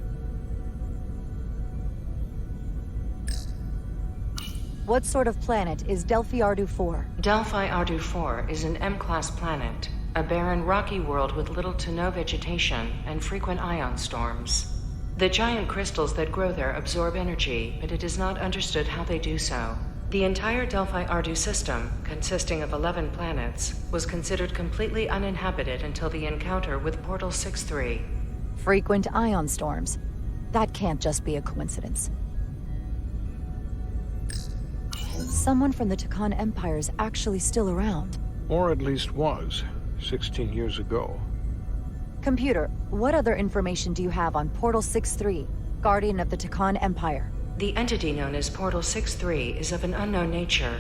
What sort of planet is Delphi-Ardu 4? Delphi-Ardu 4 is an M-class planet, a barren rocky world with little to no vegetation and frequent ion storms. The giant crystals that grow there absorb energy, but it is not understood how they do so. The entire Delphi-Ardu system, consisting of 11 planets, was considered completely uninhabited until the encounter with Portal 6-3. Frequent ion storms. That can't just be a coincidence. Someone from the Takan Empire is actually still around. Or at least was, 16 years ago. Computer, what other information do you have on Portal 6-3, Guardian of the Takan Empire? The entity known as Portal 6-3 is of an unknown nature.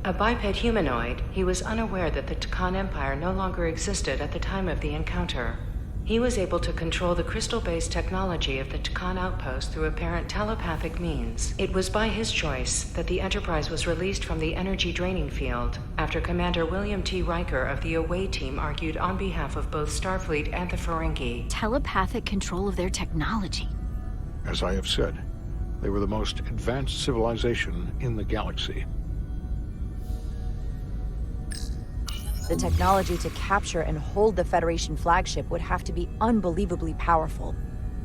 A biped humanoid, he was unaware that the Takan Empire no longer existed at the time of the encounter. He was able to control the crystal-based technology of the Takan outpost through apparent telepathic means. It was by his choice that the Enterprise was released from the energy draining field after Commander William T. Riker of the Away Team argued on behalf of both Starfleet and the Ferengi. Telepathic control of their technology. As I have said, they were the most advanced civilization in the galaxy. The technology to capture and hold the Federation flagship would have to be unbelievably powerful.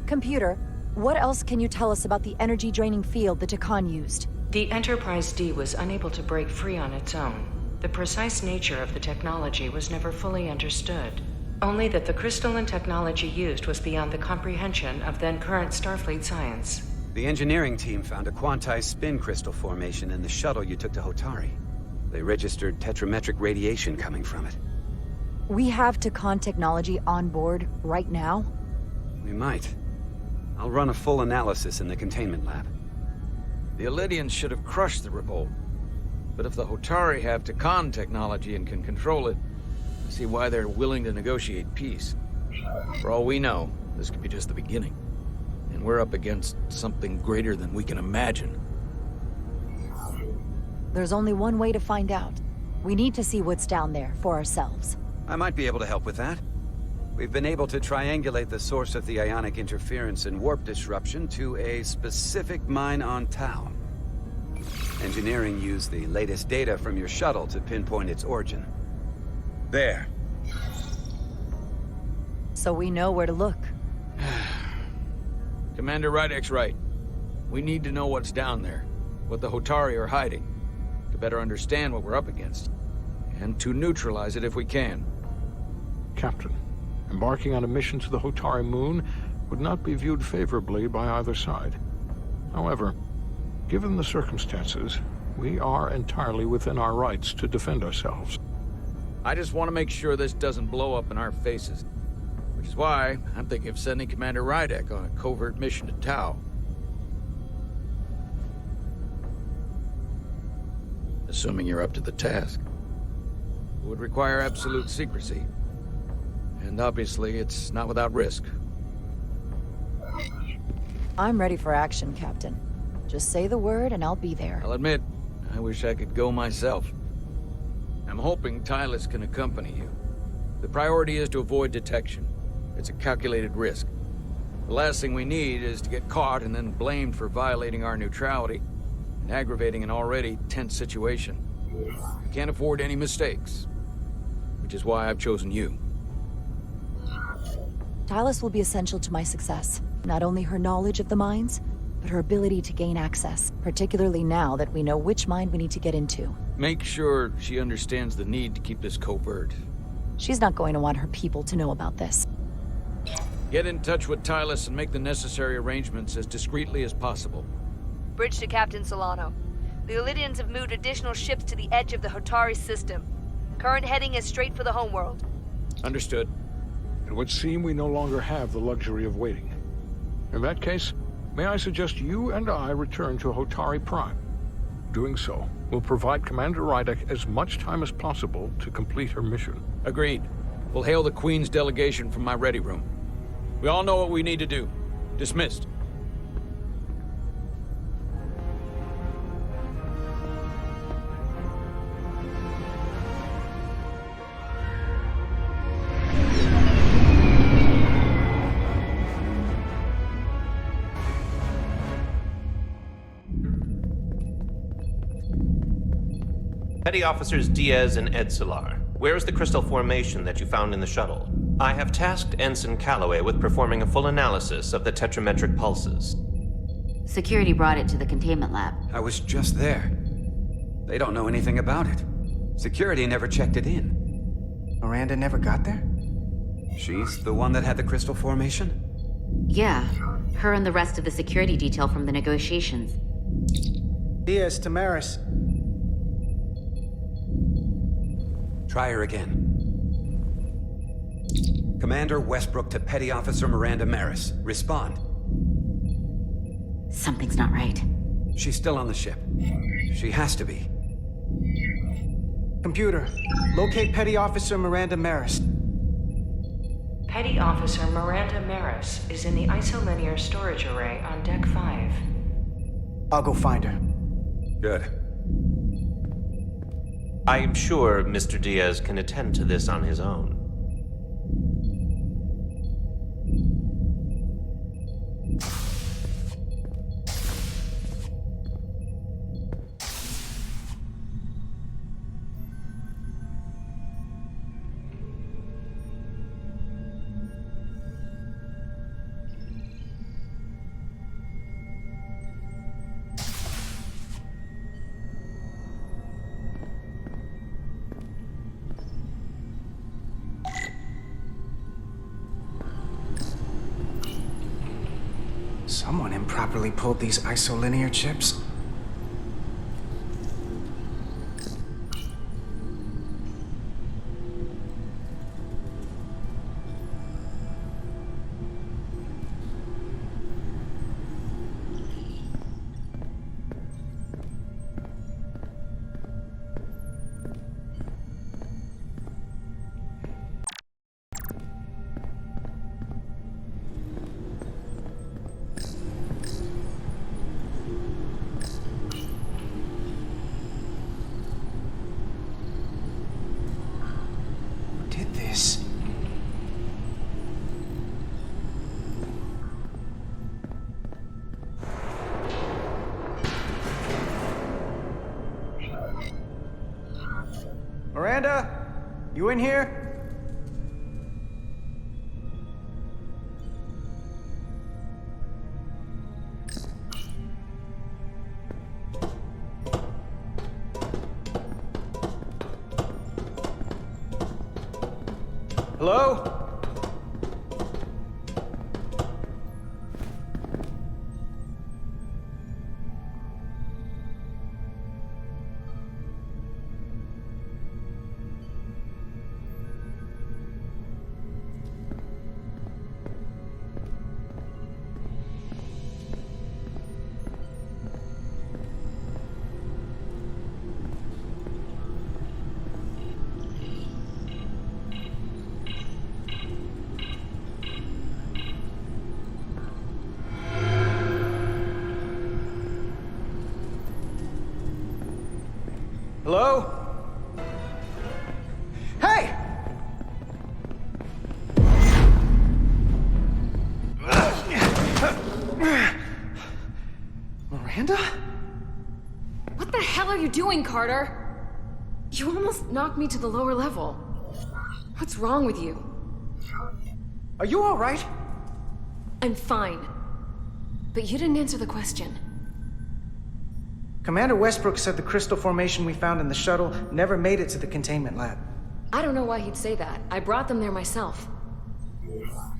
Computer, what else can you tell us about the energy-draining field the Takan used? The Enterprise D was unable to break free on its own. The precise nature of the technology was never fully understood. Only that the crystalline technology used was beyond the comprehension of then-current Starfleet science. The engineering team found a quantized spin crystal formation in the shuttle you took to Hotari. They registered tetrametric radiation coming from it. We have Takan technology on board right now? We might. I'll run a full analysis in the containment lab. The Elydians should have crushed the revolt. But if the Hotari have Takan technology and can control it, I see why they're willing to negotiate peace. For all we know, this could be just the beginning. And we're up against something greater than we can imagine. There's only one way to find out. We need to see what's down there for ourselves. I might be able to help with that. We've been able to triangulate the source of the ionic interference and warp disruption to a specific mine on Tau. Engineering used the latest data from your shuttle to pinpoint its origin. There. So we know where to look. Commander Rydek's right. We need to know what's down there, what the Hotari are hiding, to better understand what we're up against, and to neutralize it if we can. Captain, embarking on a mission to the Hotari moon would not be viewed favorably by either side. However, given the circumstances, we are entirely within our rights to defend ourselves. I just want to make sure this doesn't blow up in our faces. Which is why I'm thinking of sending Commander Rydek on a covert mission to Tau. Assuming you're up to the task. It would require absolute secrecy. And obviously, it's not without risk. I'm ready for action, Captain. Just say the word and I'll be there. I'll admit, I wish I could go myself. I'm hoping Tylus can accompany you. The priority is to avoid detection. It's a calculated risk. The last thing we need is to get caught and then blamed for violating our neutrality and aggravating an already tense situation. We can't afford any mistakes, which is why I've chosen you. Tylus will be essential to my success. Not only her knowledge of the mines, but her ability to gain access, particularly now that we know which mine we need to get into. Make sure she understands the need to keep this covert. She's not going to want her people to know about this. Get in touch with Tylus and make the necessary arrangements as discreetly as possible. Bridge to Captain Solano. The Elydians have moved additional ships to the edge of the Hotari system. Current heading is straight for the homeworld. Understood. It would seem we no longer have the luxury of waiting. In that case, may I suggest you and I return to Hotari Prime? Doing so will provide Commander Rydek as much time as possible to complete her mission. Agreed. We'll hail the Queen's delegation from my ready room. We all know what we need to do. Dismissed. Petty Officers Diaz and Edsolar, where is the crystal formation that you found in the shuttle? I have tasked Ensign Calloway with performing a full analysis of the tetrametric pulses. Security brought it to the containment lab. I was just there. They don't know anything about it. Security never checked it in. Miranda never got there? She's the one that had the crystal formation? Yeah, her and the rest of the security detail from the negotiations. Diaz, Tamaris. Try her again. Commander Westbrook to Petty Officer Miranda Maris. Respond. Something's not right. She's still on the ship. She has to be. Computer, locate Petty Officer Miranda Maris. Petty Officer Miranda Maris is in the isolinear storage array on Deck 5. I'll go find her. Good. I am sure Mr. Diaz can attend to this on his own. properly pulled these isolinear chips? Did this? Miranda? You in here? Hello? Hello? Hey! Miranda? What the hell are you doing, Carter? You almost knocked me to the lower level. What's wrong with you? Are you all right? I'm fine. But you didn't answer the question. Commander Westbrook said the crystal formation we found in the shuttle never made it to the containment lab. I don't know why he'd say that. I brought them there myself.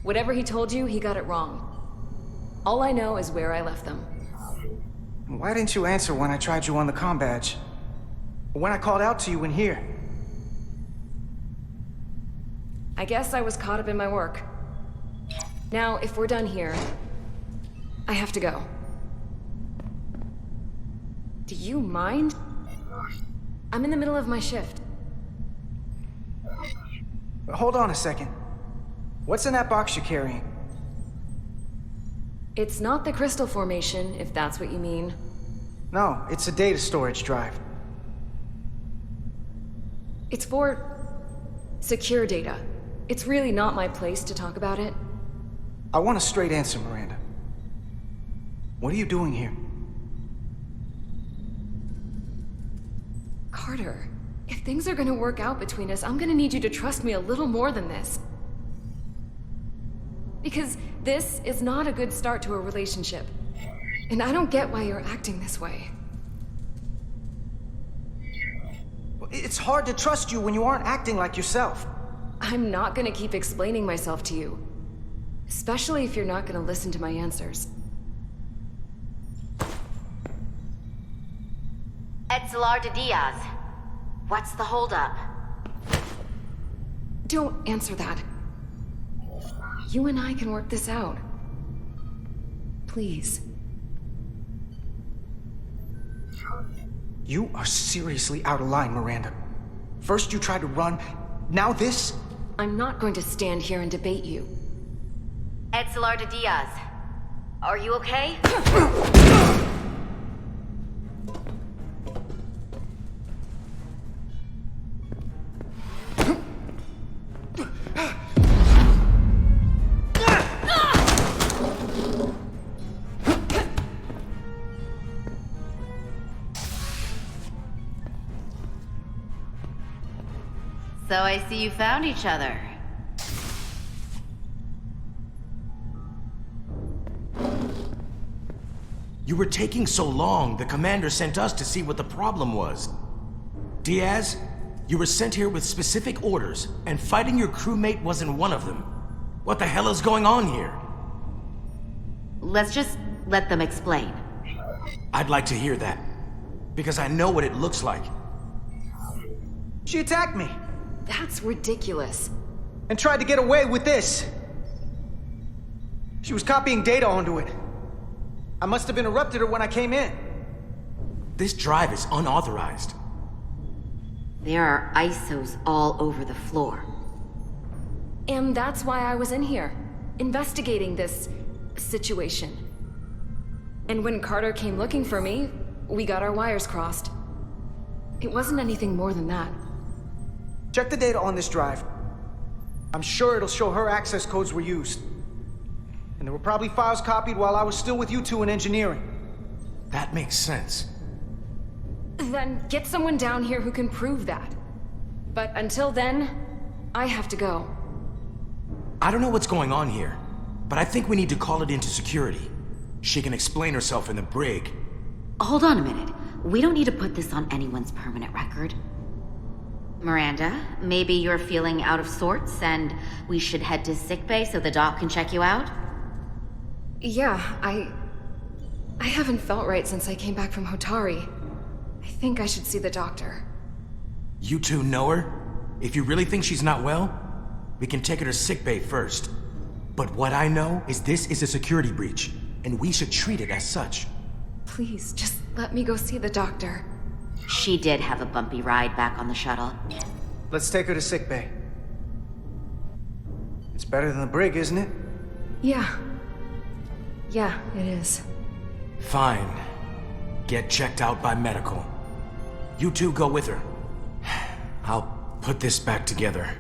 Whatever he told you, he got it wrong. All I know is where I left them. Why didn't you answer when I tried you on the comm badge? Or when I called out to you in here? I guess I was caught up in my work. Now, if we're done here, I have to go. Do you mind? I'm in the middle of my shift. Hold on a second. What's in that box you're carrying? It's not the crystal formation, if that's what you mean. No, it's a data storage drive. It's for secure data. It's really not my place to talk about it. I want a straight answer, Miranda. What are you doing here? Carter, if things are gonna work out between us, I'm gonna need you to trust me a little more than this. Because this is not a good start to a relationship. And I don't get why you're acting this way. It's hard to trust you when you aren't acting like yourself. I'm not gonna keep explaining myself to you. Especially if you're not gonna listen to my answers. Etzelar de Diaz. What's the holdup? Don't answer that. You and I can work this out. Please. You are seriously out of line, Miranda. First you tried to run, now this? I'm not going to stand here and debate you. Etzelar de Diaz. Are you okay? So I see you found each other. You were taking so long, the commander sent us to see what the problem was. Diaz, you were sent here with specific orders, and fighting your crewmate wasn't one of them. What the hell is going on here? Let's just let them explain. I'd like to hear that. Because I know what it looks like. She attacked me. That's ridiculous. And tried to get away with this. She was copying data onto it. I must have interrupted her when I came in. This drive is unauthorized. There are ISOs all over the floor. And that's why I was in here, investigating this situation. And when Carter came looking for me, we got our wires crossed. It wasn't anything more than that. Check the data on this drive. I'm sure it'll show her access codes were used. And there were probably files copied while I was still with you two in engineering. That makes sense. Then get someone down here who can prove that. But until then, I have to go. I don't know what's going on here, but I think we need to call it into security. She can explain herself in the brig. Hold on a minute. We don't need to put this on anyone's permanent record. Miranda, maybe you're feeling out of sorts and we should head to sickbay so the doc can check you out? Yeah, I haven't felt right since I came back from Hotari. I think I should see the doctor. You two know her? If you really think she's not well, we can take her to sickbay first. But what I know is this is a security breach, and we should treat it as such. Please, just let me go see the doctor. She did have a bumpy ride back on the shuttle. Let's take her to sickbay. It's better than the brig, isn't it? Yeah. Yeah, it is. Fine. Get checked out by medical. You two go with her. I'll put this back together.